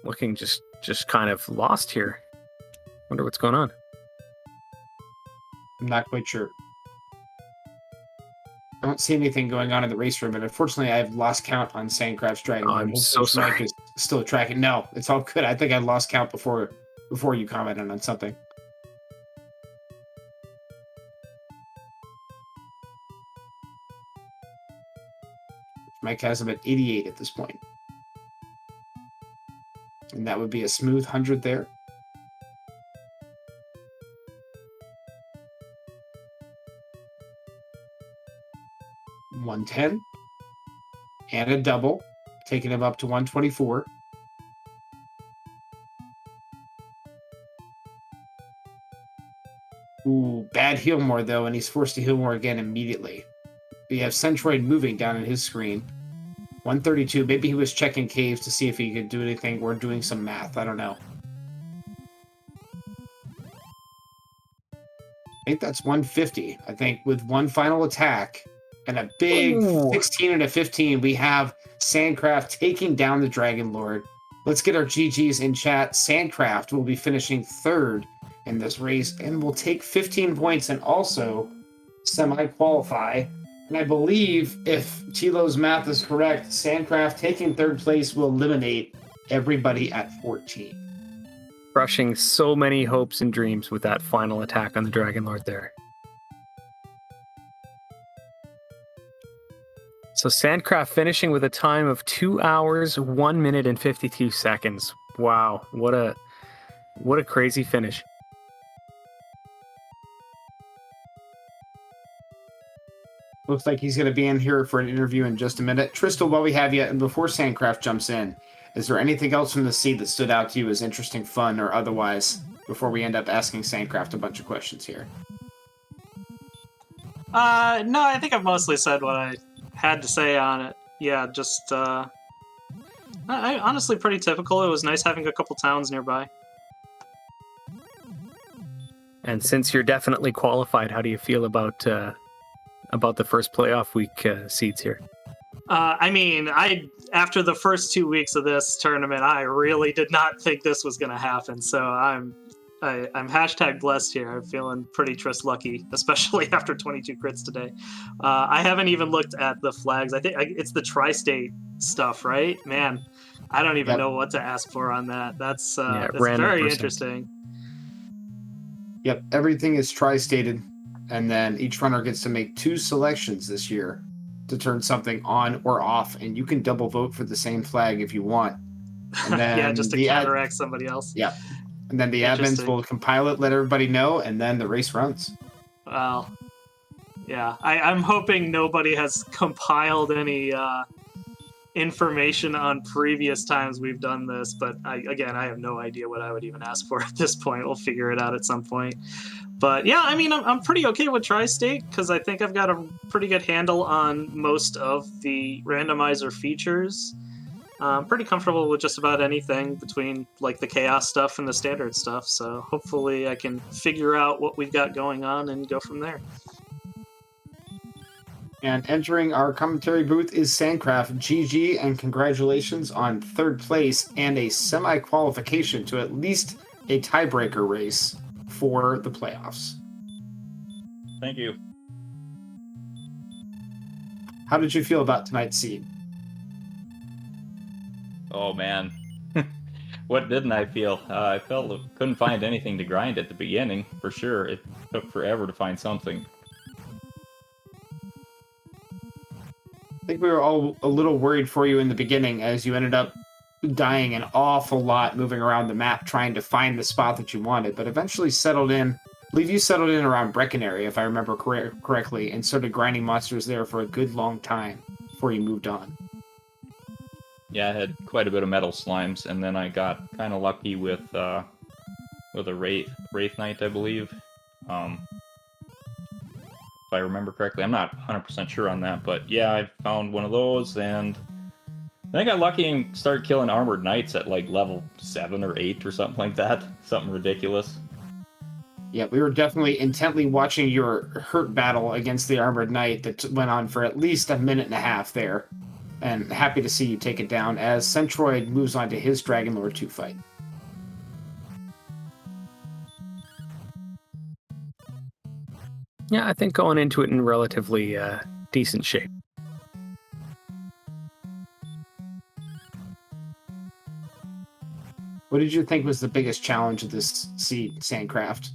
looking just kind of lost here. Wonder what's going on. I'm not quite sure. I don't see anything going on in the race room, and unfortunately, I've lost count on Sandcraft's Dragon. I'm so sorry. Is still tracking. No, it's all good. I think I lost count before you commented on something. Mike has him at 88 at this point. And that would be a smooth 100 there. $110. And a double, taking him up to 124. Ooh, bad heal more though, and he's forced to heal more again immediately. We have Centroid moving down on his screen. 132. Maybe he was checking caves to see if he could do anything or doing some math. I don't know. I think that's 150. I think with one final attack and a big 16 and a 15, we have Sandcraft taking down the Dragon Lord. Let's get our GGs in chat. Sandcraft will be finishing 3rd in this race and will take 15 points and also semi-qualify. And I believe, if Tilo's math is correct, Sandcraft taking 3rd place will eliminate everybody at 14. Crushing so many hopes and dreams with that final attack on the Dragon Lord there. So Sandcraft finishing with a time of 2 hours, 1 minute, and 52 seconds. Wow, what a crazy finish. Looks like he's going to be in here for an interview in just a minute. Tristal, while we have you, and before Sandcraft jumps in, is there anything else from the seed that stood out to you as interesting, fun, or otherwise, before we end up asking Sandcraft a bunch of questions here? No, I think I've mostly said what I had to say on it. Yeah, just, honestly pretty typical. It was nice having a couple towns nearby. And since you're definitely qualified, how do you feel about the first playoff week seeds here? I mean, after the first 2 weeks of this tournament, I really did not think this was going to happen. So I'm hashtag blessed here. I'm feeling pretty Tris lucky, especially after 22 crits today. I haven't even looked at the flags. I think it's the tri-state stuff, right? Man, I don't even know what to ask for on that. That's very interesting. Yep, everything is tri-stated. And then each runner gets to make 2 selections this year to turn something on or off, and you can double vote for the same flag if you want. And then just to counteract somebody else. Yeah. And then the admins will compile it, let everybody know, and then the race runs. Well, Yeah, I'm hoping nobody has compiled any information on previous times we've done this, but I have no idea what I would even ask for at this point. We'll figure it out at some point. But yeah, I mean, I'm pretty okay with Tri-State because I think I've got a pretty good handle on most of the randomizer features. I'm pretty comfortable with just about anything between like the chaos stuff and the standard stuff, so hopefully I can figure out what we've got going on and go from there. And entering our commentary booth is Sandcraft. GG and congratulations on 3rd place and a semi-qualification to at least a tiebreaker race for the playoffs. Thank you. How did you feel about tonight's seed? Oh, man. What didn't I feel? I felt I couldn't find anything to grind at the beginning, for sure. It took forever to find something. I think we were all a little worried for you in the beginning as you ended up dying an awful lot moving around the map trying to find the spot that you wanted, but eventually settled in. I believe you settled in around Breckenary, if I remember correctly, and started grinding monsters there for a good long time before you moved on. Yeah, I had quite a bit of metal slimes, and then I got kind of lucky with a Wraith Knight, I believe. If I remember correctly. I'm not 100% sure on that, but yeah, I found one of those, and then I got lucky and started killing armored knights at like level 7 or 8 or something like that. Something ridiculous. Yeah, we were definitely intently watching your hurt battle against the armored knight that went on for at least a minute and a half there. And happy to see you take it down as Centroid moves on to his Dragonlord 2 fight. Yeah, I think going into it in relatively decent shape. What did you think was the biggest challenge of this seed, Sandcraft?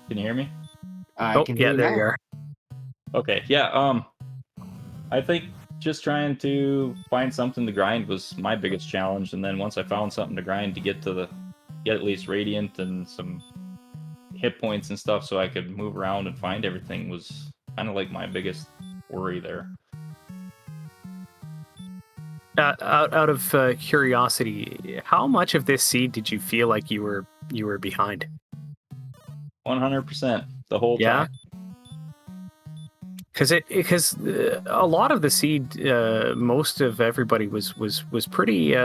Can you hear me? I can hear yeah, you there now. you are. Okay, yeah, I think just trying to find something to grind was my biggest challenge, and then once I found something to grind to get at least Radiant and some hit points and stuff so I could move around and find everything was kind of like my biggest worry there. Out of curiosity, how much of this seed did you feel like you were behind? 100% the whole Yeah. time. Because a lot of the seed, most of everybody was pretty.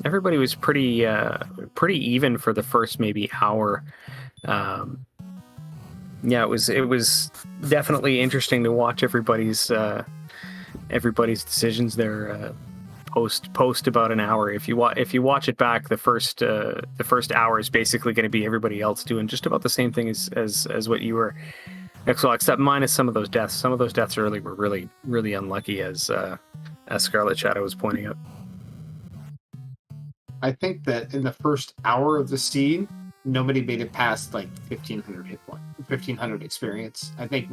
Everybody was pretty even for the first maybe hour. Yeah, it was definitely interesting to watch everybody's decisions there. Post about an hour. If you watch it back, the first hour is basically going to be everybody else doing just about the same thing as what you were. Except minus some of those deaths. Some of those deaths early were really, really unlucky, as Scarlet Shadow was pointing out. I think that in the first hour of the seed, nobody made it past like 1,500 hit point, 1,500 experience. I think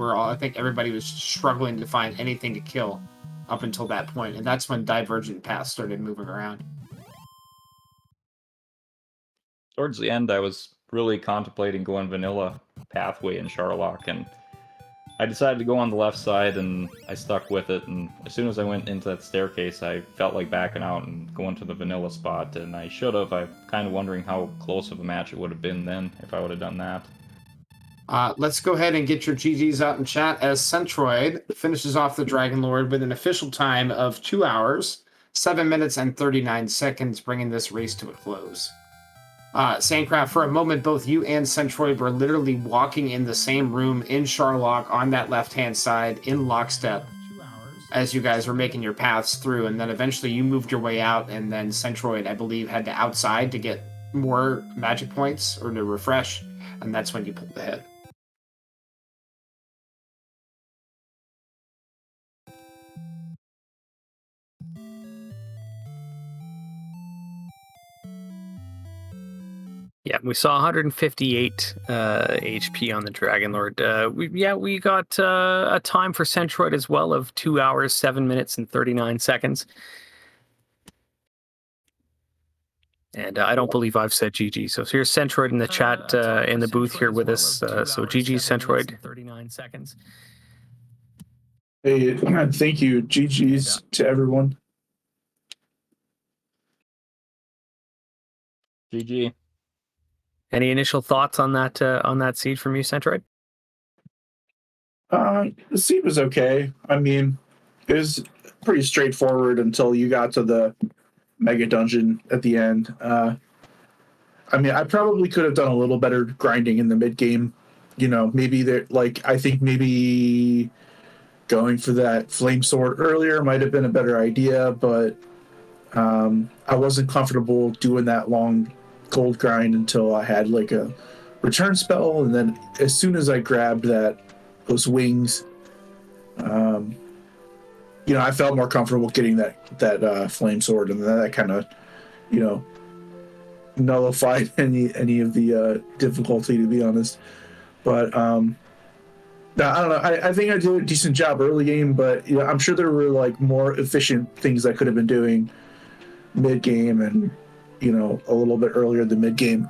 everybody was struggling to find anything to kill up until that point, and that's when Divergent Paths started moving around. Towards the end, I was really contemplating going vanilla pathway in Charlock, and I decided to go on the left side, and I stuck with it, and as soon as I went into that staircase, I felt like backing out and going to the vanilla spot, and I should have. I'm kind of wondering how close of a match it would have been then if I would have done that. Let's go ahead and get your GGs out in chat as Centroid finishes off the Dragonlord with an official time of 2 hours, 7 minutes, and 39 seconds, bringing this race to a close. Sandcraft, for a moment, both you and Centroid were literally walking in the same room in Charlock on that left-hand side in lockstep as you guys were making your paths through, and then eventually you moved your way out, and then Centroid, I believe, had to outside to get more magic points or to refresh, and that's when you pulled ahead. Yeah, we saw 158 HP on the Dragon Lord. We got a time for Centroid as well of 2 hours, 7 minutes, and 39 seconds. And I don't believe I've said GG. So here's Centroid in the chat, in the booth here with us. So GG, Centroid. 39 seconds. Hey, thank you. GG's to everyone. GG. Any initial thoughts on that seed from you, Centroid? The seed was okay. I mean, it was pretty straightforward until you got to the mega dungeon at the end. I mean, I probably could have done a little better grinding in the mid game. You know, maybe I think maybe going for that flame sword earlier might have been a better idea, but I wasn't comfortable doing that long gold grind until I had like a return spell, and then as soon as I grabbed those wings, I felt more comfortable getting that flame sword, and then that kind of, nullified any of the difficulty, to be honest. But no, I don't know. I think I did a decent job early game, but I'm sure there were like more efficient things I could have been doing mid game and a little bit earlier than mid game.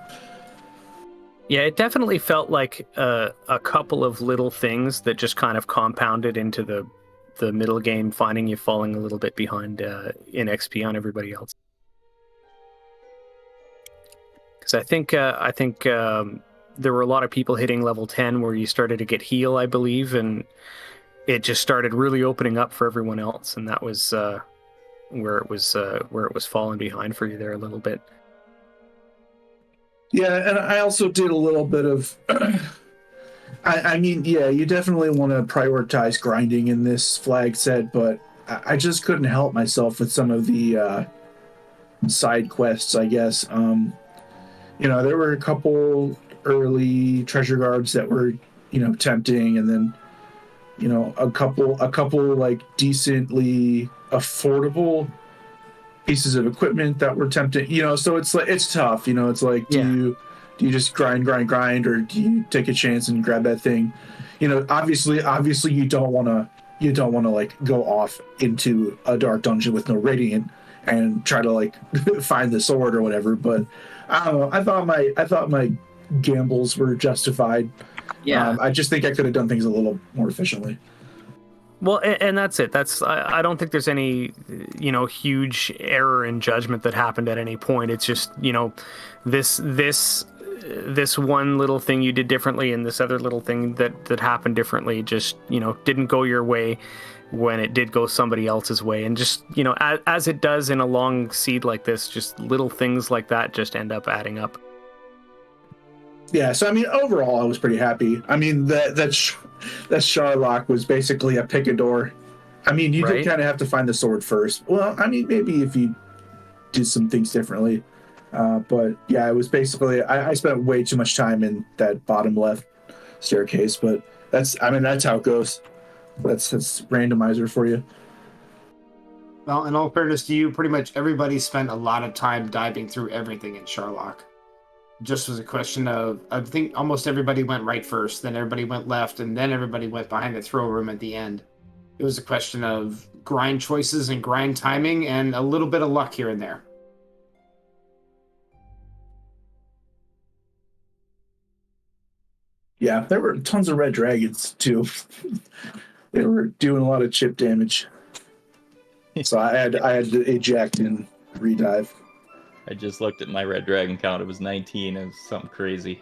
Yeah, it definitely felt like a couple of little things that just kind of compounded into the middle game, finding you falling a little bit behind in XP on everybody else. Because I think there were a lot of people hitting level 10 where you started to get heal, I believe, and it just started really opening up for everyone else, and that was where it was falling behind for you there a little bit. Yeah, and I also did a little bit of I mean, yeah, you definitely want to prioritize grinding in this flag set, but I just couldn't help myself with some of the side quests, I guess. There were a couple early treasure guards that were, tempting, and then, a couple like decently affordable pieces of equipment that were tempting, so it's like, it's tough, it's like, do you just grind, or do you take a chance and grab that thing? Obviously you don't want to like go off into a dark dungeon with no radiant and try to like find the sword or whatever, but I don't know, I thought my gambles were justified. I just think I could have done things a little more efficiently. Well, and that's it. I don't think there's any, huge error in judgment that happened at any point. It's just, this one little thing you did differently, and this other little thing that happened differently just, didn't go your way when it did go somebody else's way. And just, as it does in a long seed like this, just little things like that just end up adding up. Yeah, so I mean, overall, I was pretty happy. I mean, that Sharlock was basically a picador. I mean, you did kind of have to find the sword first. Well, I mean, maybe if you did some things differently. But yeah, it was basically, I spent way too much time in that bottom left staircase, but that's how it goes. That's randomizer for you. Well, in all fairness to you, pretty much everybody spent a lot of time diving through everything in Sharlock. Just was a question of, I think almost everybody went right first, then everybody went left, and then everybody went behind the throw room at the end. It was a question of grind choices and grind timing and a little bit of luck here and there. Yeah, there were tons of red dragons too. They were doing a lot of chip damage. So I had to eject and redive. I just looked at my red dragon count. It was 19. It was something crazy.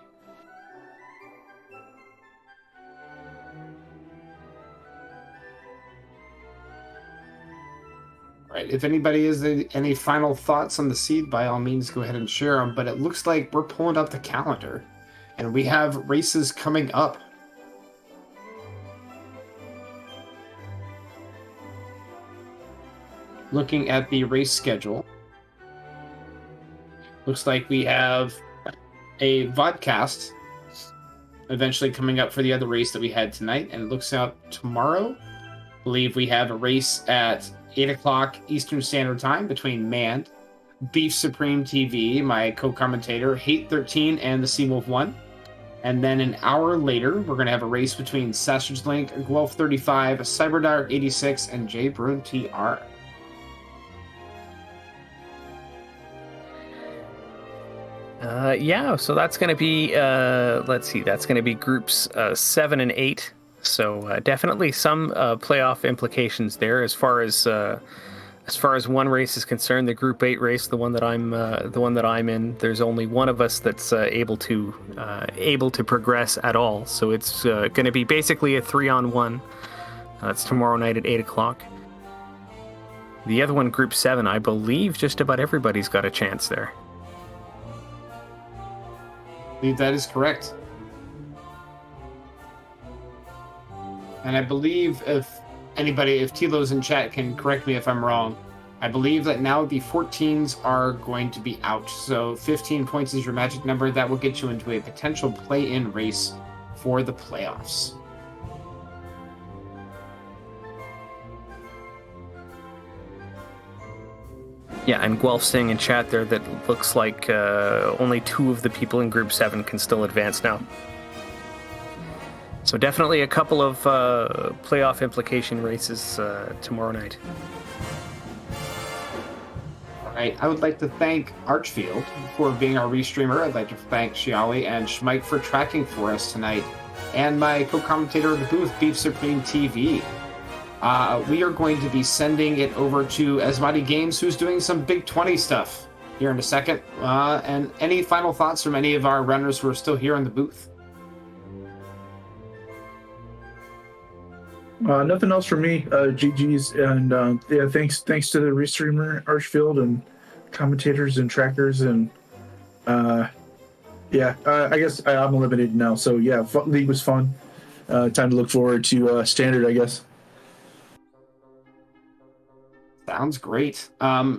All right, if anybody has any final thoughts on the seed, by all means, go ahead and share them. But it looks like we're pulling up the calendar, and we have races coming up. Looking at the race schedule, looks like we have a vodcast eventually coming up for the other race that we had tonight, and it looks out tomorrow. I believe we have a race at 8 o'clock Eastern Standard Time between Mand, Beef Supreme TV, my co-commentator, Hate13, and the Seawolf1. And then an hour later, we're going to have a race between Sausage Link, Guelph35, CyberDark86, and J Bruin TR. Yeah, so that's going to be, let's see, that's going to be groups 7 and 8. So definitely some playoff implications there as far as one race is concerned. The Group 8 race, the one that I'm in, there's only one of us that's able to progress at all. So it's going to be basically a 3-on-1. That's tomorrow night at 8 o'clock. The other one, Group 7, I believe just about everybody's got a chance there. I believe that is correct. And I believe if Tilo's in chat can correct me if I'm wrong, I believe that now the 14s are going to be out. So 15 points is your magic number. That will get you into a potential play-in race for the playoffs. Yeah, and Guelph's saying in chat there that looks like only 2 of the people in Group 7 can still advance now. So definitely a couple of playoff implication races tomorrow night. All right, I would like to thank Archfield for being our restreamer. I'd like to thank Shiali and Schmike for tracking for us tonight. And my co-commentator of the booth, Beef Supreme TV. We are going to be sending it over to Asmati Games, who's doing some Big 20 stuff here in a second. And any final thoughts from any of our runners who are still here in the booth? Nothing else from me. GG's, and yeah, thanks to the restreamer Archfield and commentators and trackers, and yeah, I guess I'm eliminated now. So yeah, league was fun. Time to look forward to standard, I guess. Sounds great.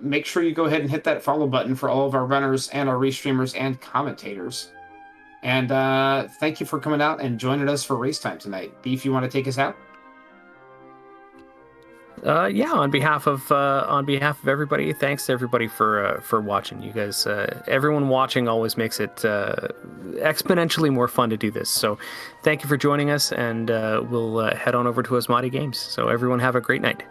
Make sure you go ahead and hit that follow button for all of our runners and our restreamers and commentators. And thank you for coming out and joining us for race time tonight. Beef, you want to take us out? Yeah, on behalf of everybody, thanks to everybody for watching. You guys, everyone watching always makes it exponentially more fun to do this. So, thank you for joining us, and we'll head on over to Asmati Games. So, everyone have a great night.